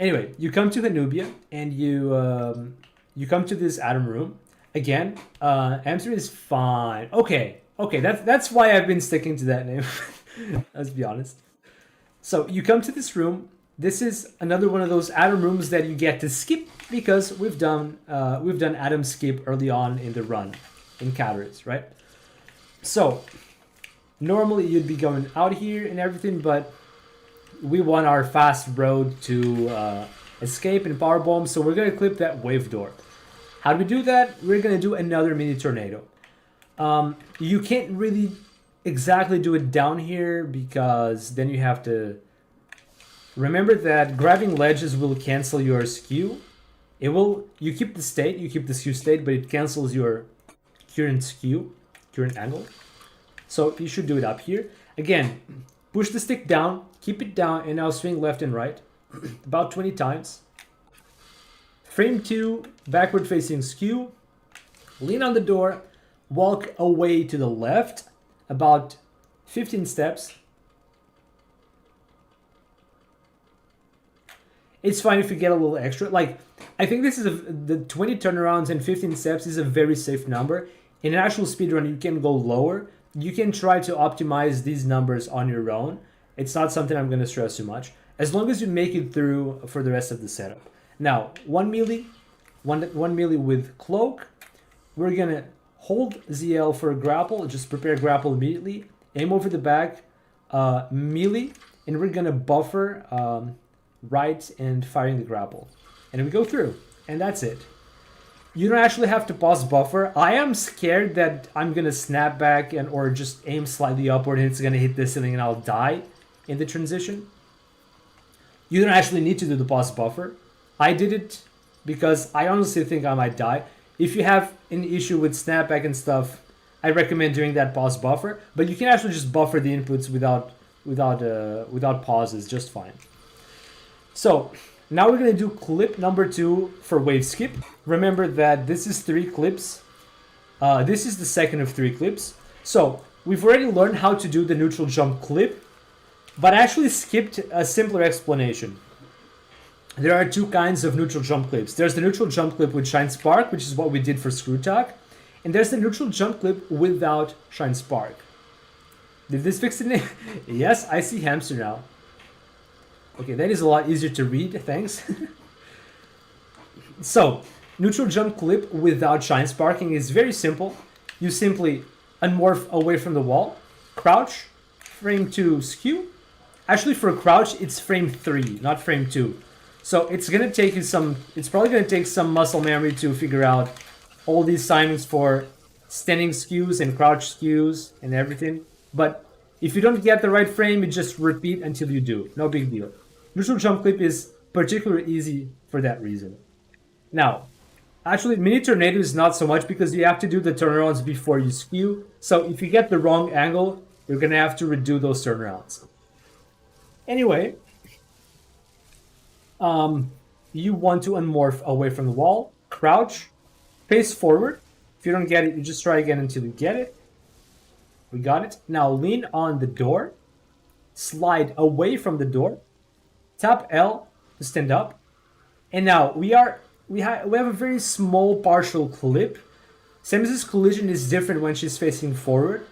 Anyway, you come to Hanubia and you come to this Atom room. Again, answer is fine. Okay, that's why I've been sticking to that name. Let's be honest. So you come to this room. This is another one of those Atom rooms that you get to skip because we've done Atom skip early on in the run in Cataracts, right? So normally you'd be going out here and everything, but we want our fast road to escape and power bomb, so we're gonna clip that wave door. How do we do that? We're gonna do another mini tornado. You can't really exactly do it down here because then you have to remember that grabbing ledges will cancel your skew. You keep the skew state, but it cancels your current angle. So you should do it up here. Again, push the stick down, keep it down, and now swing left and right about 20 times. Frame 2, backward facing skew. Lean on the door, walk away to the left about 15 steps. It's fine if you get a little extra. Like, I think this is the 20 turnarounds and 15 steps is a very safe number. In an actual speedrun, you can go lower. You can try to optimize these numbers on your own. It's not something I'm going to stress too much. As long as you make it through for the rest of the setup. Now, one melee with cloak. We're going to hold ZL for a grapple. Just prepare grapple immediately. Aim over the back. Melee. And we're going to buffer right and firing the grapple. And we go through. And that's it. You don't actually have to pause buffer. I am scared that I'm going to snap back and or just aim slightly upward and it's going to hit this ceiling and I'll die in the transition. You don't actually need to do the pause buffer. I did it because I honestly think I might die. If you have an issue with snapback and stuff, I recommend doing that pause buffer. But you can actually just buffer the inputs without pauses just fine. So now we're going to do clip number 2 for wave skip. Remember that this is 3 clips. This is the second of 3 clips. So we've already learned how to do the neutral jump clip, but I actually skipped a simpler explanation. There are 2 kinds of neutral jump clips. There's the neutral jump clip with Shine Spark, which is what we did for Screw Talk. And there's the neutral jump clip without Shine Spark. Did this fix the name? Yes, I see hamster now. Okay, that is a lot easier to read, thanks. So, neutral jump clip without Shine Sparking is very simple. You simply unmorph away from the wall, crouch, frame 2 skew. Actually, for a crouch, it's frame 3, not frame 2. So it's gonna take you it's probably gonna take some muscle memory to figure out all these timings for standing skews and crouch skews and everything. But if you don't get the right frame, you just repeat until you do. No big deal. Neutral jump clip is particularly easy for that reason. Now, actually, mini tornado is not so much because you have to do the turnarounds before you skew. So if you get the wrong angle, you're gonna have to redo those turnarounds. Anyway, you want to unmorph away from the wall, crouch, pace forward. If you don't get it, you just try again until you get it. We got it. Now lean on the door, slide away from the door, tap L to stand up, and now we have a very small partial clip. Samus's collision is different when she's facing forward.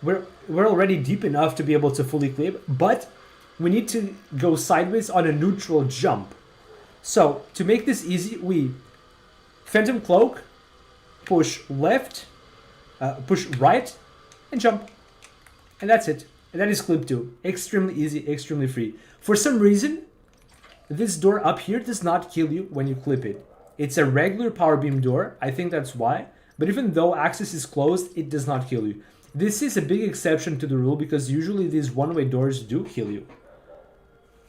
We're already deep enough to be able to fully clip, but we need to go sideways on a neutral jump. So to make this easy, we Phantom Cloak, push left, push right, and jump. And that's it. And that is clip 2. Extremely easy, extremely free. For some reason, this door up here does not kill you when you clip it. It's a regular power beam door. I think that's why. But even though access is closed, it does not kill you. This is a big exception to the rule because usually these one-way doors do kill you.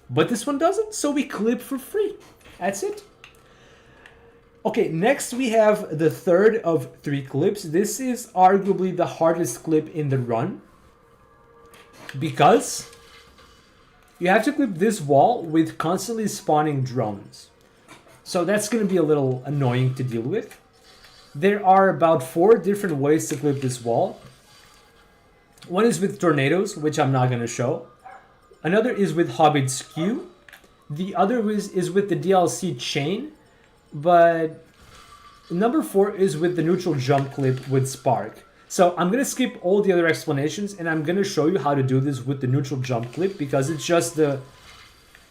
But this one doesn't, so we clip for free. That's it. Okay, next we have the third of 3 clips. This is arguably the hardest clip in the run because you have to clip this wall with constantly spawning drones. So that's going to be a little annoying to deal with. There are about 4 different ways to clip this wall. One is with tornadoes, which I'm not going to show. Another is with Hobbit Skew. The other is with the DLC chain. But number 4 is with the neutral jump clip with Spark. So I'm going to skip all the other explanations and I'm going to show you how to do this with the neutral jump clip because it's just the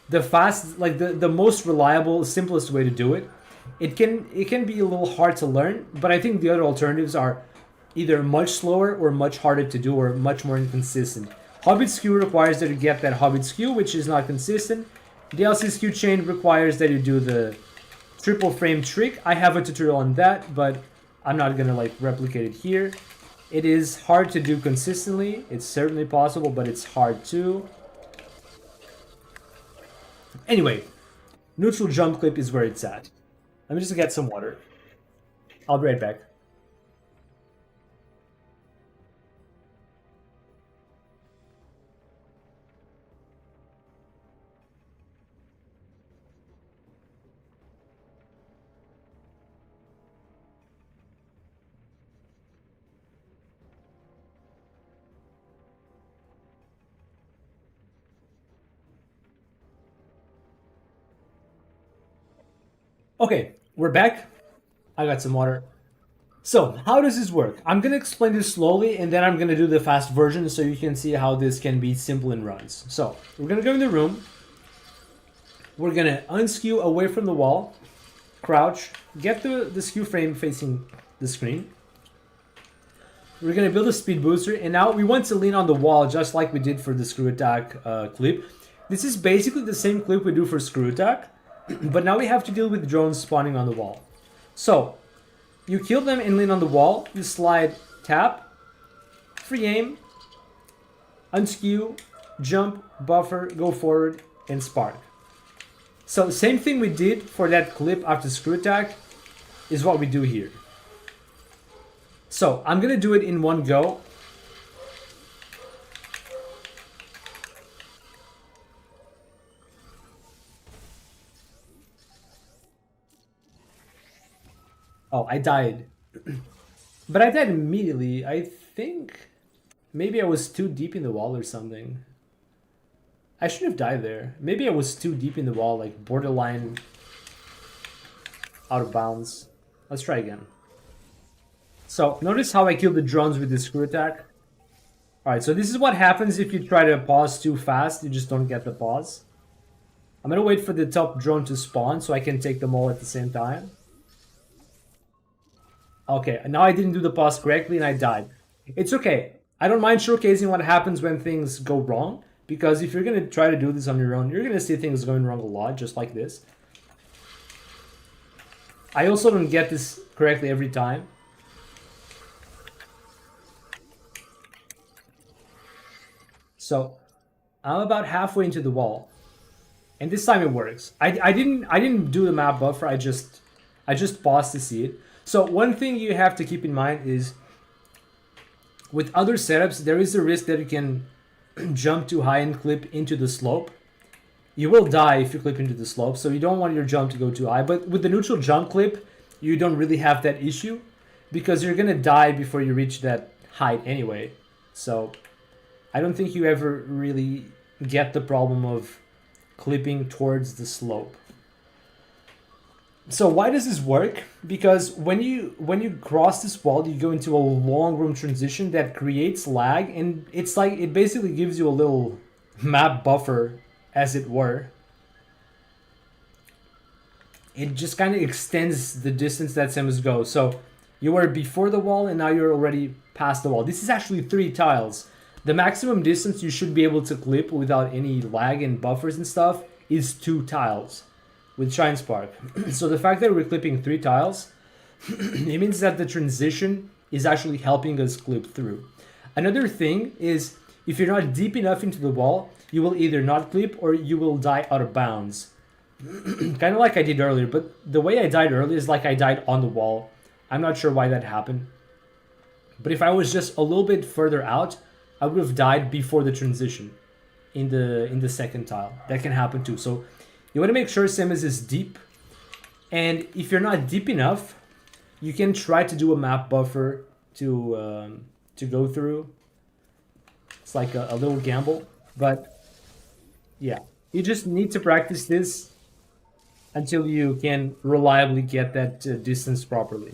fast, like the most reliable, simplest way to do it. It can be a little hard to learn, but I think the other alternatives are either much slower or much harder to do or much more inconsistent. Hobbit Skew requires that you get that Hobbit Skew, which is not consistent. DLC Skew Chain requires that you do the triple frame trick. I have a tutorial on that, but I'm not gonna like replicate it here. It is hard to do consistently. It's certainly possible, but it's hard too. Anyway, neutral jump clip is where it's at. Let me just get some water. I'll be right back. Okay, we're back. I got some water. So, how does this work? I'm gonna explain this slowly and then I'm gonna do the fast version so you can see how this can be simple in runs. So, we're gonna go in the room. We're gonna unskew away from the wall, crouch, get the skew frame facing the screen. We're gonna build a speed booster, and now we want to lean on the wall just like we did for the screw attack clip. This is basically the same clip we do for screw attack, but now we have to deal with drones spawning on the wall. So, you kill them and lean on the wall, you slide, tap, free aim, unskew, jump, buffer, go forward, and spark. So same thing we did for that clip after screw attack is what we do here. So I'm gonna do it in one go. Oh, I died. But I died immediately. I think maybe I was too deep in the wall or something. I should have died there. Maybe I was too deep in the wall, like borderline out of bounds. Let's try again. So notice how I killed the drones with the screw attack. Alright, so this is what happens if you try to pause too fast. You just don't get the pause. I'm gonna wait for the top drone to spawn so I can take them all at the same time. Okay, now I didn't do the pause correctly and I died. It's okay. I don't mind showcasing what happens when things go wrong, because if you're gonna try to do this on your own, you're gonna see things going wrong a lot, just like this. I also don't get this correctly every time. So I'm about halfway into the wall, and this time it works. I didn't do the map buffer. I just paused to see it. So one thing you have to keep in mind is with other setups, there is a risk that you can jump too high and clip into the slope. You will die if you clip into the slope, so you don't want your jump to go too high. But with the neutral jump clip, you don't really have that issue because you're gonna die before you reach that height anyway. So I don't think you ever really get the problem of clipping towards the slope. So why does this work? Because when you cross this wall, you go into a long room transition that creates lag, and it's like it basically gives you a little map buffer, as it were. It just kind of extends the distance that Samus goes. So you were before the wall, and now you're already past the wall. This is actually 3 tiles. The maximum distance you should be able to clip without any lag and buffers and stuff is 2 tiles with Shine Spark. So the fact that we're clipping 3 tiles, it means that the transition is actually helping us clip through. Another thing is, if you're not deep enough into the wall, you will either not clip or you will die out of bounds. Kind of like I did earlier, but the way I died earlier is like I died on the wall. I'm not sure why that happened. But if I was just a little bit further out, I would have died before the transition in the second tile. That can happen too. So you want to make sure Samus is deep. And if you're not deep enough, you can try to do a map buffer to go through. It's like a little gamble. But yeah, you just need to practice this until you can reliably get that distance properly.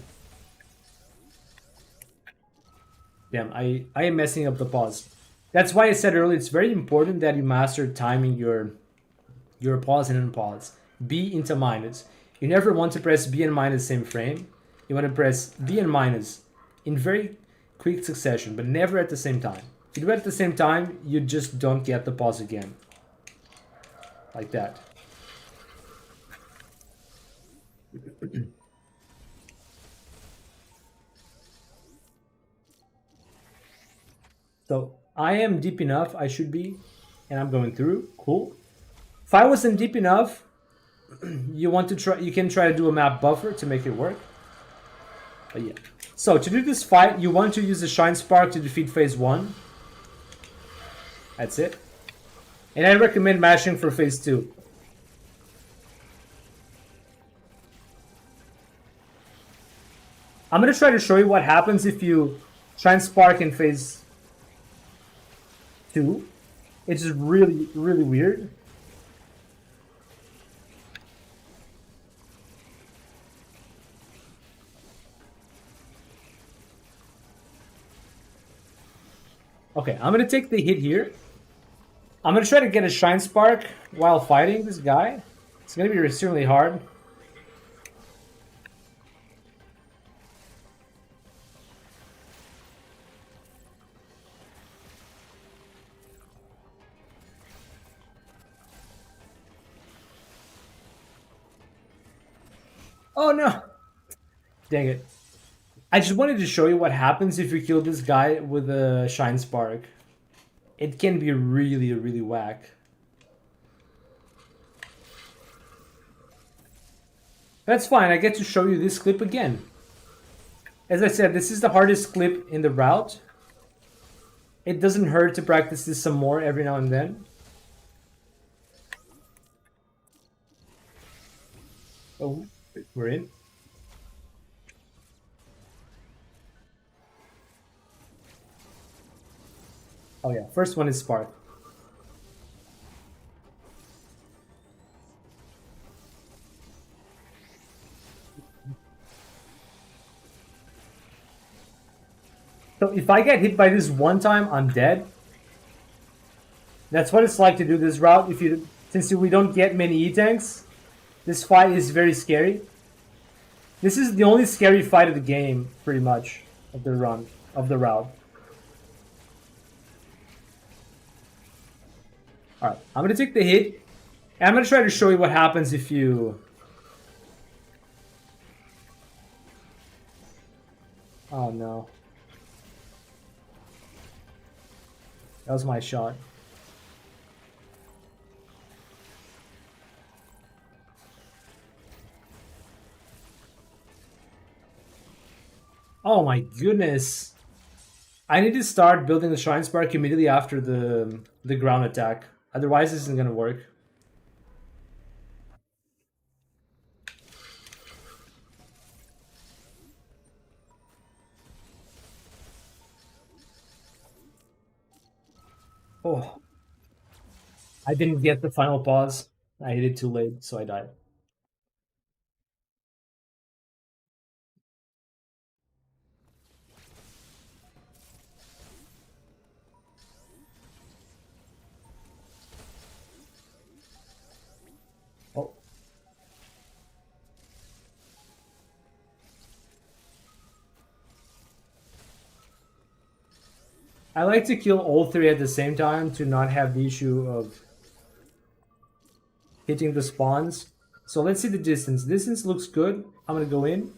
Damn, I am messing up the pause. That's why I said earlier, it's very important that you master timing your pause and unpause. B into minus. You never want to press B and minus same frame. You want to press B and minus in very quick succession, but never at the same time. If you do it at the same time, you just don't get the pause again. Like that. So I am deep enough, I should be, and I'm going through. Cool. If I wasn't deep enough, you can try to do a map buffer to make it work. But yeah. So to do this fight, you want to use the Shine Spark to defeat phase 1. That's it. And I recommend mashing for phase 2. I'm gonna try to show you what happens if you Shine Spark in phase 2. It's just really, really weird. Okay, I'm gonna take the hit here. I'm gonna try to get a Shine Spark while fighting this guy. It's gonna be extremely hard. Oh no! Dang it. I just wanted to show you what happens if you kill this guy with a Shine Spark. It can be really, really whack. That's fine, I get to show you this clip again. As I said, this is the hardest clip in the route. It doesn't hurt to practice this some more every now and then. Oh, we're in. Oh yeah, first one is Spark. So if I get hit by this one time, I'm dead. That's what it's like to do this route. Since we don't get many E-tanks, this fight is very scary. This is the only scary fight of the game, pretty much, of the run, of the route. Alright, I'm gonna take the hit, and I'm gonna try to show you what happens if you... Oh no. That was my shot. Oh my goodness. I need to start building the Shrine Spark immediately after the ground attack. Otherwise this isn't gonna work. Oh. I didn't get the final pause. I hit it too late, so I died. Oh. I like to kill all three at the same time to not have the issue of hitting the spawns. So let's see the distance. Distance looks good. I'm gonna go in.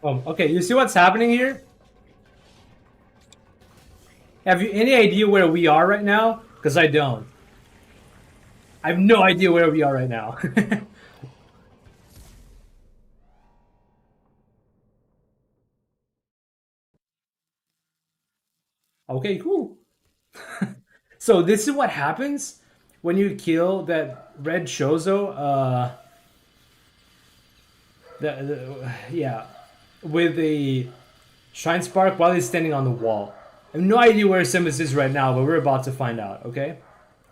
Okay, you see what's happening here? Have you any idea where we are right now? Because I don't. I have no idea where we are right now. Okay, cool. So this is what happens when you kill that red Chozo. Yeah, with a Shine Spark while he's standing on the wall. I have no idea where Simus is right now, but we're about to find out, okay?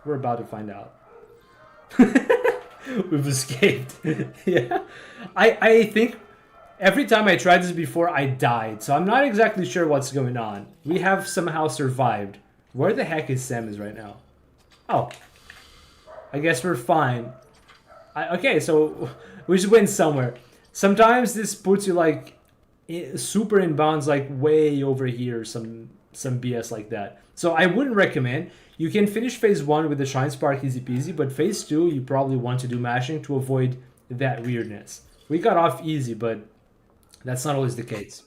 We're about to find out. We've escaped. Yeah. I think Every time I tried this before, I died, so I'm not exactly sure what's going on. We have somehow survived. Where the heck is Samus right now? Oh. I guess we're fine. Okay, so we just went somewhere. Sometimes this puts you like super in bounds, like way over here, some BS like that. So I wouldn't recommend. You can finish phase 1 with the Shine Spark easy peasy, but phase 2 you probably want to do mashing to avoid that weirdness. We got off easy, but that's not always the case.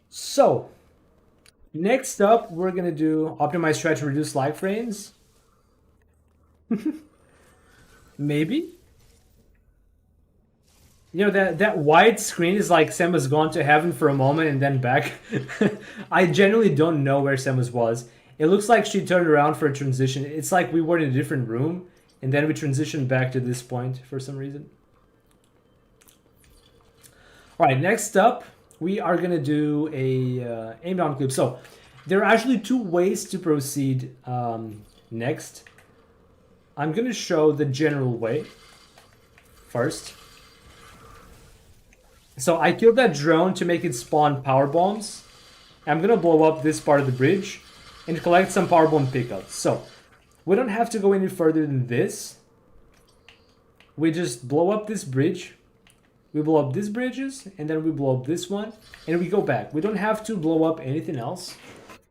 So next up, we're gonna do optimize stretch, reduce lag frames. Maybe. You know, that wide screen is like Samus gone to heaven for a moment and then back. I genuinely don't know where Samus was. It looks like she turned around for a transition. It's like we were in a different room and then we transitioned back to this point for some reason. All right, next up, we are gonna do a aim down clip. So there are actually two ways to proceed next. I'm gonna show the general way first. So I killed that drone to make it spawn power bombs. I'm gonna blow up this part of the bridge and collect some power bomb pickups. So we don't have to go any further than this. We just blow up this bridge. We blow up these bridges and then we blow up this one and we go back. We don't have to blow up anything else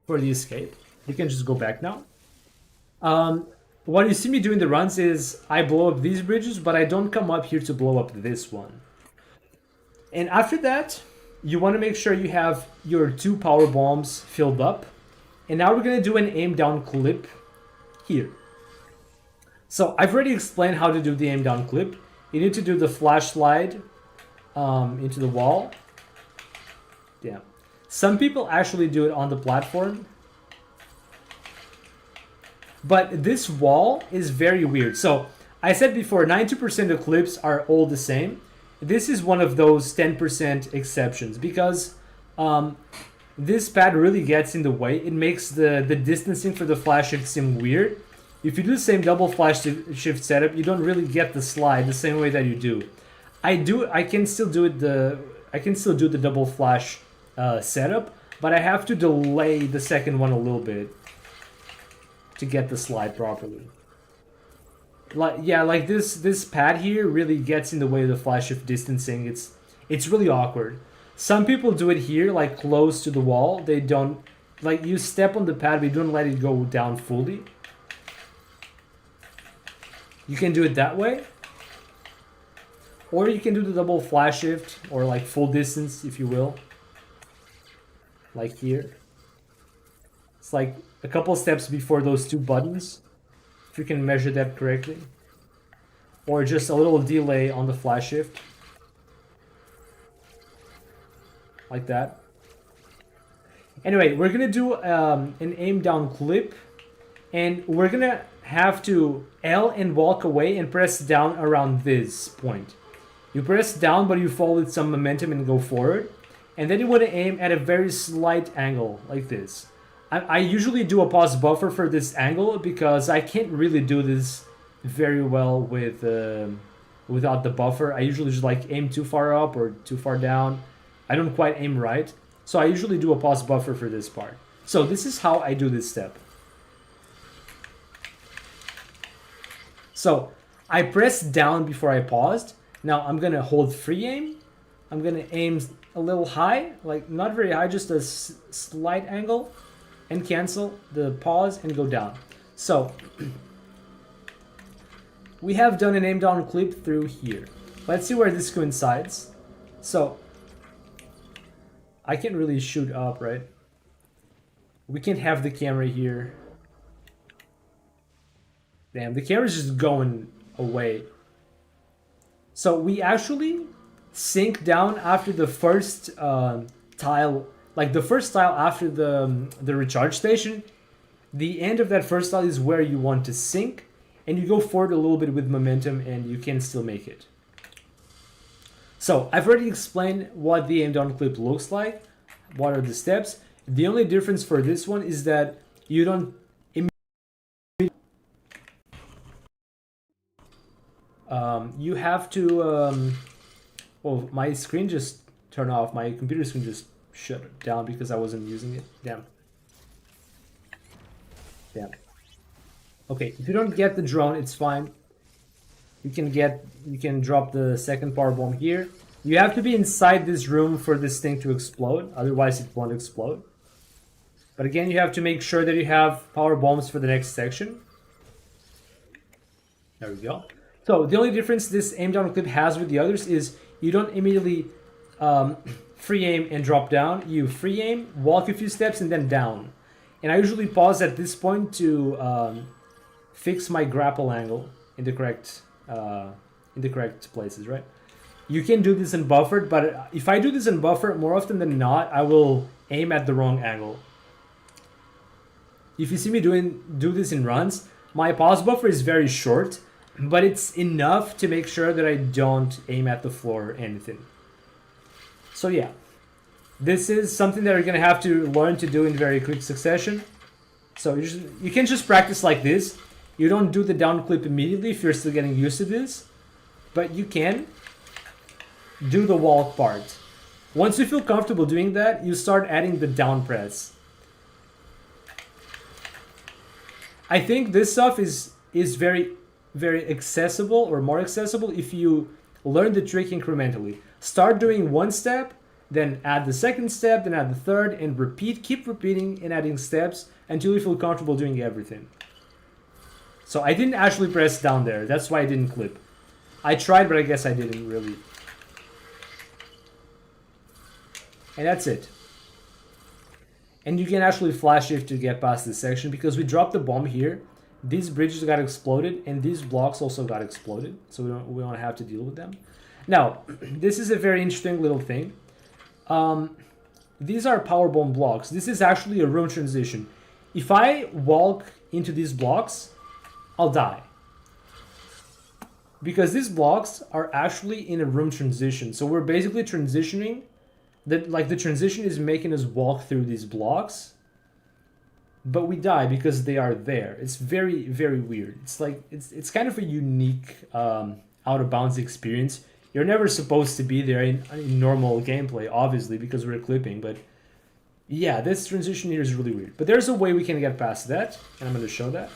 for the escape. We can just go back now. What you see me doing the runs is I blow up these bridges, but I don't come up here to blow up this one. And after that, you want to make sure you have your 2 power bombs filled up. And now we're going to do an aim down clip here. So I've already explained how to do the aim down clip. You need to do the flash slide into the wall. Yeah. Some people actually do it on the platform. But this wall is very weird. So I said before, 90% of clips are all the same. This is one of those 10% exceptions because this pad really gets in the way. It makes the distancing for the flash shift seem weird. If you do the same double flash shift setup, you don't really get the slide the same way that you do. I can still do the double flash setup, but I have to delay the second one a little bit to get the slide properly. Like this pad here really gets in the way of the flash shift distancing. It's really awkward. Some people do it here, like close to the wall. They don't, like, you step on the pad, but you don't let it go down fully. You can do it that way. Or you can do the double flash shift, or like full distance, if you will. Like here. It's like a couple steps before those 2 buttons, if you can measure that correctly. Or just a little delay on the flash shift. Like that. Anyway, we're gonna do an aim down clip. And we're gonna have to L and walk away and press down around this point. You press down, but you fall with some momentum and go forward. And then you want to aim at a very slight angle, like this. I usually do a pause buffer for this angle because I can't really do this very well with without the buffer. I usually just like aim too far up or too far down. I don't quite aim right. So I usually do a pause buffer for this part. So this is how I do this step. So I pressed down before I paused. Now I'm gonna hold free aim. I'm gonna aim a little high, like not very high, just a slight angle, and cancel the pause and go down. So we have done an aim down clip through here. Let's see where this coincides. So I can't really shoot up, right? We can't have the camera here. Damn, the camera's just going away. So we actually sink down after the first tile, like the first tile after the recharge station. The end of that first tile is where you want to sink, and you go forward a little bit with momentum and you can still make it. So I've already explained what the aim down clip looks like, what are the steps. The only difference for this one is that you don't you have to Oh, my screen just turned off. My computer screen just shut down because I wasn't using it. Damn. Damn. Okay, if you don't get the drone, it's fine. You can drop the second power bomb here. You have to be inside this room for this thing to explode, otherwise it won't explode. But again, you have to make sure that you have power bombs for the next section. There we go. So the only difference this aim down clip has with the others is you don't immediately free aim and drop down. You free aim, walk a few steps, and then down. And I usually pause at this point to fix my grapple angle in the correct places, right? You can do this in buffered, but if I do this in buffered, more often than not, I will aim at the wrong angle. If you see me do this in runs, my pause buffer is very short, but it's enough to make sure that I don't aim at the floor or anything. So yeah, this is something that you're gonna have to learn to do in very quick succession. So you can just practice like this. You don't do the down clip immediately if you're still getting used to this, but you can do the walk part. Once you feel comfortable doing that, you start adding the down press. I think this stuff is very, very accessible, or more accessible, if you learn the trick incrementally. Start doing one step, then add the second step, then add the third, and repeat. Keep repeating and adding steps until you feel comfortable doing everything. So I didn't actually press down there. That's why I didn't clip. I tried, but I guess I didn't really. And that's it. And you can actually flash shift to get past this section, because we dropped the bomb here. These bridges got exploded, and these blocks also got exploded. So we don't have to deal with them. Now, this is a very interesting little thing. These are power bomb blocks. This is actually a room transition. If I walk into these blocks, I'll die. Because these blocks are actually in a room transition. So we're basically transitioning. The transition is making us walk through these blocks. But we die because they are there. It's very, very weird. It's like it's kind of a unique out of bounds experience. You're never supposed to be there in normal gameplay, obviously, because we're clipping. But yeah, this transition here is really weird. But there's a way we can get past that, and I'm going to show that.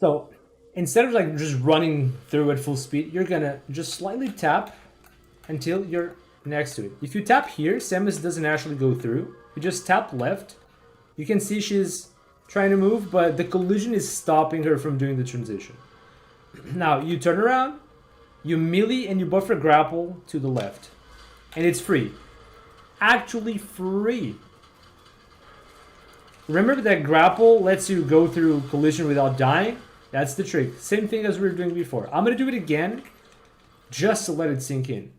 So instead of like just running through at full speed, you're gonna just slightly tap until you're next to it. If you tap here, Samus doesn't actually go through. You just tap left. You can see she's trying to move, but the collision is stopping her from doing the transition. Now you turn around, you melee, and you buffer grapple to the left. And it's free. Actually free. Remember that grapple lets you go through collision without dying? That's the trick. Same thing as we were doing before. I'm going to do it again just to let it sink in.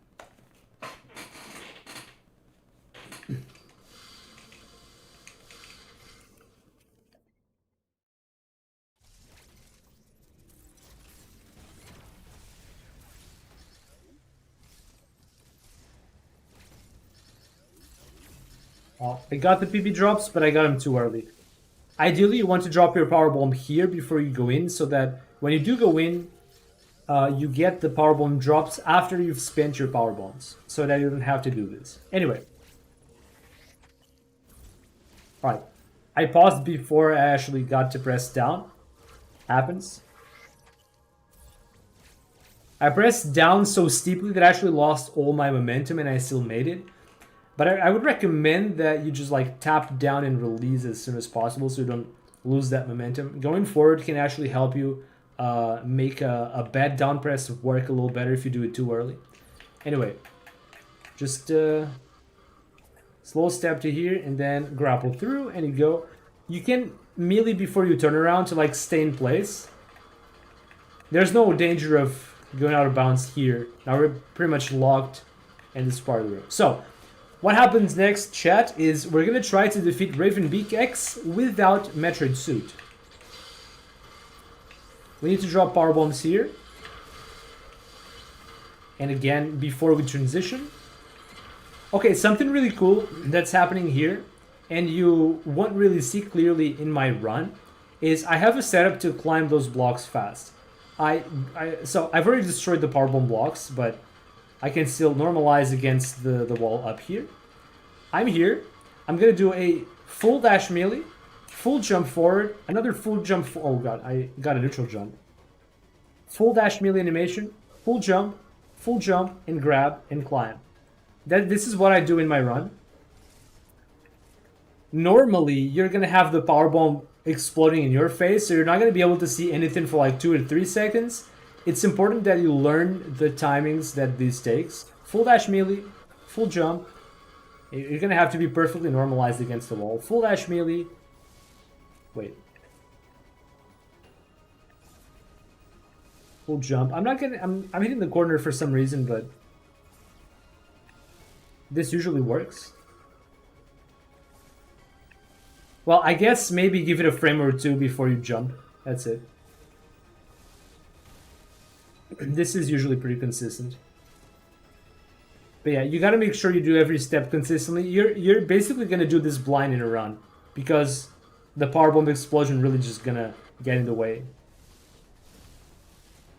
I got the PP drops, but I got them too early. Ideally, you want to drop your power bomb here before you go in, so that when you do go in, you get the power bomb drops after you've spent your power bombs, so that you don't have to do this. Anyway. Alright. I paused before I actually got to press down. Happens. I pressed down so steeply that I actually lost all my momentum and I still made it. But I would recommend that you just like tap down and release as soon as possible so you don't lose that momentum. Going forward can actually help you make a bad down press work a little better if you do it too early. Anyway, just slow step to here and then grapple through and you go. You can melee before you turn around to like stay in place. There's no danger of going out of bounds here. Now we're pretty much locked in this part of the room. So what happens next, chat, is we're going to try to defeat Ravenbeak X without Metroid Suit. We need to drop power bombs here. and again before we transition. Okay, something really cool that's happening here, and you won't really see clearly in my run, is I have a setup to climb those blocks fast. So I've already destroyed the powerbomb blocks, but I can still normalize against the wall up here. I'm here. I'm gonna do a full dash melee, full jump forward, another full jump. Oh god, I got a neutral jump. Full dash melee animation, full jump, and grab and climb. This is what I do in my run. Normally, you're gonna have the powerbomb exploding in your face, so you're not gonna be able to see anything for like 2 or 3 seconds. It's important that you learn the timings that this takes. Full dash melee, full jump. You're gonna have to be perfectly normalized against the wall. Full dash melee. Wait. Full jump. I'm hitting the corner for some reason, but this usually works. Well, I guess maybe give it a frame or two before you jump. That's it. This is usually pretty consistent. But yeah, you gotta make sure you do every step consistently. You're basically gonna do this blind in a run, because the powerbomb explosion really just gonna get in the way.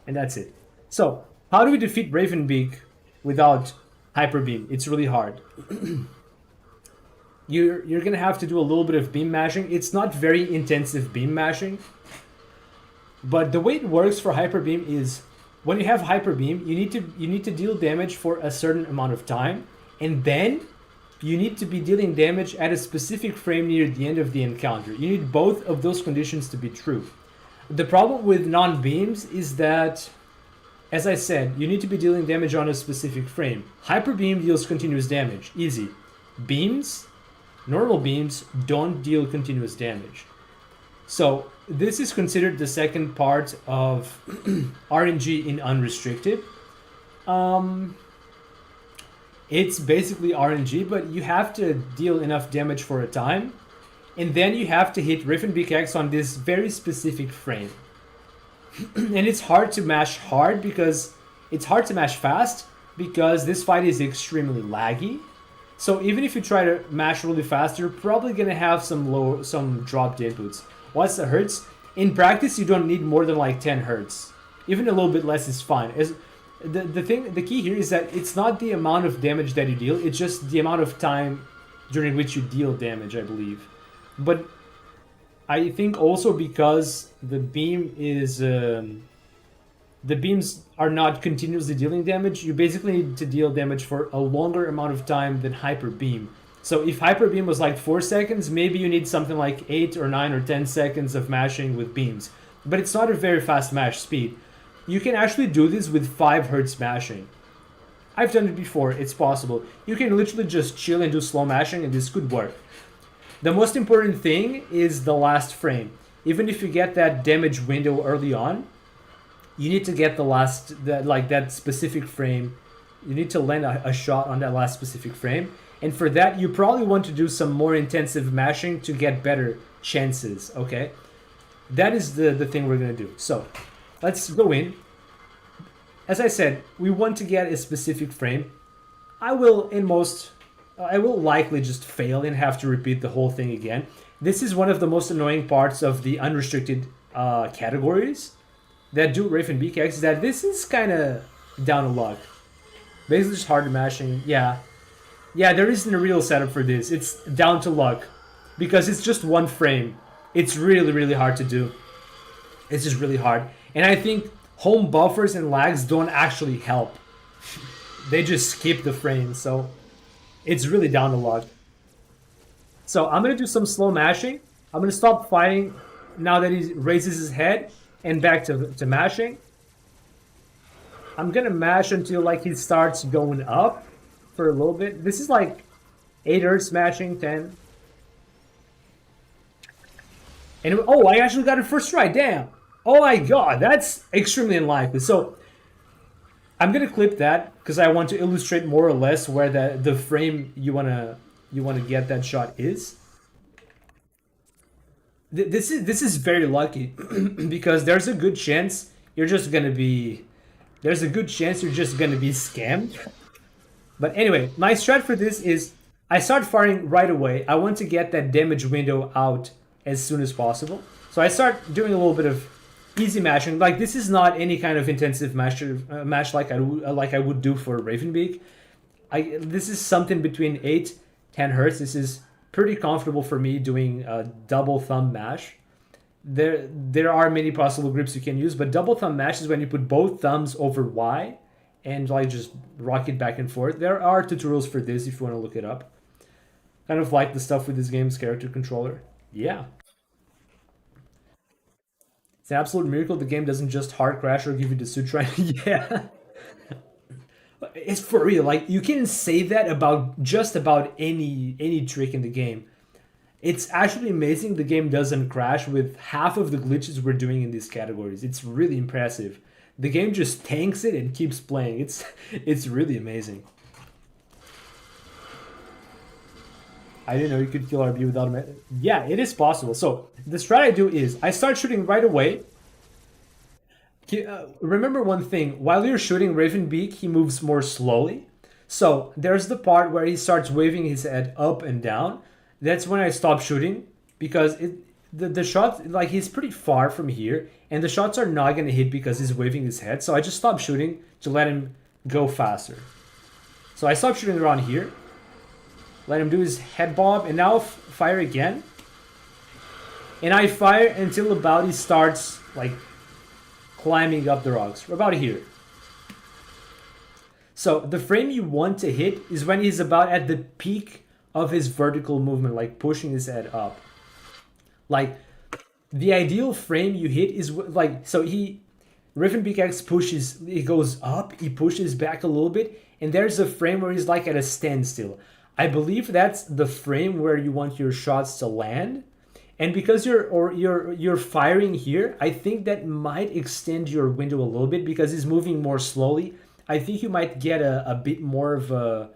And that's it. So, how do we defeat Ravenbeak without Hyper Beam? It's really hard. You're gonna have to do a little bit of beam mashing. It's not very intensive beam mashing, but the way it works for Hyper Beam is when you have Hyper Beam, you need to deal damage for a certain amount of time, and then you need to be dealing damage at a specific frame near the end of the encounter. You need both of those conditions to be true. The problem with non-beams is that, as I said, you need to be dealing damage on a specific frame. Hyper Beam deals continuous damage, easy. Beams, normal beams, don't deal continuous damage. So this is considered the second part of RNG in Unrestricted. It's basically RNG, but you have to deal enough damage for a time, and then you have to hit Ravenbeak X on this very specific frame. And it's hard to mash hard because it's hard to mash fast because this fight is extremely laggy. So even if you try to mash really fast, you're probably gonna have some dropped inputs. What's the hertz? In practice, you don't need more than like 10 hertz. Even a little bit less is fine. The key here is that it's not the amount of damage that you deal, it's just the amount of time during which you deal damage, I believe. But I think also because the beam is the beams are not continuously dealing damage, you basically need to deal damage for a longer amount of time than Hyper Beam. So if Hyper Beam was like 4 seconds, maybe you need something like 8 or 9 or 10 seconds of mashing with beams. But it's not a very fast mash speed. You can actually do this with 5 hertz mashing. I've done it before, it's possible. You can literally just chill and do slow mashing and this could work. The most important thing is the last frame. Even if you get that damage window early on, you need to get that specific frame. You need to land a shot on that last specific frame. And for that, you probably want to do some more intensive mashing to get better chances, okay? That is the thing we're going to do. So, let's go in. As I said, we want to get a specific frame. I will likely just fail and have to repeat the whole thing again. This is one of the most annoying parts of the unrestricted categories that do Ravenbeak X, is that this is kind of down to luck. Basically just hard mashing, yeah. Yeah, there isn't a real setup for this. It's down to luck. Because it's just one frame. It's really, really hard to do. It's just really hard. And I think home buffers and lags don't actually help. They just skip the frame, so it's really down to luck. So I'm going to do some slow mashing. I'm going to stop fighting now that he raises his head and back to mashing. I'm going to mash until like he starts going up for a little bit. This is like 8 hertz mashing, 10. And oh, I actually got it first try, damn. Oh my god, that's extremely unlikely. So I'm gonna clip that because I want to illustrate more or less where the frame you wanna get that shot is. This is very lucky because there's a good chance you're just gonna be there's a good chance you're just gonna be scammed. But anyway, my strat for this is I start firing right away. I want to get that damage window out as soon as possible. So I start doing a little bit of easy mashing. Like this is not any kind of intensive mash like I would do for Ravenbeak. This is something between 8 10 hertz. This is pretty comfortable for me doing a double thumb mash. There are many possible grips you can use, but double thumb mash is when you put both thumbs over Y and like just rock it back and forth. There are tutorials for this if you want to look it up. Kind of like the stuff with this game's character controller. Yeah. It's an absolute miracle the game doesn't just hard crash or give you the sutra. Yeah. It's for real. Like you can say that about just about any trick in the game. It's actually amazing the game doesn't crash with half of the glitches we're doing in these categories. It's really impressive. The game just tanks it and keeps playing. It's really amazing. I didn't know you could kill RB without a... Yeah, it is possible. So the strat I do is I start shooting right away. Remember one thing. While you're shooting Ravenbeak, he moves more slowly. So there's the part where he starts waving his head up and down. That's when I stop shooting because the shot, like he's pretty far from here and the shots are not going to hit because he's waving his head. So I just stop shooting to let him go faster. So I stop shooting around here. Let him do his head bob, and now fire again. And I fire until about he starts like climbing up the rocks, about here. So the frame you want to hit is when he's about at the peak of his vertical movement, like pushing his head up. Like the ideal frame you hit is like, so Ravenbeak X pushes, he goes up, he pushes back a little bit, and there's a frame where he's like at a standstill. I believe that's the frame where you want your shots to land. And because you're firing here, I think that might extend your window a little bit because he's moving more slowly. I think you might get a bit more of a,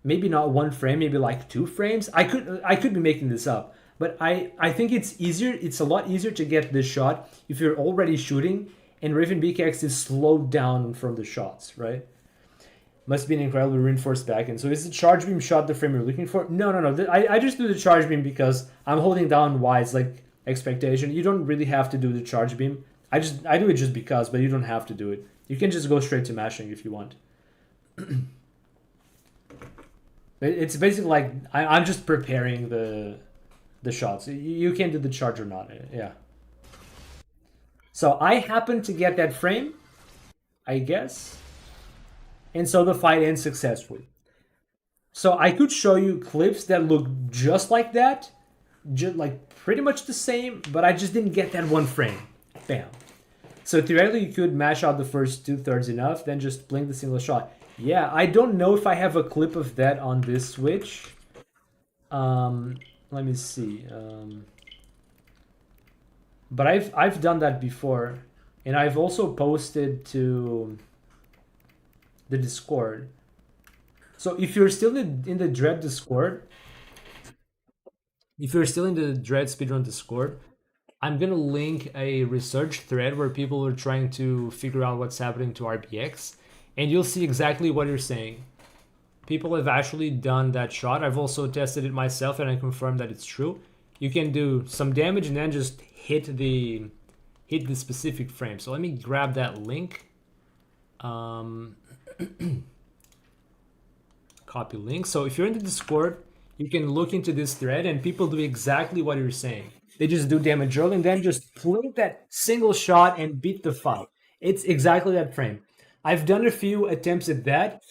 maybe not one frame, maybe like 2 frames. I could be making this up, but I think it's easier. It's a lot easier to get this shot if you're already shooting and Ravenbeak X is slowed down from the shots, right? Must be an incredibly reinforced backend. So is the charge beam shot the frame you're looking for? No. I just do the charge beam because I'm holding down Y. It's like expectation. You don't really have to do the charge beam. I do it just because, but you don't have to do it. You can just go straight to mashing if you want. It's basically like I'm just preparing the shots. You can do the charge or not. Yeah. So I happen to get that frame, I guess. And so the fight ends successfully. So I could show you clips that look just like that, just like pretty much the same, but I just didn't get that one frame. Bam. So theoretically, you could mash out the first 2/3 enough, then just blink the single shot. Yeah, I don't know if I have a clip of that on this Switch. Let me see. But I've done that before, and I've also posted to the Discord. So if you're still in the Dread Discord, if you're still in the Dread Speedrun Discord, I'm gonna link a research thread where people are trying to figure out what's happening to RBX, and you'll see exactly what you're saying. People have actually done that shot. I've also tested it myself, and I confirmed that it's true. You can do some damage and then just hit the specific frame. So let me grab that link. Copy link. So if you're in the Discord, you can look into this thread and people do exactly what you're saying. They just do damage early and then just blink that single shot and beat the fight. It's exactly that frame. I've done a few attempts at that,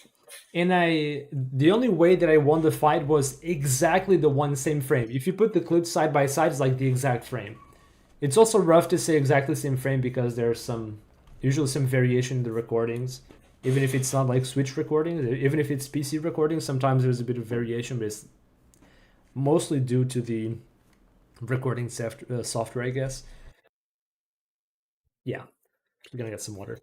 and the only way that I won the fight was exactly the one same frame. If you put the clips side by side, it's like the exact frame. It's also rough to say exactly the same frame because there's usually some variation in the recordings. Even if it's not like Switch recordings, even if it's PC recordings, sometimes there's a bit of variation, but it's mostly due to the recording software, I guess. Yeah, we're gonna get some water.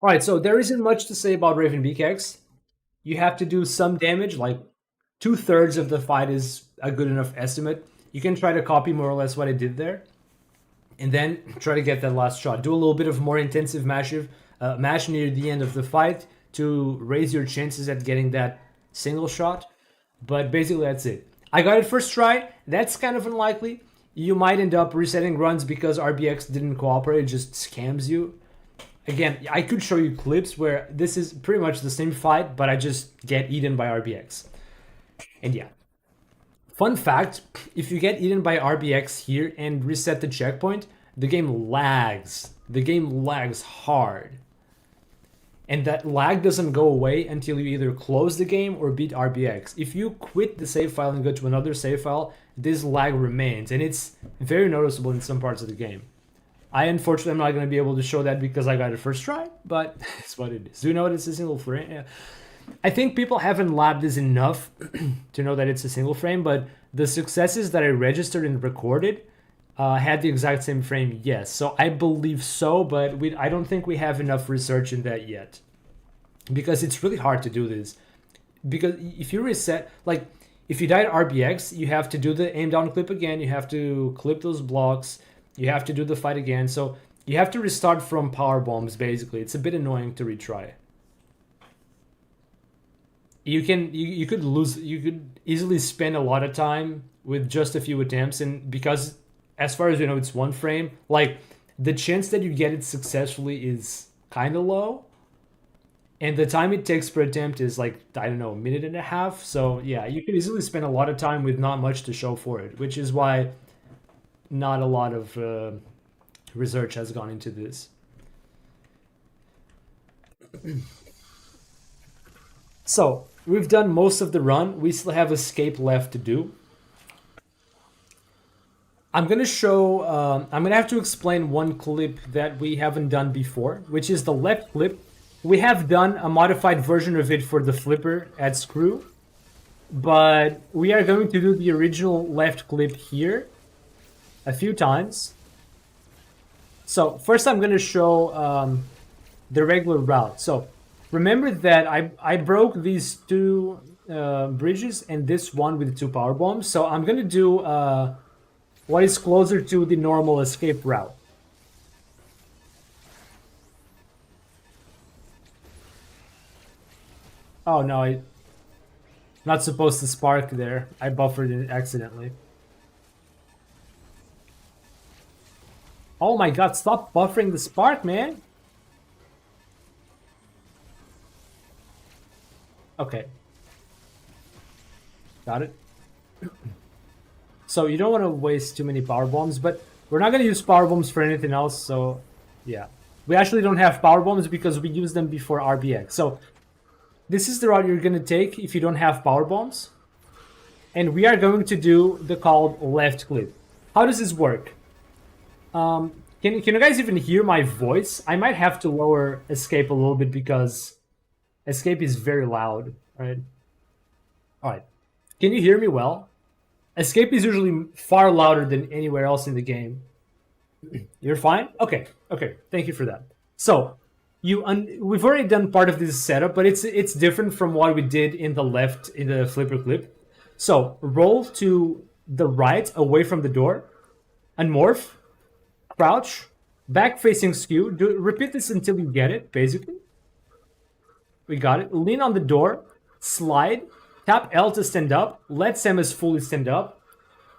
All right, so there isn't much to say about Raven BKX. You have to do some damage, like 2/3 of the fight is a good enough estimate. You can try to copy more or less what I did there, and then try to get that last shot. Do a little bit of more intensive mash near the end of the fight to raise your chances at getting that single shot. But basically, that's it. I got it first try. That's kind of unlikely. You might end up resetting runs because RBX didn't cooperate. It just scams you. Again, I could show you clips where this is pretty much the same fight, but I just get eaten by RBX. And yeah. Fun fact, if you get eaten by RBX here and reset the checkpoint, the game lags. The game lags hard. And that lag doesn't go away until you either close the game or beat RBX. If you quit the save file and go to another save file, this lag remains, and it's very noticeable in some parts of the game. I unfortunately am not going to be able to show that because I got it first try, but it's what it is. Do you know what it's a single frame? Yeah. I think people haven't labbed this enough to know that it's a single frame, but the successes that I registered and recorded had the exact same frame, yes. So I believe so, but I don't think we have enough research in that yet. Because it's really hard to do this. Because if you reset, like, if you die at RBX, you have to do the aim down clip again, you have to clip those blocks, you have to do the fight again. So you have to restart from power bombs, basically. It's a bit annoying to retry. You could easily spend a lot of time with just a few attempts, and because as far as you know it's one frame, like the chance that you get it successfully is kind of low, and the time it takes per attempt is like, I don't know, a minute and a half. So yeah, you could easily spend a lot of time with not much to show for it, which is why not a lot of research has gone into this. So we've done most of the run. We still have escape left to do. I'm gonna show. I'm gonna have to explain one clip that we haven't done before, which is the left clip. We have done a modified version of it for the flipper at Screw, but we are going to do the original left clip here a few times. So first, I'm gonna show the regular route. So remember that I broke these two bridges and this one with the two power bombs. So I'm gonna do what is closer to the normal escape route. Oh no, I'm not supposed to spark there. I buffered it accidentally. Oh my god, stop buffering the spark, man! Okay. Got it. So you don't want to waste too many power bombs, but we're not going to use power bombs for anything else, so yeah. We actually don't have power bombs because we used them before RBX. So this is the route you're going to take if you don't have power bombs. And we are going to do the called left clip. How does this work? Can you guys even hear my voice? I might have to lower escape a little bit because escape is very loud, right? Alright. Can you hear me well? Escape is usually far louder than anywhere else in the game. You're fine? Okay. Okay. Thank you for that. So, we've already done part of this setup, but it's different from what we did in the flipper clip. So, roll to the right away from the door, unmorph, crouch, back facing skew. Repeat this until you get it, basically. We got it. Lean on the door, slide, tap L to stand up, let Samus fully stand up,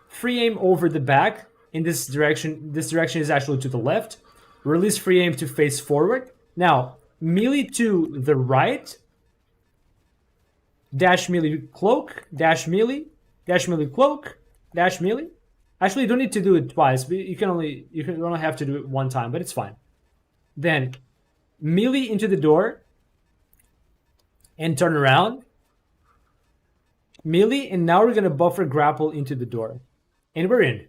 free aim over the back in this direction. This direction is actually to the left. Release free aim to face forward. Now, melee to the right, dash melee cloak, dash melee cloak, dash melee. Actually, you don't need to do it twice. But you only have to do it one time, but it's fine. Then melee into the door and turn around. Melee, and now we're gonna buffer grapple into the door, and we're in.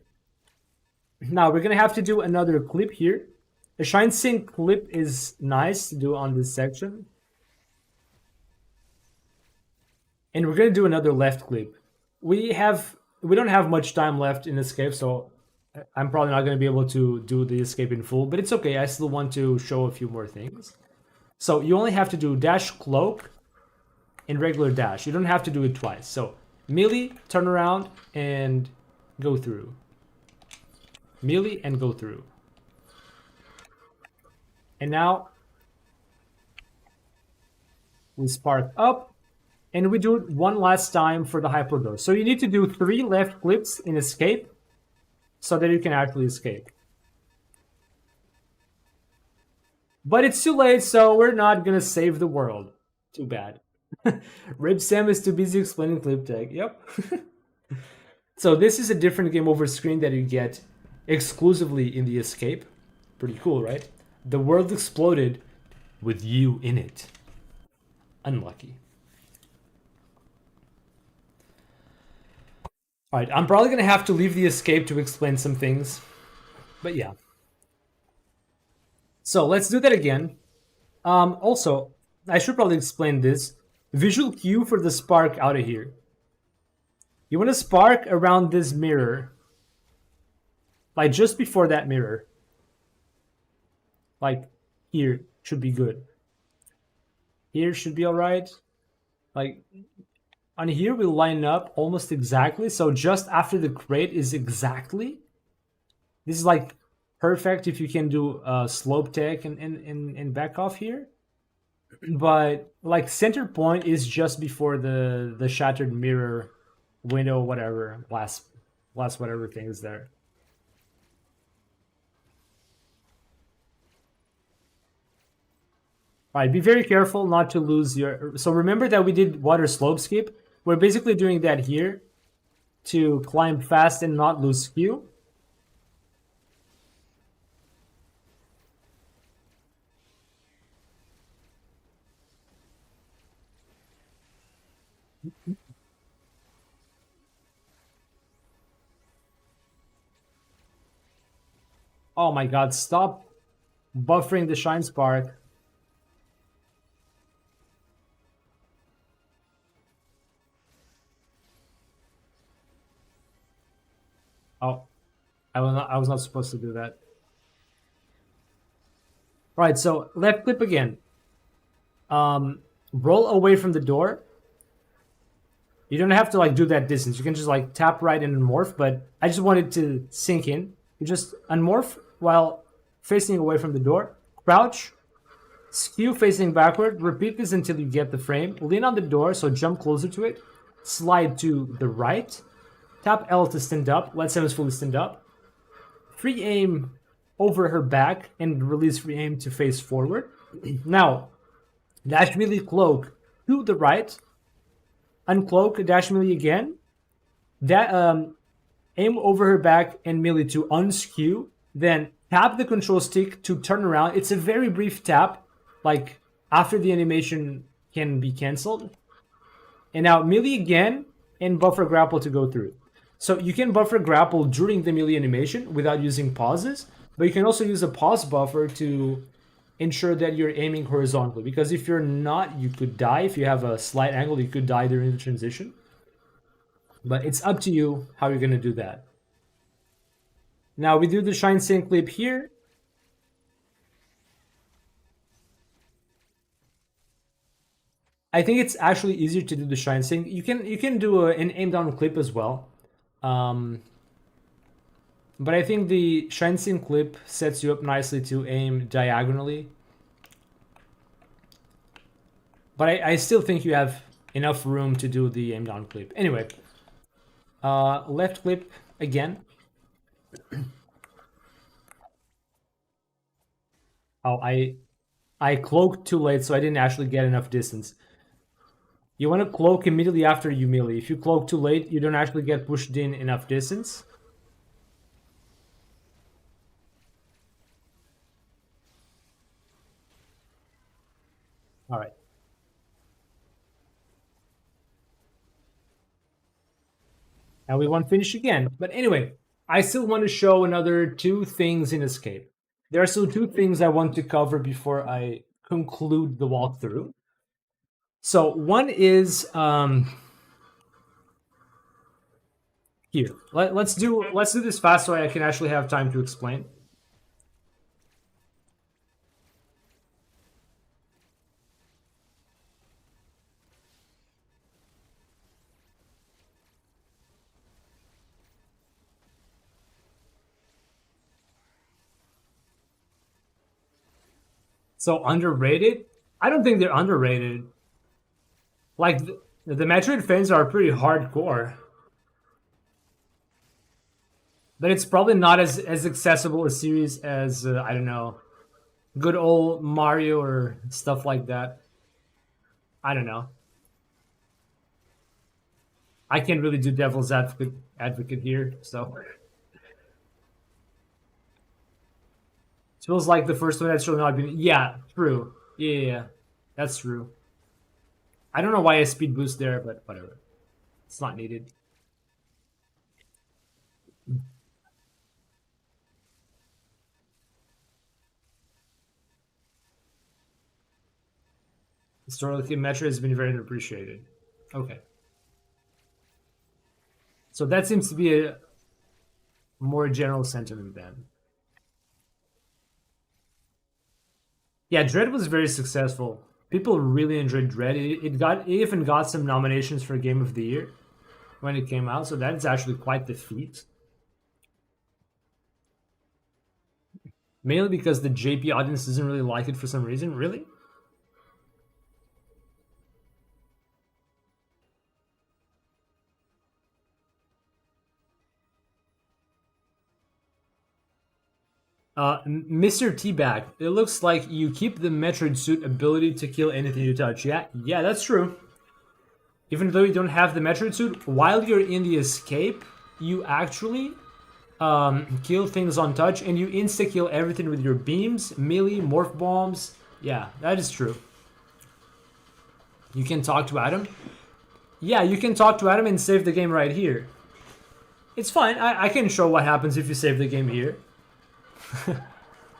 Now we're gonna have to do another clip here. A shine sync clip is nice to do on this section, and we're gonna do another left clip. We don't have much time left in escape, so I'm probably not gonna be able to do the escape in full, but it's okay. I still want to show a few more things. So you only have to do dash cloak and regular dash. You don't have to do it twice. So melee, turn around, and go through. Melee and go through. And now we spark up, and we do it one last time for the hyper dose. So you need to do 3 left clicks in escape so that you can actually escape. But it's too late, so we're not gonna save the world. Too bad. Rib Sam is too busy explaining clip tag. Yep. So this is a different game over screen that you get exclusively in the escape. Pretty cool, right? The world exploded with you in it. Unlucky. Alright, I'm probably gonna have to leave the escape to explain some things. But yeah. So let's do that again. Also, I should probably explain this. Visual cue for the spark out of here. You want to spark around this mirror. Like just before that mirror. Like here should be good. Here should be alright. Like on here we line up almost exactly. So just after the crate is exactly. This is like perfect if you can do slope tech and back off here. But like center point is just before the shattered mirror window, whatever, glass whatever thing is there. Alright, be very careful not to lose your... So remember that we did water slope skip. We're basically doing that here to climb fast and not lose skew. Oh my god, stop buffering the shine spark. Oh, I was not supposed to do that. Right, so left clip again. Roll away from the door. You don't have to like do that distance. You can just like tap right and unmorph, but I just wanted to sink in. You just unmorph while facing away from the door. Crouch, skew facing backward. Repeat this until you get the frame. Lean on the door, so jump closer to it. Slide to the right. Tap L to stand up. Let Samus fully stand up. Free aim over her back and release free aim to face forward. Now, dash melee cloak to the right. Uncloak, dash melee again. That aim over her back and melee to unskew. Then tap the control stick to turn around. It's a very brief tap, like after the animation can be cancelled. And now melee again and buffer grapple to go through. So you can buffer grapple during the melee animation without using pauses, but you can also use a pause buffer to ensure that you're aiming horizontally, because if you're not, you could die. If you have a slight angle, you could die during the transition. But it's up to you how you're going to do that. Now we do the shine sync clip here. I think it's actually easier to do the shine sync. You can do an aim down clip as well. But I think the shine sync clip sets you up nicely to aim diagonally. But I still think you have enough room to do the aim down clip. Anyway, left clip again. Oh, I cloaked too late, so I didn't actually get enough distance. You want to cloak immediately after you melee. If you cloak too late, you don't actually get pushed in enough distance. All right. And we won't finish again. But anyway, I still want to show another 2 things in Escape. There are still 2 things I want to cover before I conclude the walkthrough. So one is here. Let's do this fast so I can actually have time to explain. So underrated? I don't think they're underrated. Like the Metroid fans are pretty hardcore, but it's probably not as accessible a series as I don't know, good old Mario or stuff like that. I don't know. I can't really do devil's advocate here, so it feels like the first one had shown not been. Yeah, true. Yeah, that's true. I don't know why a speed boost there, but whatever. It's not needed. Historically, Metro has been very appreciated. Okay, so that seems to be a more general sentiment then. Yeah, Dread was very successful. People really enjoyed Dread. It even got some nominations for Game of the Year when it came out, so that's actually quite the feat. Mainly because the JP audience doesn't really like it for some reason. Really? Mr. Teabag, it looks like you keep the Metroid suit ability to kill anything you touch. Yeah, that's true. Even though you don't have the Metroid suit, while you're in the escape, you actually kill things on touch, and you insta-kill everything with your beams, melee, morph bombs. Yeah, that is true. You can talk to Adam. Yeah, you can talk to Adam and save the game right here. It's fine. I can show what happens if you save the game here.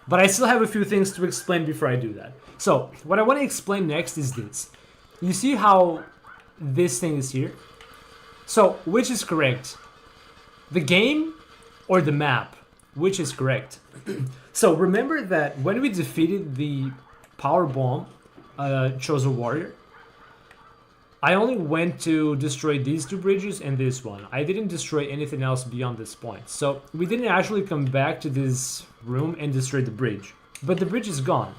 But I still have a few things to explain before I do that. So, what I want to explain next is this. You see how this thing is here? So, which is correct? The game or the map? Which is correct? So, remember that when we defeated the Power Bomb Chosen Warrior, I only went to destroy these two bridges and this one. I didn't destroy anything else beyond this point. So we didn't actually come back to this room and destroy the bridge. But the bridge is gone.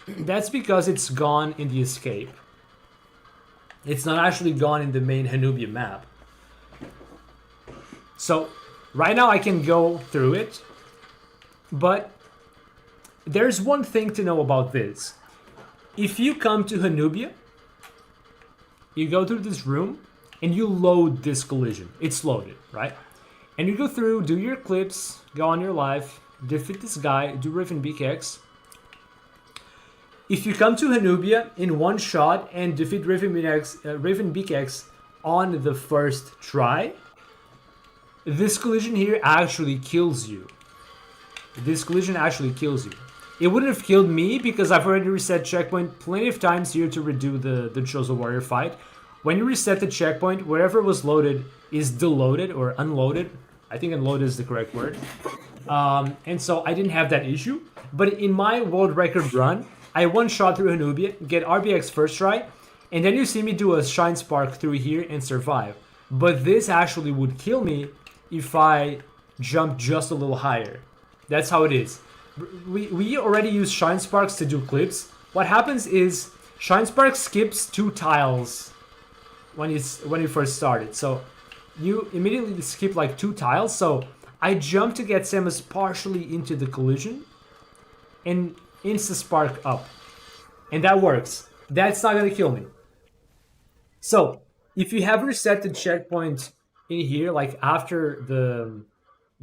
That's because it's gone in the escape. It's not actually gone in the main Hanubia map. So right now I can go through it. But there's one thing to know about this. If you come to Hanubia, you go through this room and you load this collision. It's loaded, right? And you go through, do your clips, go on your life, defeat this guy, do Riven BKX. If you come to Hanubia in one shot and defeat Riven BKX on the first try, this collision here actually kills you. This collision actually kills you. It wouldn't have killed me because I've already reset checkpoint plenty of times here to redo the Chosen Warrior fight. When you reset the checkpoint, wherever was loaded is deloaded or unloaded. I think unloaded is the correct word. And so I didn't have that issue. But in my world record run, I one-shot through Hanubia, get RBX first try, and then you see me do a Shine Spark through here and survive. But this actually would kill me if I jumped just a little higher. That's how it is. We already use Shine Sparks to do clips. What happens is Shine Spark skips 2 tiles when you first started. So you immediately skip like 2 tiles. So I jump to get Samus partially into the collision and insta spark up. And that works. That's not gonna kill me. So if you have reset the checkpoint in here, like after the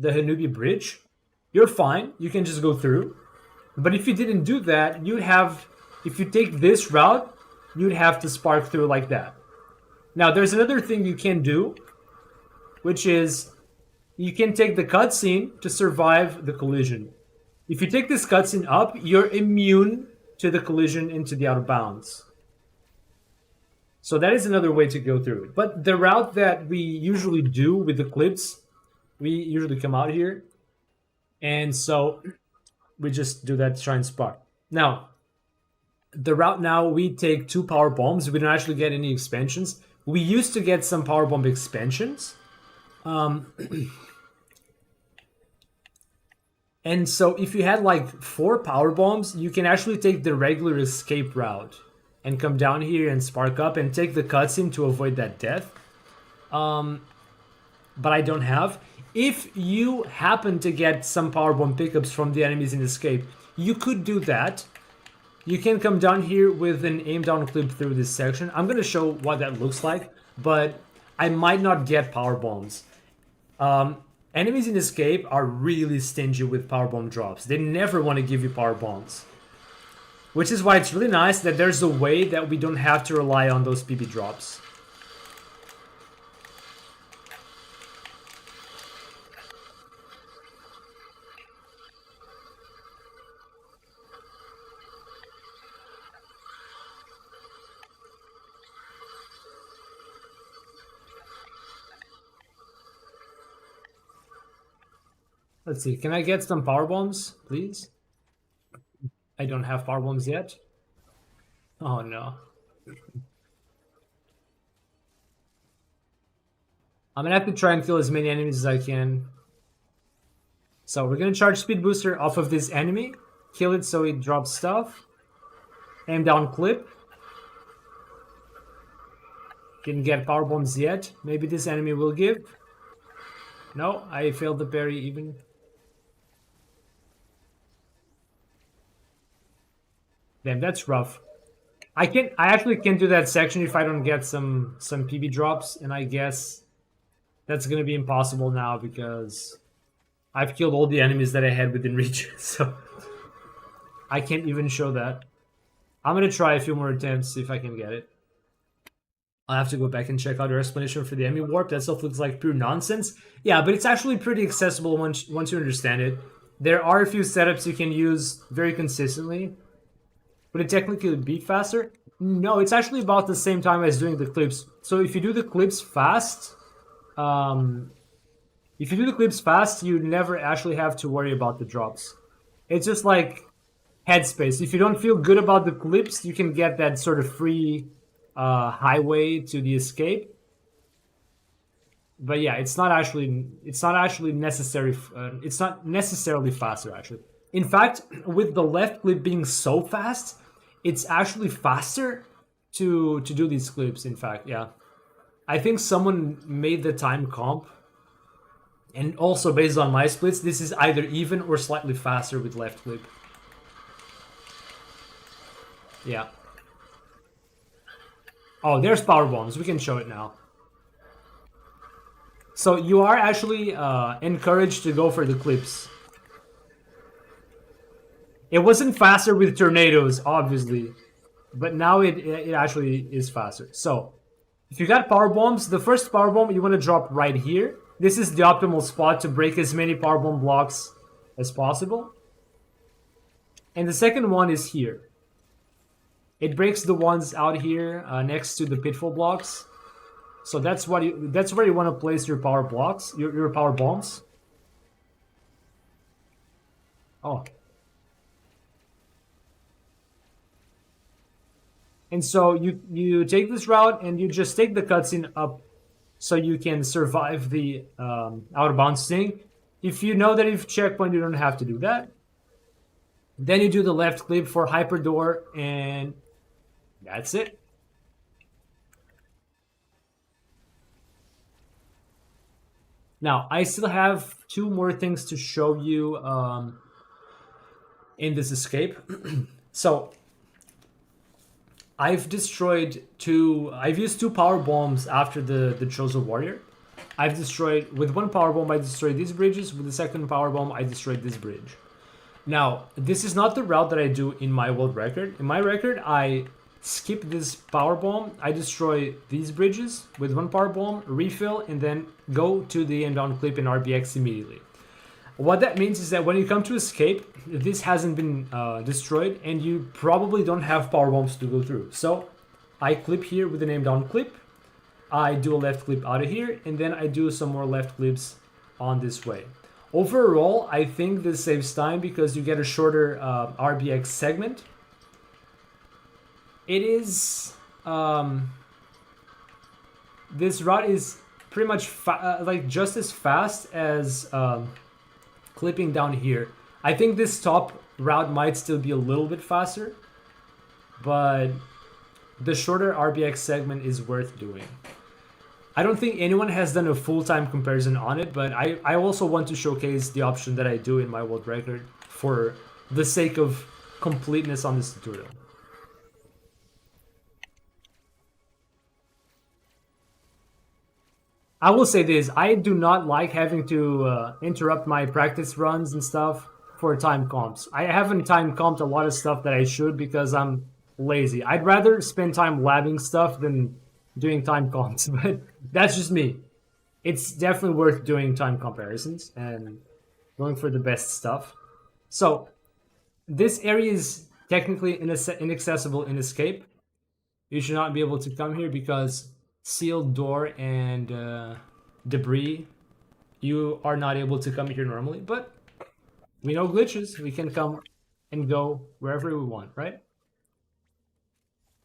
Hanubia bridge, you're fine. You can just go through. But if you didn't do that, you'd have, if you take this route, you'd have to spark through like that. Now, there's another thing you can do, which is you can take the cutscene to survive the collision. If you take this cutscene up, you're immune to the collision into the out of bounds. So that is another way to go through it. But the route that we usually do with the clips, we usually come out here. And so we just do that Shrine Spark. Now, the route now, we take 2 power bombs. We don't actually get any expansions. We used to get some power bomb expansions. And And so if you had like 4 power bombs, you can actually take the regular escape route and come down here and spark up and take the cutscene to avoid that death. But I don't have. If you happen to get some power bomb pickups from the enemies in escape, you could do that. You can come down here with an aim down clip through this section. I'm gonna show what that looks like, but I might not get power bombs. Enemies in escape are really stingy with power bomb drops. They never want to give you power bombs. Which is why it's really nice that there's a way that we don't have to rely on those PB drops. Let's see, can I get some power bombs, please? I don't have power bombs yet. Oh no. I'm gonna have to try and kill as many enemies as I can. So we're gonna charge Speed Booster off of this enemy, kill it so it drops stuff, aim down clip. Didn't get power bombs yet. Maybe this enemy will give. No, I failed the parry even. Damn, that's rough. I actually can't do that section if I don't get some PB drops, and I guess that's gonna be impossible now because I've killed all the enemies that I had within reach, so I can't even show that. I'm gonna try a few more attempts, see if I can get it. I'll have to go back and check out your explanation for the enemy warp. That stuff looks like pure nonsense. Yeah, but it's actually pretty accessible once you understand it. There are a few setups you can use very consistently. Would it technically be faster? No, it's actually about the same time as doing the clips. So if you do the clips fast, you never actually have to worry about the drops. It's just like headspace. If you don't feel good about the clips, you can get that sort of free highway to the escape. But yeah, it's not actually necessary. It's not necessarily faster actually. In fact, with the left clip being so fast, it's actually faster to do these clips. In fact, yeah, I think someone made the time comp, and also based on my splits, this is either even or slightly faster with left clip. Yeah. Oh, there's power bombs. We can show it now. So you are actually encouraged to go for the clips. It wasn't faster with tornadoes, obviously, but now it actually is faster. So if you got power bombs, the first power bomb you want to drop right here. This is the optimal spot to break as many power bomb blocks as possible. And the second one is here. It breaks the ones out here next to the pitfall blocks. So that's where you want to place your power blocks, your power bombs. Oh. And so you take this route and you just take the cutscene up so you can survive the out of bounds thing. If you know that if checkpoint, you don't have to do that. Then you do the left clip for hyper door, and that's it. Now, I still have 2 more things to show you in this escape. So I've used 2 power bombs after the Chosen Warrior. With 1 power bomb, I destroyed these bridges. With the second power bomb, I destroyed this bridge. Now, this is not the route that I do in my world record. In my record, I skip this power bomb. I destroy these bridges with 1 power bomb, refill, and then go to the end down clip in RBX immediately. What that means is that when you come to escape, this hasn't been destroyed, and you probably don't have power bombs to go through. So I clip here with an aim down clip. I do a left clip out of here, and then I do some more left clips on this way. Overall, I think this saves time because you get a shorter RBX segment. It is this route is pretty much like just as fast as clipping down here. I think this top route might still be a little bit faster, but the shorter RBX segment is worth doing. I don't think anyone has done a full-time comparison on it, but I also want to showcase the option that I do in my world record for the sake of completeness on this tutorial. I will say this, I do not like having to interrupt my practice runs and stuff for time comps. I haven't time comped a lot of stuff that I should because I'm lazy. I'd rather spend time labbing stuff than doing time comps, but that's just me. It's definitely worth doing time comparisons and going for the best stuff. So this area is technically inaccessible in escape. You should not be able to come here because sealed door and debris, you are not able to come here normally. But we know glitches. We can come and go wherever we want, right?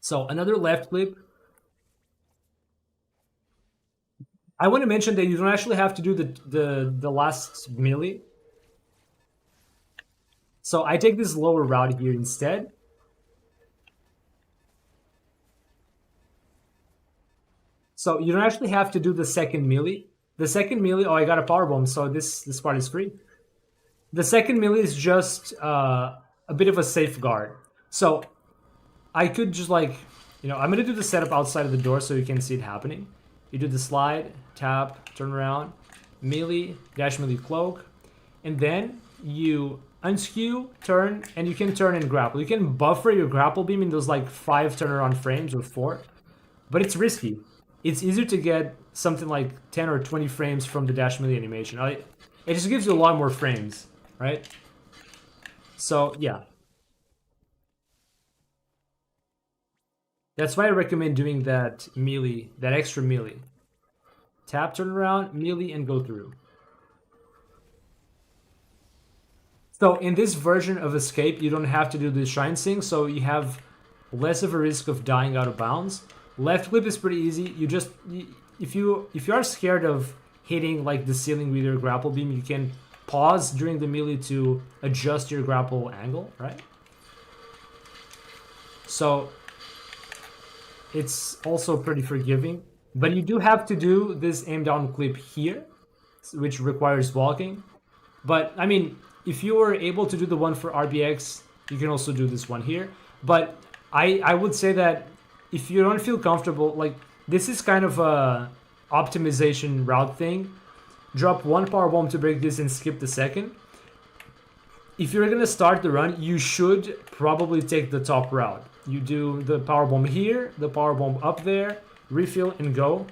So another left clip. I want to mention that you don't actually have to do the last melee. So I take this lower route here instead. So you don't actually have to do the second melee. The second melee, oh, I got a power bomb, so this part is free. The second melee is just a bit of a safeguard. So I could just like, I'm gonna do the setup outside of the door so you can see it happening. You do the slide, tap, turn around, melee, dash melee cloak, and then you unskew, turn, and you can turn and grapple. You can buffer your grapple beam in those like 5 turnaround frames or 4, but it's risky. It's easier to get something like 10 or 20 frames from the dash melee animation. It just gives you a lot more frames, right? So yeah. That's why I recommend doing that melee, that extra melee. Tap, turn around, melee, and go through. So in this version of Escape, you don't have to do the Shrine Sing, so you have less of a risk of dying out of bounds. Left clip is pretty easy. If you are scared of hitting like the ceiling with your grapple beam, you can pause during the melee to adjust your grapple angle, right? So it's also pretty forgiving, but you do have to do this aim down clip here, which requires walking. But I mean, if you were able to do the one for RBX, you can also do this one here. But I would say that if you don't feel comfortable, like this is kind of a optimization route thing. Drop one power bomb to break this and skip the second. If you're gonna start the run, you should probably take the top route. You do the power bomb here, the power bomb up there, refill and go.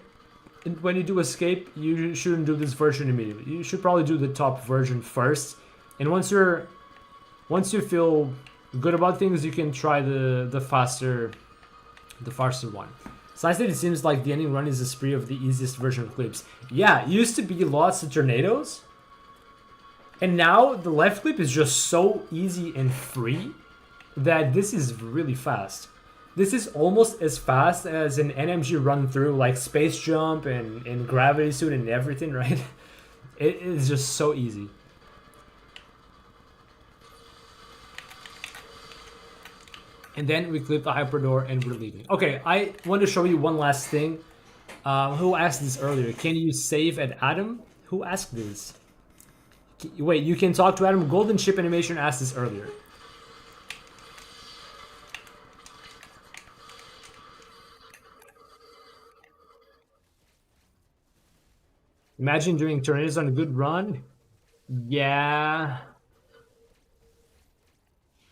And when you do escape, you shouldn't do this version immediately. You should probably do the top version first. And once you feel good about things, you can try the faster one. So I said it seems like the ending run is a spree of the easiest version of clips. Yeah, it used to be lots of tornadoes. And now the left clip is just so easy and free that this is really fast. This is almost as fast as an NMG run through, like space jump and gravity suit and everything, right? It is just so easy. And then we clip the hyper door and we're leaving. Okay, I want to show you one last thing. Who asked this earlier? Can you save at Adam? Who asked this? Wait, you can talk to Adam. Golden Ship Animation asked this earlier. Imagine doing tornadoes on a good run. Yeah.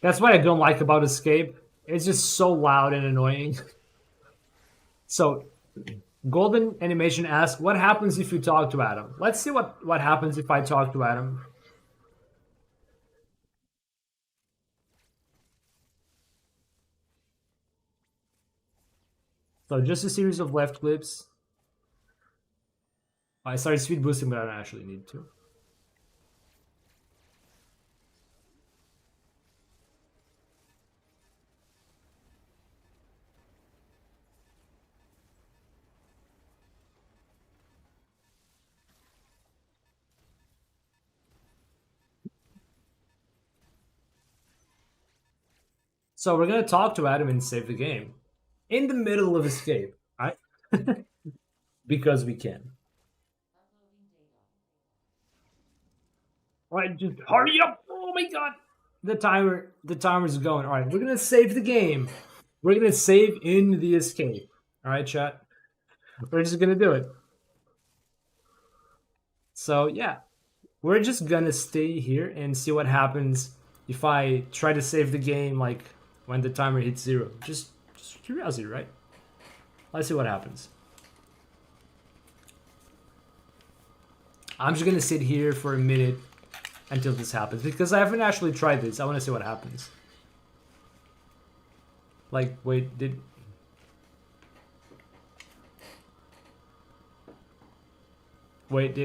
That's what I don't like about Escape. It's just so loud and annoying. So, Golden Animation asks, what happens if you talk to Adam? Let's see what happens if I talk to Adam. So just a series of left clips. I started speed boosting, but I don't actually need to. So we're gonna talk to Adam and save the game in the middle of escape, right? Because we can. All right, just hurry up! Oh my god, the timer's going. All right, we're gonna save the game. We're gonna save in the escape. All right, chat. We're just gonna do it. So yeah, we're just gonna stay here and see what happens if I try to save the game like when the timer hits zero. Just curiosity, right? Let's see what happens. I'm just gonna sit here for a minute until this happens because I haven't actually tried this. I want to see what happens. Like, wait, did wait.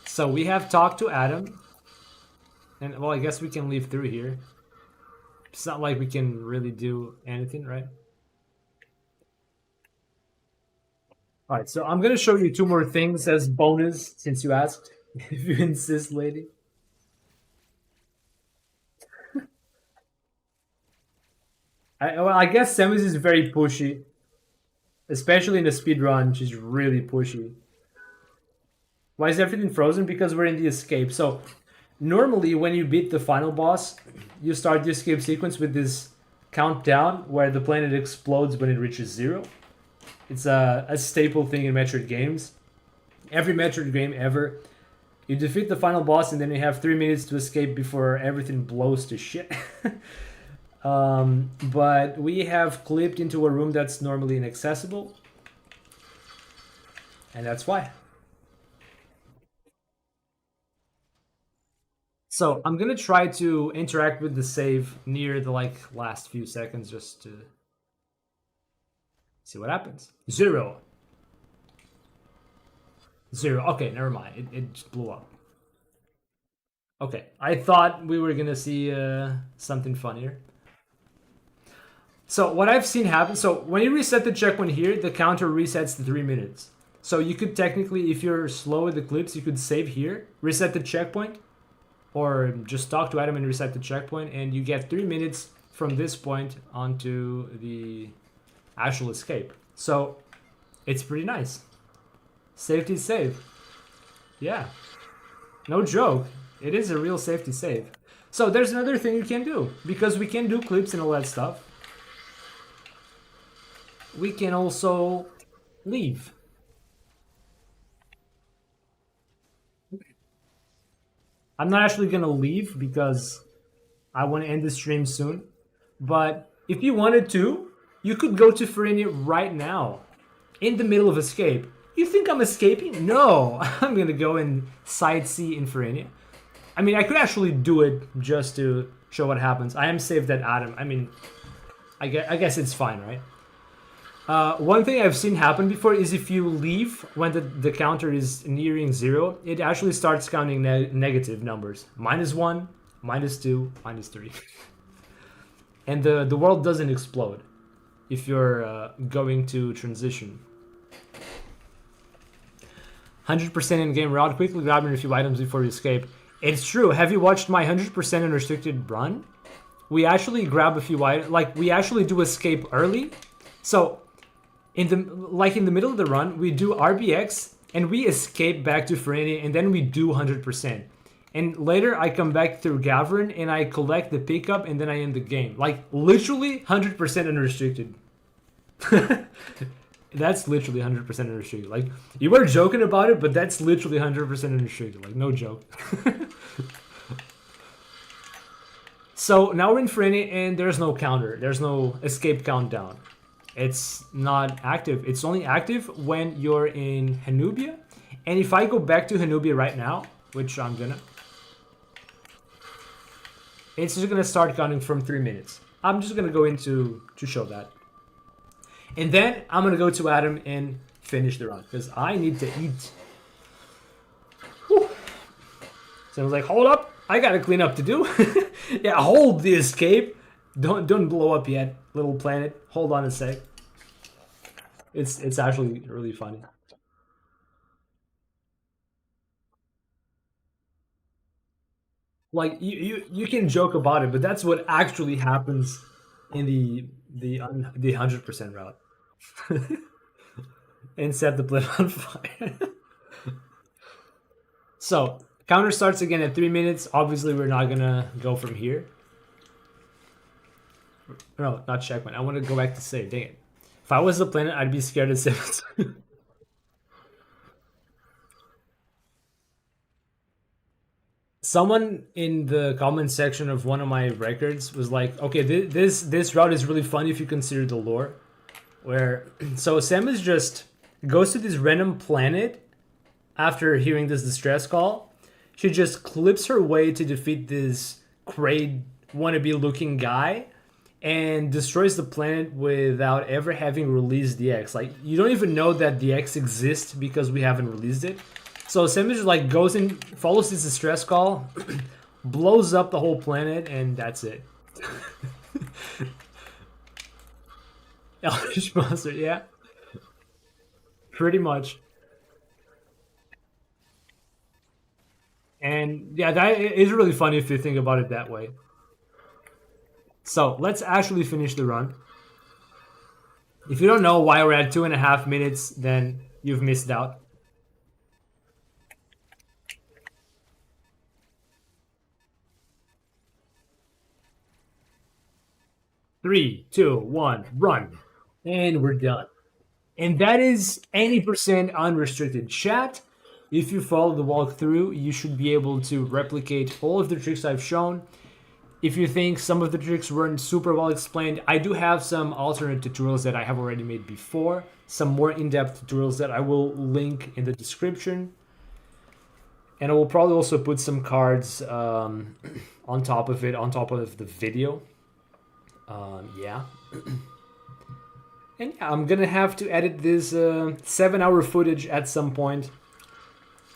So we have talked to Adam, and well, I guess we can leave through here. It's not like we can really do anything, right? All right, so I'm gonna show you two more things as bonus since you asked. If you insist, lady. Well, I guess Samus is very pushy, especially in the speed run. She's really pushy. Why is everything frozen? Because we're in the escape. So normally, when you beat the final boss, you start the escape sequence with this countdown where the planet explodes when it reaches zero. It's a staple thing in Metroid games. Every Metroid game ever. You defeat the final boss and then you have 3 minutes to escape before everything blows to shit. But we have clipped into a room that's normally inaccessible. And that's why. So I'm gonna try to interact with the save near the last few seconds just to see what happens. Zero. Zero. Okay, never mind. It just blew up. Okay, I thought we were gonna see something funnier. So what I've seen happen, so when you reset the checkpoint here, the counter resets to 3 minutes. So you could technically, if you're slow with the clips, you could save here, reset the checkpoint, or just talk to Adam and reset the checkpoint, and you get 3 minutes from this point onto the actual escape. So it's pretty nice. Safety save. Yeah. No joke. It is a real safety save. So there's another thing you can do. Because we can do clips and all that stuff. We can also leave. I'm not actually going to leave because I want to end the stream soon. But if you wanted to, you could go to Ferenia right now. In the middle of escape. You think I'm escaping? No. I'm going to go and sightsee in Ferenia. I mean, I could actually do it just to show what happens. I am saved at Adam. I mean, I guess it's fine, right? One thing I've seen happen before is if you leave when the counter is nearing zero, it actually starts counting negative numbers. -1, -2, -3. And the world doesn't explode if you're going to transition. 100% in-game route. Quickly grabbing a few items before you escape. It's true. Have you watched my 100% unrestricted run? We actually grab a few items. Like, we actually do escape early. So, in the middle of the run, we do RBX, and we escape back to Ferenia, and then we do 100%. And later, I come back through Gavrin, and I collect the pickup, and then I end the game. Like, literally 100% unrestricted. That's literally 100% unrestricted. Like, you were joking about it, but that's literally 100% unrestricted. Like, no joke. So, now we're in Ferenia, and there's no counter. There's no escape countdown. It's not active. It's only active when you're in Hanubia. And if I go back to Hanubia right now, which I'm gonna, it's just gonna start counting from 3 minutes. I'm just gonna go into to show that. And then I'm gonna go to Adam and finish the run because I need to eat. Whew. So I was like, hold up, I gotta clean up to do. Yeah, hold the escape. Don't blow up yet, little planet. Hold on a sec. It's actually really funny. Like you can joke about it, but that's what actually happens in the 100% route. And set the planet on fire. So counter starts again at 3 minutes. Obviously, we're not gonna go from here. No, not checkmate. I want to go back to save. Dang it. If I was the planet, I'd be scared of save. Someone in the comment section of one of my records was like, "Okay, this route is really fun if you consider the lore." Where so Samus just goes to this random planet after hearing this distress call. She just clips her way to defeat this Kraid wannabe looking guy and destroys the planet without ever having released the X. Like, you don't even know that the X exists because we haven't released it. So Samus like goes in, follows this distress call, blows up the whole planet, and that's it. Elvish monster, yeah. Pretty much. And yeah, that is really funny if you think about it that way. So let's actually finish the run. If you don't know why we're at 2.5 minutes, then you've missed out. Three, two, one, run. And we're done. And that is any percent unrestricted chat. If you follow the walkthrough, you should be able to replicate all of the tricks I've shown. If you think some of the tricks weren't super well explained, I do have some alternate tutorials that I have already made before. Some more in-depth tutorials that I will link in the description. And I will probably also put some cards on top of it, on top of the video. Yeah. And yeah, I'm gonna have to edit this 7-hour footage at some point.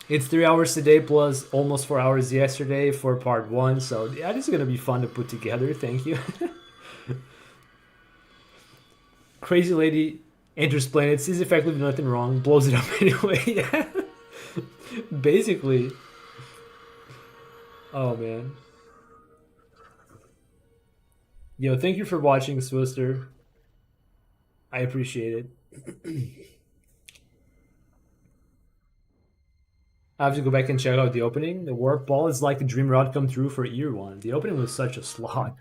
It's 3 hours today plus almost 4 hours yesterday for part 1, so yeah, this is gonna be fun to put together. Thank you. Crazy lady enters planet, sees effectively nothing wrong, blows it up anyway. Yeah. Basically. Oh man. Yo, thank you for watching, Swister. I appreciate it. I have to go back and check out the opening. The warp ball is like the dream route come true for year one. The opening was such a slog.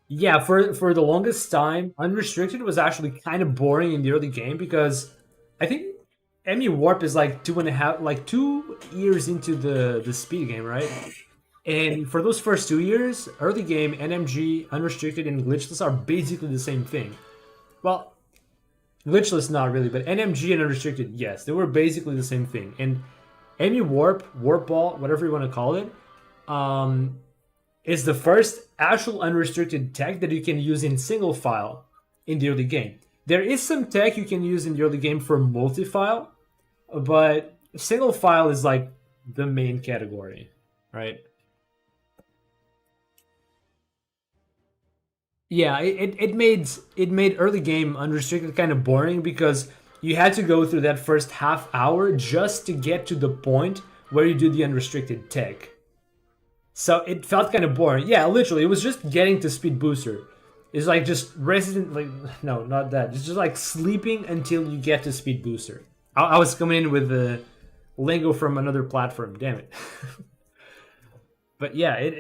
Yeah, for the longest time, Unrestricted was actually kind of boring in the early game because I think Emmy Warp is like 2 years into the speed game, right? And for those first 2 years, early game, NMG, Unrestricted, and Glitchless are basically the same thing. Well, Glitchless not really, but NMG and Unrestricted, yes, they were basically the same thing. And Emmy Warp, Warp Ball, whatever you want to call it, is the first actual unrestricted tech that you can use in single file in the early game. There is some tech you can use in the early game for multi-file, but single file is like the main category, right? Yeah, it made early game unrestricted kind of boring because you had to go through that first half hour just to get to the point where you do the unrestricted tech. So it felt kind of boring. Yeah, literally, it was just getting to speed booster. It's like just resident, like, no, not that. It's just like sleeping until you get to speed booster. I was coming in with the lingo from another platform, damn it. But yeah,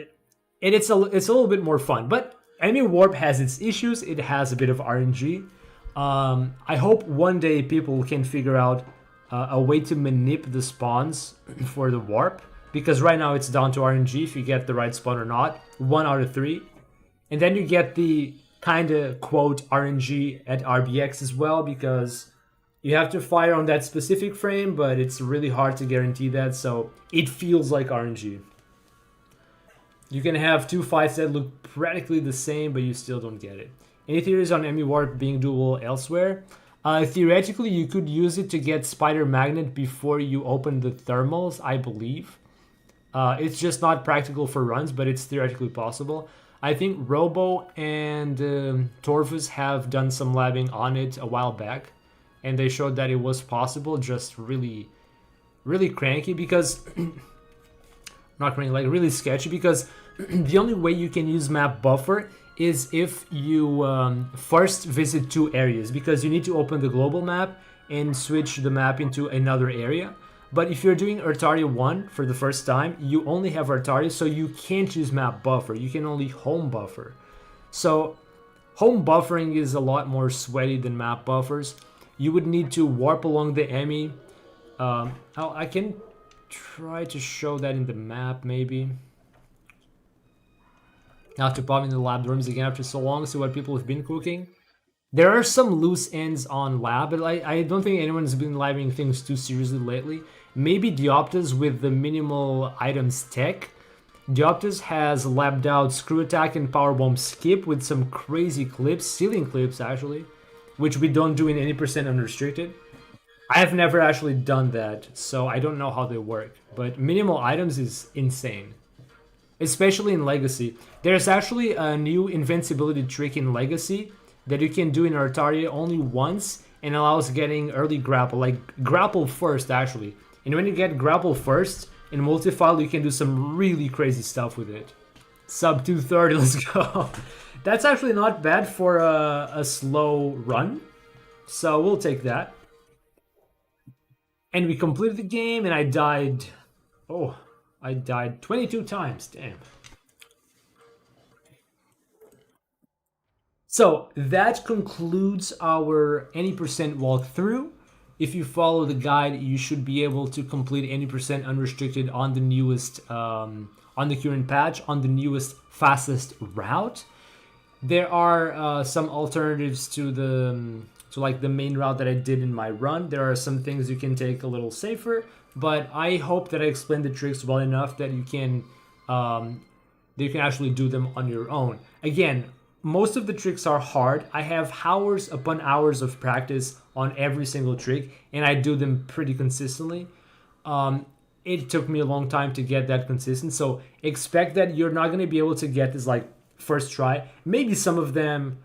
it's a little bit more fun. But Enemy Warp has its issues. It has a bit of RNG. I hope one day people can figure out a way to manip the spawns for the warp, because right now it's down to RNG if you get the right spawn or not, 1 out of 3. And then you get the kind of quote RNG at RBX as well, because you have to fire on that specific frame, but it's really hard to guarantee that, so it feels like RNG. You can have 2 fights that look practically the same, but you still don't get it. Any theories on Emmy Warp being doable elsewhere? Theoretically, you could use it to get Spider Magnet before you open the thermals, I believe. It's just not practical for runs, but it's theoretically possible. I think Robo and Torvus have done some labbing on it a while back, and they showed that it was possible, just really, really cranky because... not cranky, like really sketchy, because the only way you can use map buffer is if you first visit two areas, because you need to open the global map and switch the map into another area. But if you're doing Artaria 1 for the first time, you only have Artaria, so you can't use map buffer. You can only home buffer. So home buffering is a lot more sweaty than map buffers. You would need to warp along the EMI. I can try to show that in the map, maybe. Now to pop in the lab rooms again after so long, see what people have been cooking. There are some loose ends on lab, but I don't think anyone's been living things too seriously lately. Maybe Dioptas with the minimal items tech. Dioptas has labbed out Screw Attack and Powerbomb Skip with some crazy clips, ceiling clips actually, which we don't do in any percent unrestricted. I have never actually done that, so I don't know how they work, but minimal items is insane. Especially in Legacy. There's actually a new invincibility trick in Legacy that you can do in Artaria only once and allows getting early grapple, like grapple first actually. And when you get grapple first in multi-file, you can do some really crazy stuff with it. Sub 230, let's go. That's actually not bad for a slow run, so we'll take that. And we completed the game, and I died. Oh, I died 22 times. Damn. So that concludes our any percent walkthrough. If you follow the guide, you should be able to complete any percent unrestricted on the newest, on the current patch, on the newest, fastest route. There are some alternatives to like the main route that I did in my run. There are some things you can take a little safer, but I hope that I explained the tricks well enough that you can actually do them on your own. Again, most of the tricks are hard. I have hours upon hours of practice on every single trick, and I do them pretty consistently. It took me a long time to get that consistent, so expect that you're not going to be able to get this like first try. Maybe some of them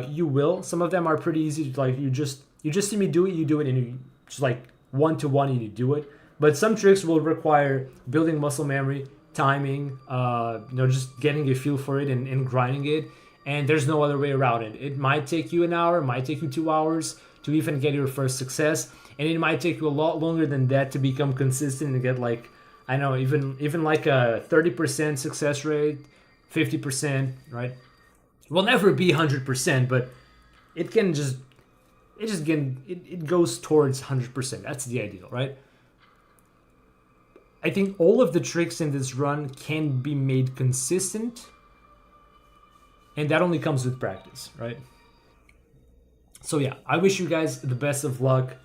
you will. Some of them are pretty easy to, like, you just see me do it, you do it, and you just like one-to-one and you do it. But some tricks will require building muscle memory, timing, just getting a feel for it and grinding it. And there's no other way around it. It might take you an hour, it might take you 2 hours to even get your first success, and it might take you a lot longer than that to become consistent and get like, I know, even like a 30% success rate, 50%, right? It will never be 100%, but it goes towards 100%. That's the ideal, right? I think all of the tricks in this run can be made consistent, and that only comes with practice, right? So yeah, I wish you guys the best of luck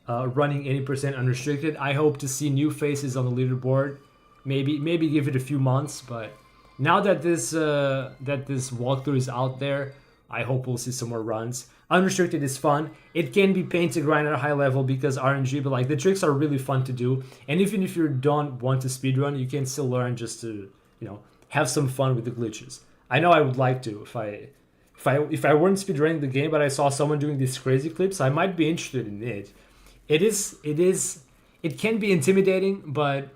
running any percent unrestricted. I hope to see new faces on the leaderboard. Maybe give it a few months, but now that this walkthrough is out there, I hope we'll see some more runs. Unrestricted is fun. It can be pain to grind at a high level because RNG, but like the tricks are really fun to do. And even if you don't want to speedrun, you can still learn just to, have some fun with the glitches. I know I would like to if I weren't speedrunning the game, but I saw someone doing these crazy clips, I might be interested in it. It can be intimidating, but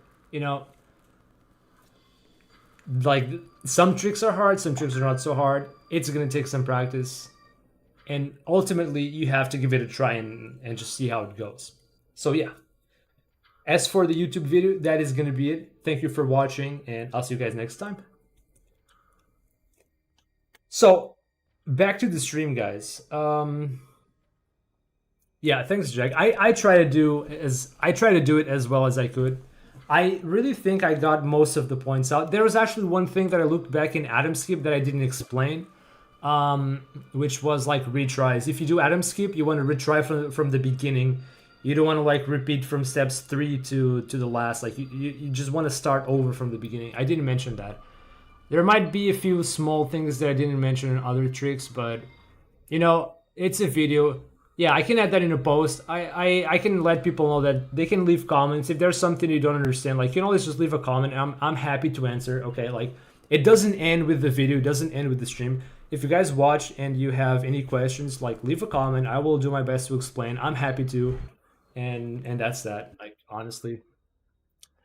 like some tricks are hard, some tricks are not so hard. It's gonna take some practice, and ultimately you have to give it a try and just see how it goes. So yeah. As for the YouTube video, that is gonna be it. Thank you for watching, and I'll see you guys next time. So, back to the stream, guys. Yeah, thanks, Jack. I try to do it as well as I could. I really think I got most of the points out. There was actually one thing that I looked back in Atom Skip that I didn't explain, which was like retries. If you do Atom Skip, you want to retry from the beginning. You don't want to like repeat from steps 3 to the last. Like you just want to start over from the beginning. I didn't mention that. There might be a few small things that I didn't mention in other tricks, but it's a video. Yeah, I can add that in a post. I can let people know that they can leave comments if there's something you don't understand. Like, you can always just leave a comment. I'm happy to answer. Okay, like it doesn't end with the video. It doesn't end with the stream. If you guys watch and you have any questions, like leave a comment. I will do my best to explain. I'm happy to, and that's that. Like honestly,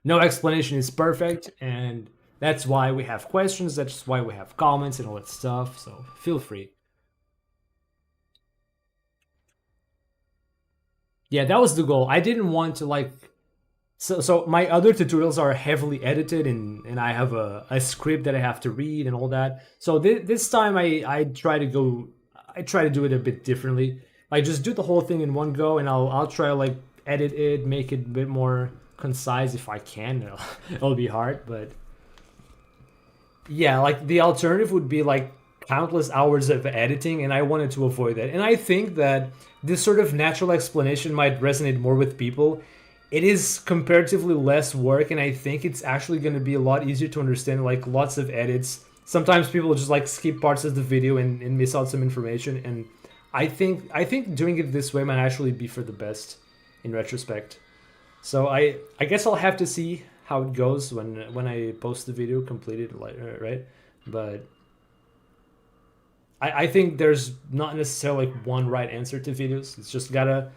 no explanation is perfect, and That's why we have questions, that's why we have comments and all that stuff, so feel free. Yeah, that was the goal. I didn't want to like so my other tutorials are heavily edited and I have a script that I have to read and all that. So this time I try to go I try to do it a bit differently. Like just do the whole thing in one go and I'll try to like edit it, make it a bit more concise if I can. It'll be hard, but yeah, like the alternative would be like countless hours of editing, and I wanted to avoid that. And I think that this sort of natural explanation might resonate more with people. It is comparatively less work, and I think it's actually going to be a lot easier to understand. Like lots of edits. Sometimes people just like skip parts of the video and miss out some information. And I think doing it this way might actually be for the best in retrospect. So I guess I'll have to see how it goes when I post the video completed, like right. But I think there's not necessarily like one right answer to videos. It's just gotta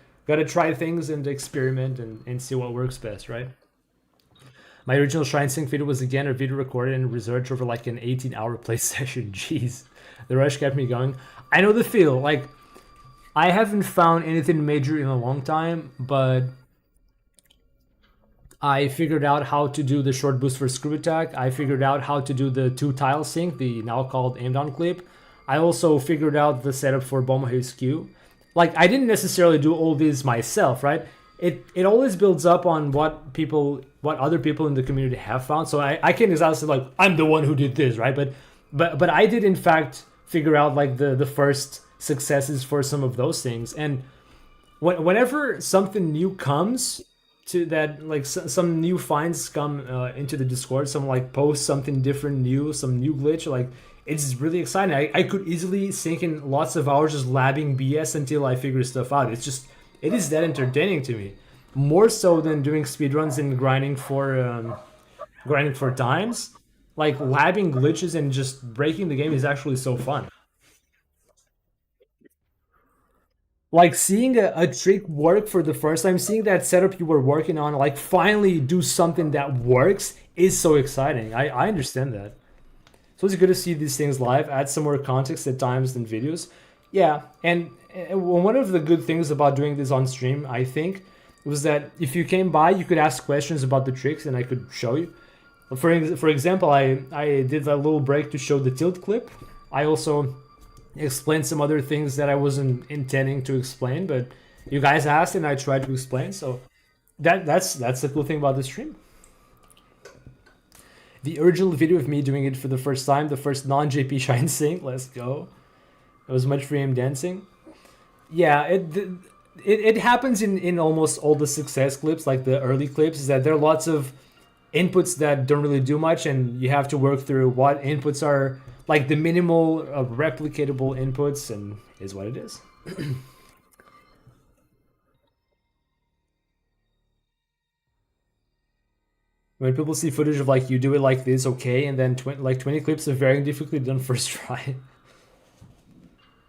try things and experiment and see what works best, right? My original Shrine Sync video was again a video recorded and researched over like an 18-hour play session. Jeez, the rush kept me going. I know the feel. Like I haven't found anything major in a long time, but I figured out how to do the short boost for screw attack. I figured out how to do the 2 tile sync, the now called aim down clip. I also figured out the setup for Bomahe skew. Like I didn't necessarily do all these myself, right? It always builds up on what other people in the community have found. So I can exactly say like I'm the one who did this, right? But I did in fact figure out like the first successes for some of those things. And whenever something new comes to that, like some new finds come into the Discord, some like post something different, new, some new glitch, like it's really exciting. I could easily sink in lots of hours just labbing BS until I figure stuff out. It is that entertaining to me, more so than doing speedruns and grinding for times. Like labbing glitches and just breaking the game is actually so fun. Like seeing a trick work for the first time, seeing that setup you were working on, like finally do something that works is so exciting. I understand that. So it's good to see these things live, add some more context at times than videos. Yeah, and one of the good things about doing this on stream, I think, was that if you came by, you could ask questions about the tricks and I could show you. For example, I did a little break to show the tilt clip. I also explained some other things that I wasn't intending to explain, but you guys asked and I tried to explain. So that's the cool thing about the stream. The original video of me doing it for the first time, the first non-JP Shine Sync, let's go. It was much free aim dancing. Yeah, it happens in almost all the success clips, like the early clips, is that there are lots of inputs that don't really do much, and you have to work through what inputs are like the minimal replicatable inputs, and is what it is. When people see footage of like you do it like this, okay, and then 20 clips of varying difficulty done first try.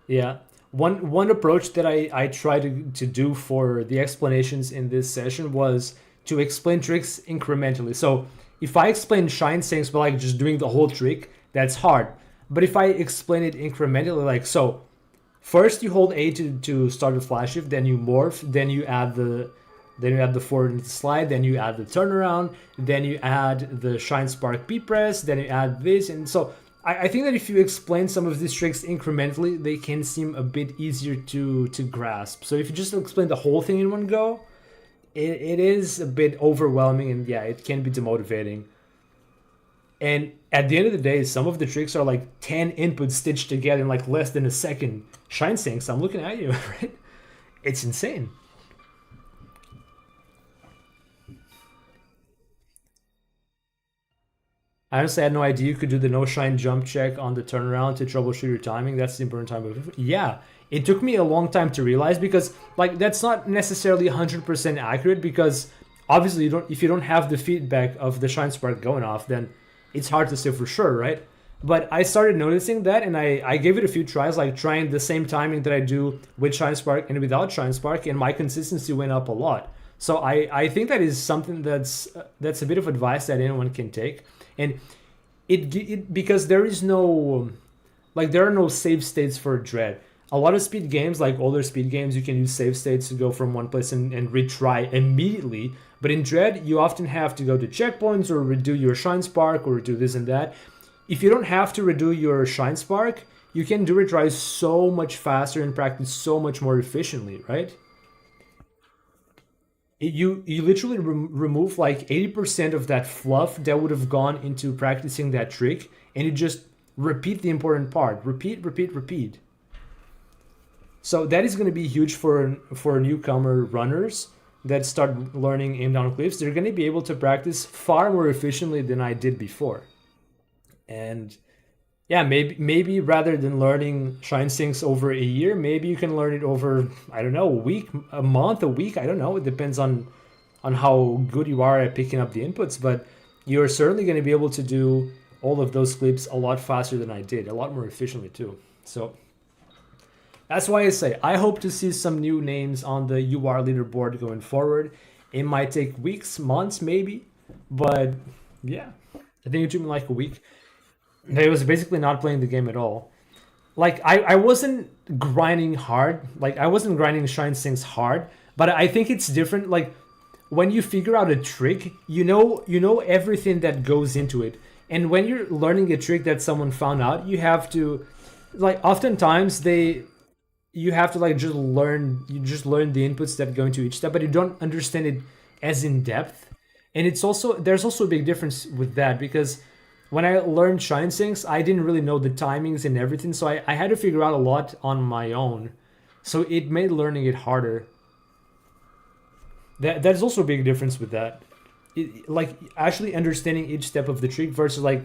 Yeah. One approach that I tried to do for the explanations in this session was to explain tricks incrementally. So if I explain shine sinks by like just doing the whole trick, that's hard. But if I explain it incrementally, like so, first you hold A to start the flash shift, then you morph, then you add the forward slide, then you add the turnaround, then you add the shine spark P press, then you add this, and so I think that if you explain some of these tricks incrementally, they can seem a bit easier to grasp. So if you just explain the whole thing in one go, it is a bit overwhelming, and yeah, it can be demotivating. And at the end of the day, some of the tricks are like 10 inputs stitched together in like less than a second. Shine sinks, I'm looking at you, right? It's insane. I honestly had no idea you could do the no shine jump check on the turnaround to troubleshoot your timing. That's the important time of it. Yeah, it took me a long time to realize, because like that's not necessarily 100% accurate, because obviously if you don't have the feedback of the shine spark going off, then it's hard to say for sure, right? But I started noticing that, and I gave it a few tries, like trying the same timing that I do with shine spark and without shine spark, and my consistency went up a lot. So I think that is something that's a bit of advice that anyone can take. And it because there is no like there are no save states for Dread. A lot of speed games, like older speed games, you can use save states to go from one place and retry immediately. But in Dread, you often have to go to checkpoints or redo your Shine Spark or do this and that. If you don't have to redo your Shine Spark, you can do retries so much faster and practice so much more efficiently, right? You literally remove like 80% of that fluff that would have gone into practicing that trick, and you just repeat the important part. Repeat, repeat, repeat. So that is going to be huge for newcomer runners that start learning aim down clips. They're going to be able to practice far more efficiently than I did before. And yeah, maybe rather than learning Shine Sinks over a year, maybe you can learn it over, I don't know, a week, a month, a week. I don't know. It depends on how good you are at picking up the inputs, but you're certainly going to be able to do all of those clips a lot faster than I did, a lot more efficiently too. So that's why I say I hope to see some new names on the UR leaderboard going forward. It might take weeks, months, maybe, but yeah, I think it took me like a week. I was basically not playing the game at all. Like I wasn't grinding hard. Like I wasn't grinding Shine Sinks hard, but I think it's different. Like when you figure out a trick, you know everything that goes into it. And when you're learning a trick that someone found out, you have to like oftentimes you have to like just learn the inputs that go into each step, but you don't understand it as in depth. And it's also there's also a big difference with that because when I learned Shine Sinks, I didn't really know the timings and everything, so I had to figure out a lot on my own. So it made learning it harder. That's also a big difference with that. Like actually understanding each step of the trick versus like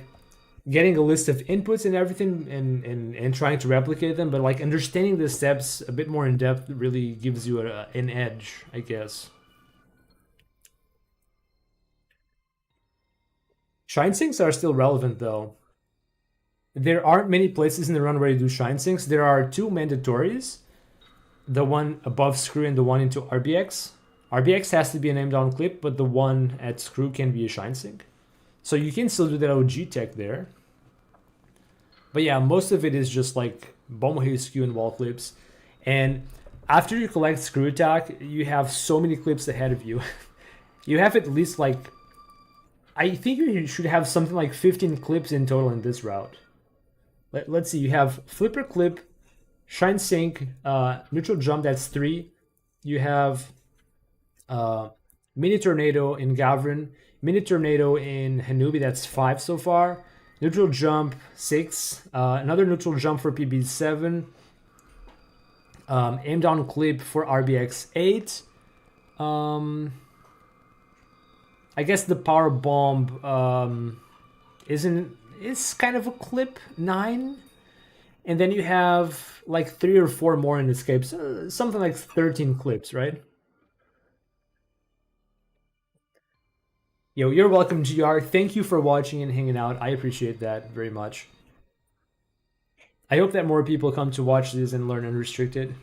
getting a list of inputs and everything and trying to replicate them, but like understanding the steps a bit more in depth really gives you an edge, I guess. Shine Sinks are still relevant though. There aren't many places in the run where you do Shine Sinks. There are two mandatories. The one above Screw and the one into RBX. RBX has to be a name down clip, but the one at Screw can be a Shine Sink. So you can still do that OG tech there. But yeah, most of it is just like Bomohe skew and wall clips. And after you collect Screw Attack, you have so many clips ahead of you. You have at least like I think you should have something like 15 clips in total in this route. Let's see, you have Flipper Clip, Shine Sink, Neutral Jump, that's 3. You have Mini Tornado in Gavrin, Mini Tornado in Hanubi, that's 5 so far. Neutral Jump, 6. Another Neutral Jump for PB, 7. Aim Down Clip for RBX, 8. I guess the Power Bomb is kind of a clip, 9. And then you have like 3 or 4 more in escapes, something like 13 clips, right? Yo, you're welcome, GR. Thank you for watching and hanging out. I appreciate that very much. I hope that more people come to watch this and learn Unrestricted.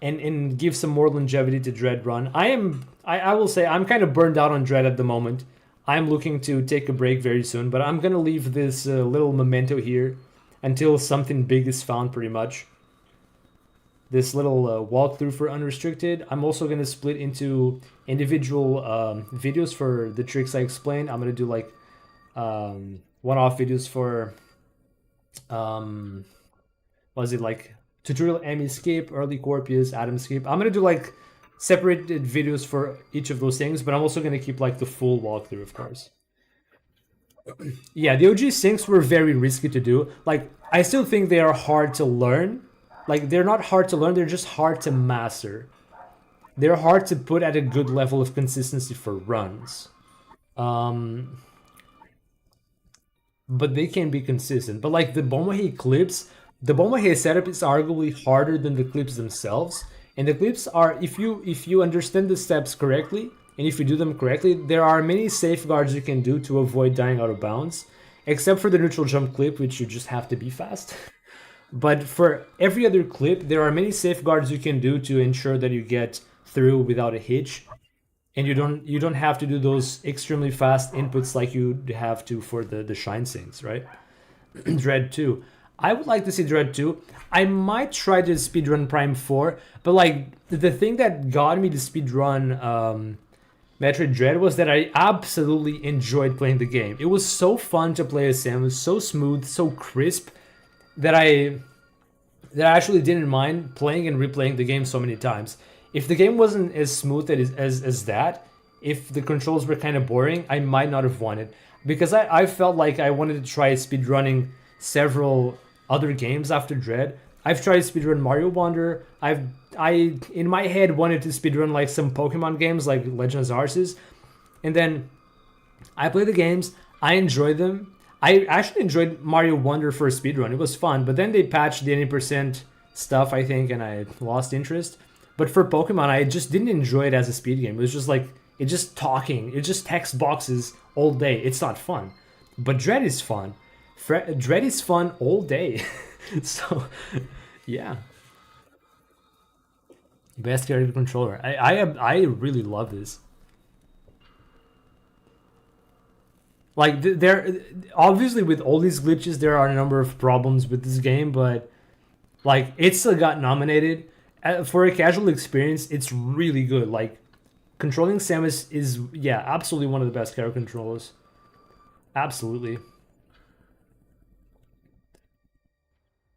And give some more longevity to Dread Run. I will say I'm kind of burned out on Dread at the moment. I'm looking to take a break very soon, but I'm gonna leave this little memento here until something big is found, pretty much. This little walkthrough for Unrestricted. I'm also gonna split into individual videos for the tricks I explained. I'm gonna do like one-off videos for was it like tutorial M escape, early Corpius, Atom escape. I'm gonna do like separated videos for each of those things, but I'm also gonna keep like the full walkthrough, of course. Yeah, the OG sinks were very risky to do. Like, I still think they are hard to learn. Like, they're not hard to learn, they're just hard to master. They're hard to put at a good level of consistency for runs. But they can be consistent. But like the Bomohe clips, the Bomohe setup is arguably harder than the clips themselves. And the clips are, if you understand the steps correctly, and if you do them correctly, there are many safeguards you can do to avoid dying out of bounds. Except for the neutral jump clip, which you just have to be fast. But for every other clip, there are many safeguards you can do to ensure that you get through without a hitch. and you don't have to do those extremely fast inputs like you have to for the Shine Saints, right? Dread 2. I would like to see Dread 2. I might try to speedrun Prime 4, but like the thing that got me to speedrun Metroid Dread was that I absolutely enjoyed playing the game. It was so fun to play as Sam. It was so smooth, so crisp that I actually didn't mind playing and replaying the game so many times. If the game wasn't as smooth as that, if the controls were kind of boring, I might not have won it. Because I felt like I wanted to try speedrunning several other games after Dread. I've tried speedrun Mario Wonder. I in my head wanted to speedrun like some Pokemon games like Legends Arceus. And then I play the games, I enjoy them. I actually enjoyed Mario Wonder for a speedrun. It was fun, but then they patched the 80% stuff, I think, and I lost interest. But for Pokemon, I just didn't enjoy it as a speed game. It was just like it's just talking. It's just text boxes all day. It's not fun. But Dread is fun. Dread is fun all day. So, yeah. Best character controller. I really love this. Like there, obviously with all these glitches, there are a number of problems with this game, but like it still got nominated for a casual experience. It's really good. Like controlling Samus is yeah, absolutely one of the best character controllers. Absolutely.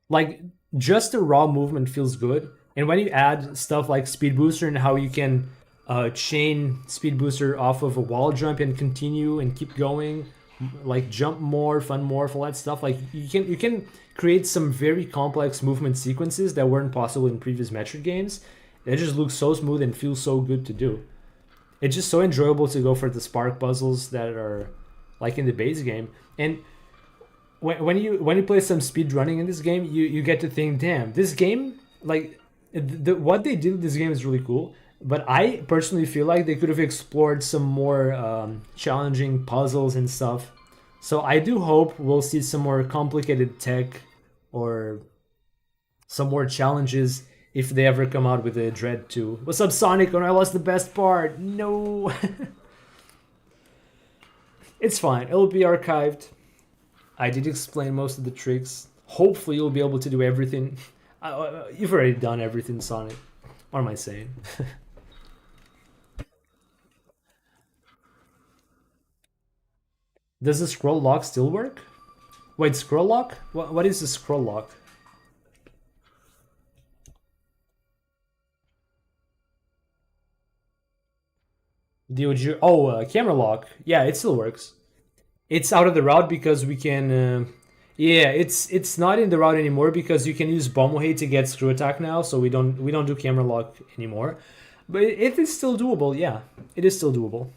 Like just the raw movement feels good, and when you add stuff like speed booster and how you can chain speed booster off of a wall jump and continue and keep going, like jump morph, unmorph, all that stuff, like you can create some very complex movement sequences that weren't possible in previous Metroid games. It just looks so smooth and feels so good to do. It's just so enjoyable to go for the spark puzzles that are like in the base game. And when you play some speed running in this game, you get to think, damn, this game, like what they did with this game is really cool. But I personally feel like they could have explored some more challenging puzzles and stuff. So I do hope we'll see some more complicated tech or some more challenges if they ever come out with a Dread 2. What's up, Sonic? And I lost the best part. No. It's fine. It'll be archived. I did explain most of the tricks. Hopefully you'll be able to do everything. You've already done everything, Sonic. What am I saying? Does the scroll lock still work? Wait, scroll lock? What is the scroll lock? DOG. Oh, camera lock. Yeah, it still works. It's out of the route because we can. Yeah, it's not in the route anymore because you can use Bomohe to get screw attack now, so we don't do camera lock anymore. But it is still doable. Yeah, it is still doable.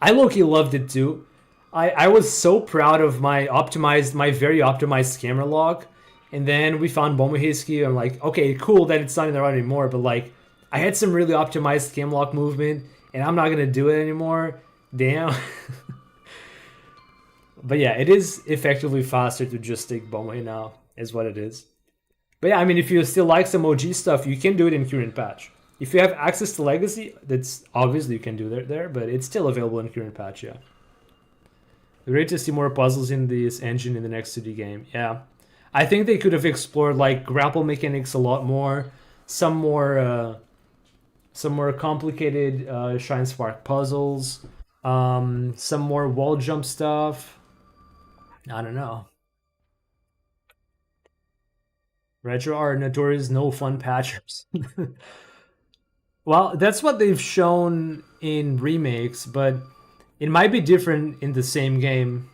I low-key loved it too. I was so proud of my very optimized camera lock, and then we found Bomoheski. I'm like, okay, cool that it's not in the route anymore, but like I had some really optimized cam lock movement, and I'm not gonna do it anymore. Damn. But yeah, it is effectively faster to just take Bomoe now, is what it is. But yeah, I mean, if you still like some OG stuff, you can do it in current patch. If you have access to Legacy, that's obviously you can do that there, but it's still available in current patch, yeah. Great to see more puzzles in this engine in the next 2D game. Yeah. I think they could have explored like grapple mechanics a lot more, some more complicated Shine Spark puzzles, some more wall jump stuff. I don't know. Retro are notorious no fun patchers. Well, that's what they've shown in remakes, but it might be different in the same game.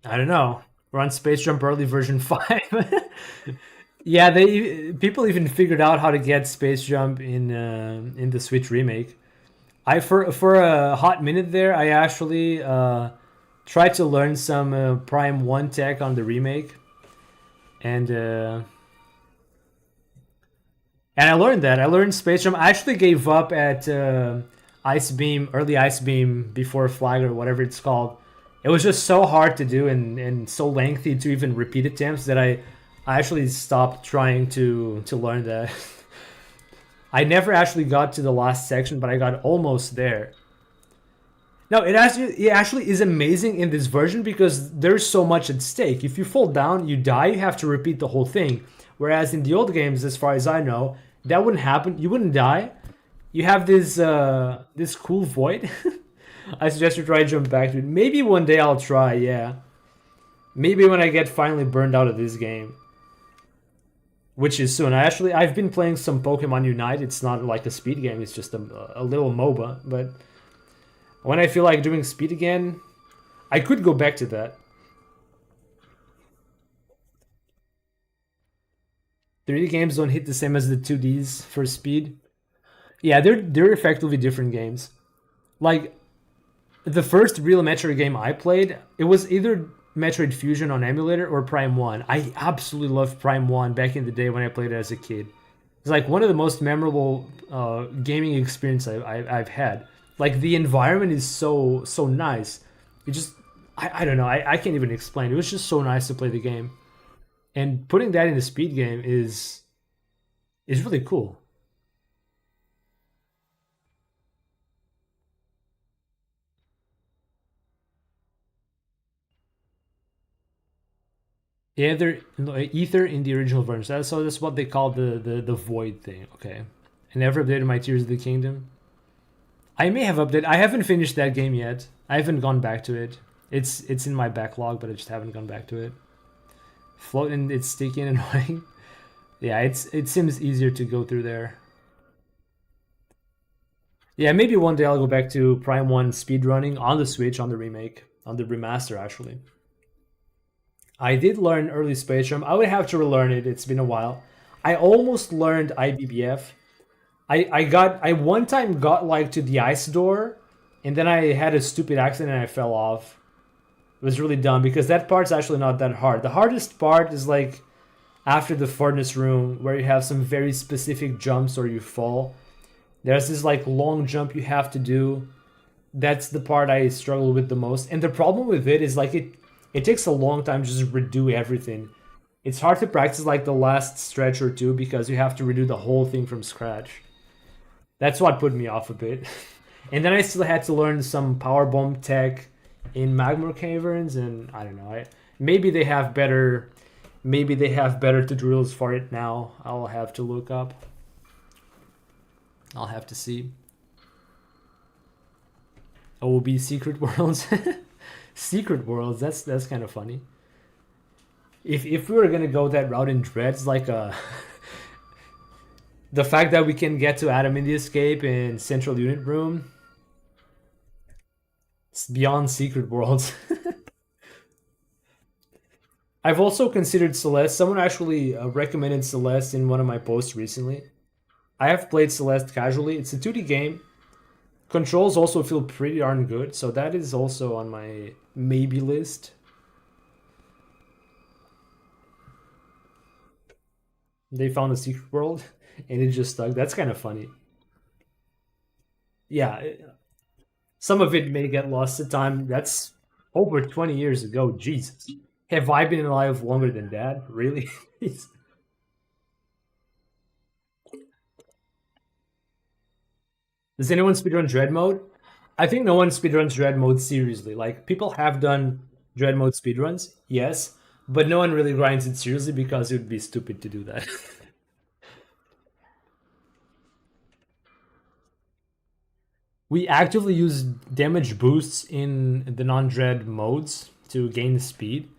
I don't know. We're on Space Jump Early version 5. Yeah, they people even figured out how to get Space Jump in the Switch remake. I for a hot minute there, I actually tried to learn some Prime 1 tech on the remake, and I learned that. I learned Space Jump. I actually gave up at Ice Beam, early Ice Beam before Flag or whatever it's called. It was just so hard to do and so lengthy to even repeat attempts that I actually stopped trying to learn that. I never actually got to the last section, but I got almost there. No, it actually is amazing in this version because there's so much at stake. If you fall down, you die, you have to repeat the whole thing. Whereas in the old games, as far as I know, that wouldn't happen. You wouldn't die. You have this cool void. I suggest you try to jump back to it. Maybe one day I'll try, yeah. Maybe when I get finally burned out of this game. Which is soon. I've been playing some Pokemon Unite. It's not like a speed game, it's just a little MOBA, but when I feel like doing speed again, I could go back to that. 3D games don't hit the same as the 2Ds for speed. Yeah, they're effectively different games. Like the first real Metroid game I played, it was either Metroid Fusion on emulator or Prime 1. I absolutely loved Prime 1 back in the day when I played it as a kid. It's like one of the most memorable gaming experience I've had. Like the environment is so nice. It just I don't know. I can't even explain. It was just so nice to play the game. And putting that in a speed game is really cool. Yeah, they're no, ether in the original version. So that's what they call the void thing. Okay. I never updated my Tears of the Kingdom. I may have updated. I haven't finished that game yet. I haven't gone back to it. It's in my backlog, but I just haven't gone back to it. Floating, it's sticky and annoying. Yeah, it seems easier to go through there. Yeah, maybe one day I'll go back to Prime 1 speedrunning on the Switch, on the remake, on the remaster actually. I did learn early Spectrum. I would have to relearn it. It's been a while. I almost learned IBBF. I one time got like to the ice door, and then I had a stupid accident and I fell off. It was really dumb because that part's actually not that hard. The hardest part is like after the furnace room where you have some very specific jumps or you fall. There's this like long jump you have to do. That's the part I struggle with the most. And the problem with it is like it takes a long time to just redo everything. It's hard to practice like the last stretch or two because you have to redo the whole thing from scratch. That's what put me off a bit. And then I still had to learn some power bomb tech in Magmar Caverns, and I don't know. Maybe they have better tutorials for it now. I'll have to look up. I'll have to see. OB Secret Worlds. Secret Worlds. That's kind of funny. If we were gonna go that route in Dread, it's like a the fact that we can get to Adam in the Escape in Central Unit Room. It's beyond Secret Worlds. I've also considered Celeste. Someone actually recommended Celeste in one of my posts recently. I have played Celeste casually. It's a 2D game. Controls also feel pretty darn good, so that is also on my maybe list. They found a secret world and it just stuck. That's kind of funny. Yeah, some of it may get lost to time. That's over 20 years ago. Jesus. Have I been alive longer than that? Really? Does anyone speedrun Dread mode? I think no one speedruns Dread mode seriously. Like, people have done Dread mode speedruns, yes, but no one really grinds it seriously because it would be stupid to do that. We actively use damage boosts in the non-Dread modes to gain speed.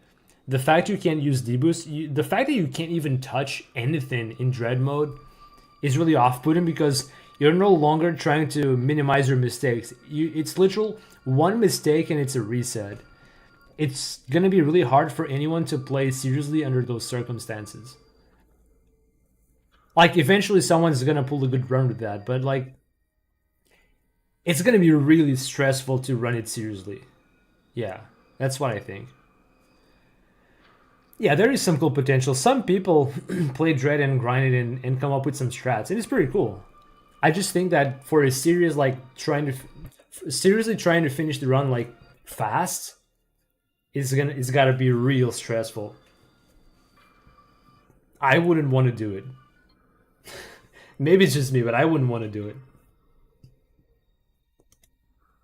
The fact you can't use deboost, the fact that you can't even touch anything in Dread mode is really off-putting because you're no longer trying to minimize your mistakes. It's literal one mistake and it's a reset. It's gonna be really hard for anyone to play seriously under those circumstances. Like eventually someone's gonna pull a good run with that, but like it's gonna be really stressful to run it seriously. Yeah, that's what I think. Yeah, there is some cool potential. Some people play Dread and grind it and come up with some strats. It is pretty cool. I just think that for a serious like seriously trying to finish the run like fast, it's gotta be real stressful. I wouldn't want to do it. Maybe it's just me, but I wouldn't want to do it.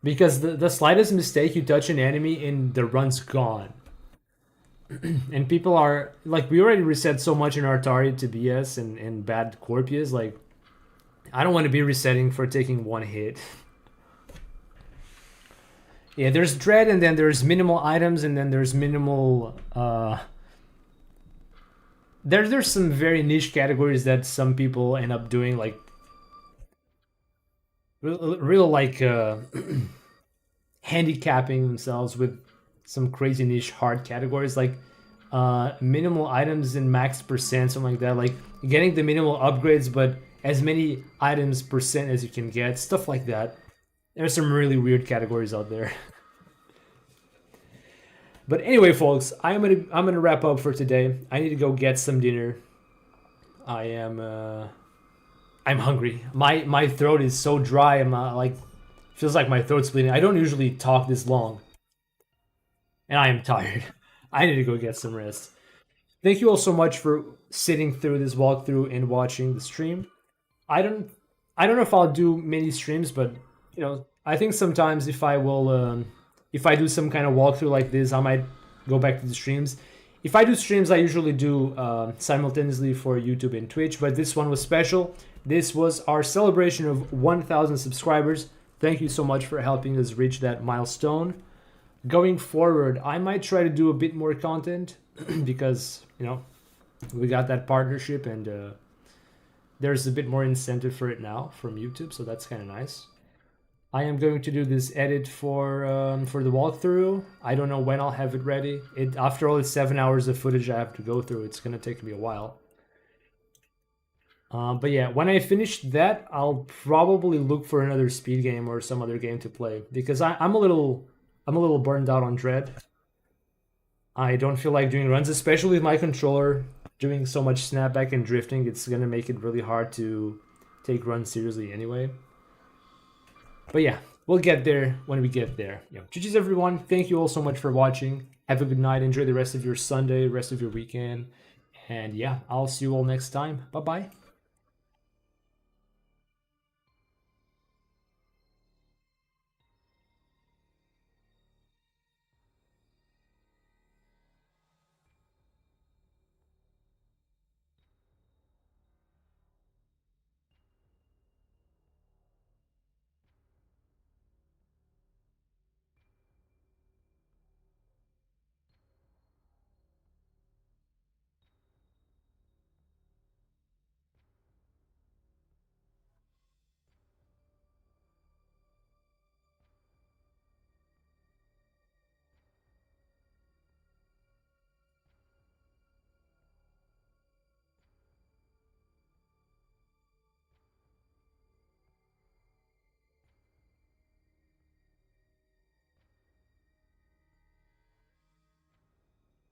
Because the slightest mistake, you touch an enemy and the run's gone. And people are like, we already reset so much in our Atari to BS and bad Corpius. Like, I don't want to be resetting for taking one hit. Yeah, there's Dread, and then there's minimal items, and then there's minimal. There's some very niche categories that some people end up doing, like real like handicapping themselves with some crazy niche hard categories, like minimal items and max percent, something like that. Like getting the minimal upgrades, but as many items percent as you can get, stuff like that. There's some really weird categories out there. But anyway, folks, I'm gonna wrap up for today. I need to go get some dinner. I'm hungry. My throat is so dry. I'm like, feels like my throat's bleeding. I don't usually talk this long, and I am tired. I need to go get some rest. Thank you all so much for sitting through this walkthrough and watching the stream. I don't know if I'll do many streams, but you know, I think sometimes if I will, if I do some kind of walkthrough like this, I might go back to the streams. If I do streams, I usually do simultaneously for YouTube and Twitch, but this one was special. This was our celebration of 1,000 subscribers. Thank you so much for helping us reach that milestone. Going forward, I might try to do a bit more content because, you know, we got that partnership and there's a bit more incentive for it now from YouTube, so that's kind of nice. I am going to do this edit for the walkthrough. I don't know when I'll have it ready. After all, it's 7 hours of footage I have to go through. It's gonna take me a while. But yeah, when I finish that, I'll probably look for another speed game or some other game to play because I'm a little burned out on Dread. I don't feel like doing runs, especially with my controller doing so much snapback and drifting. It's gonna make it really hard to take runs seriously anyway. But yeah, we'll get there when we get there. GG's everyone. Thank you all so much for watching. Have a good night. Enjoy the rest of your Sunday, rest of your weekend. And yeah, I'll see you all next time. Bye-bye.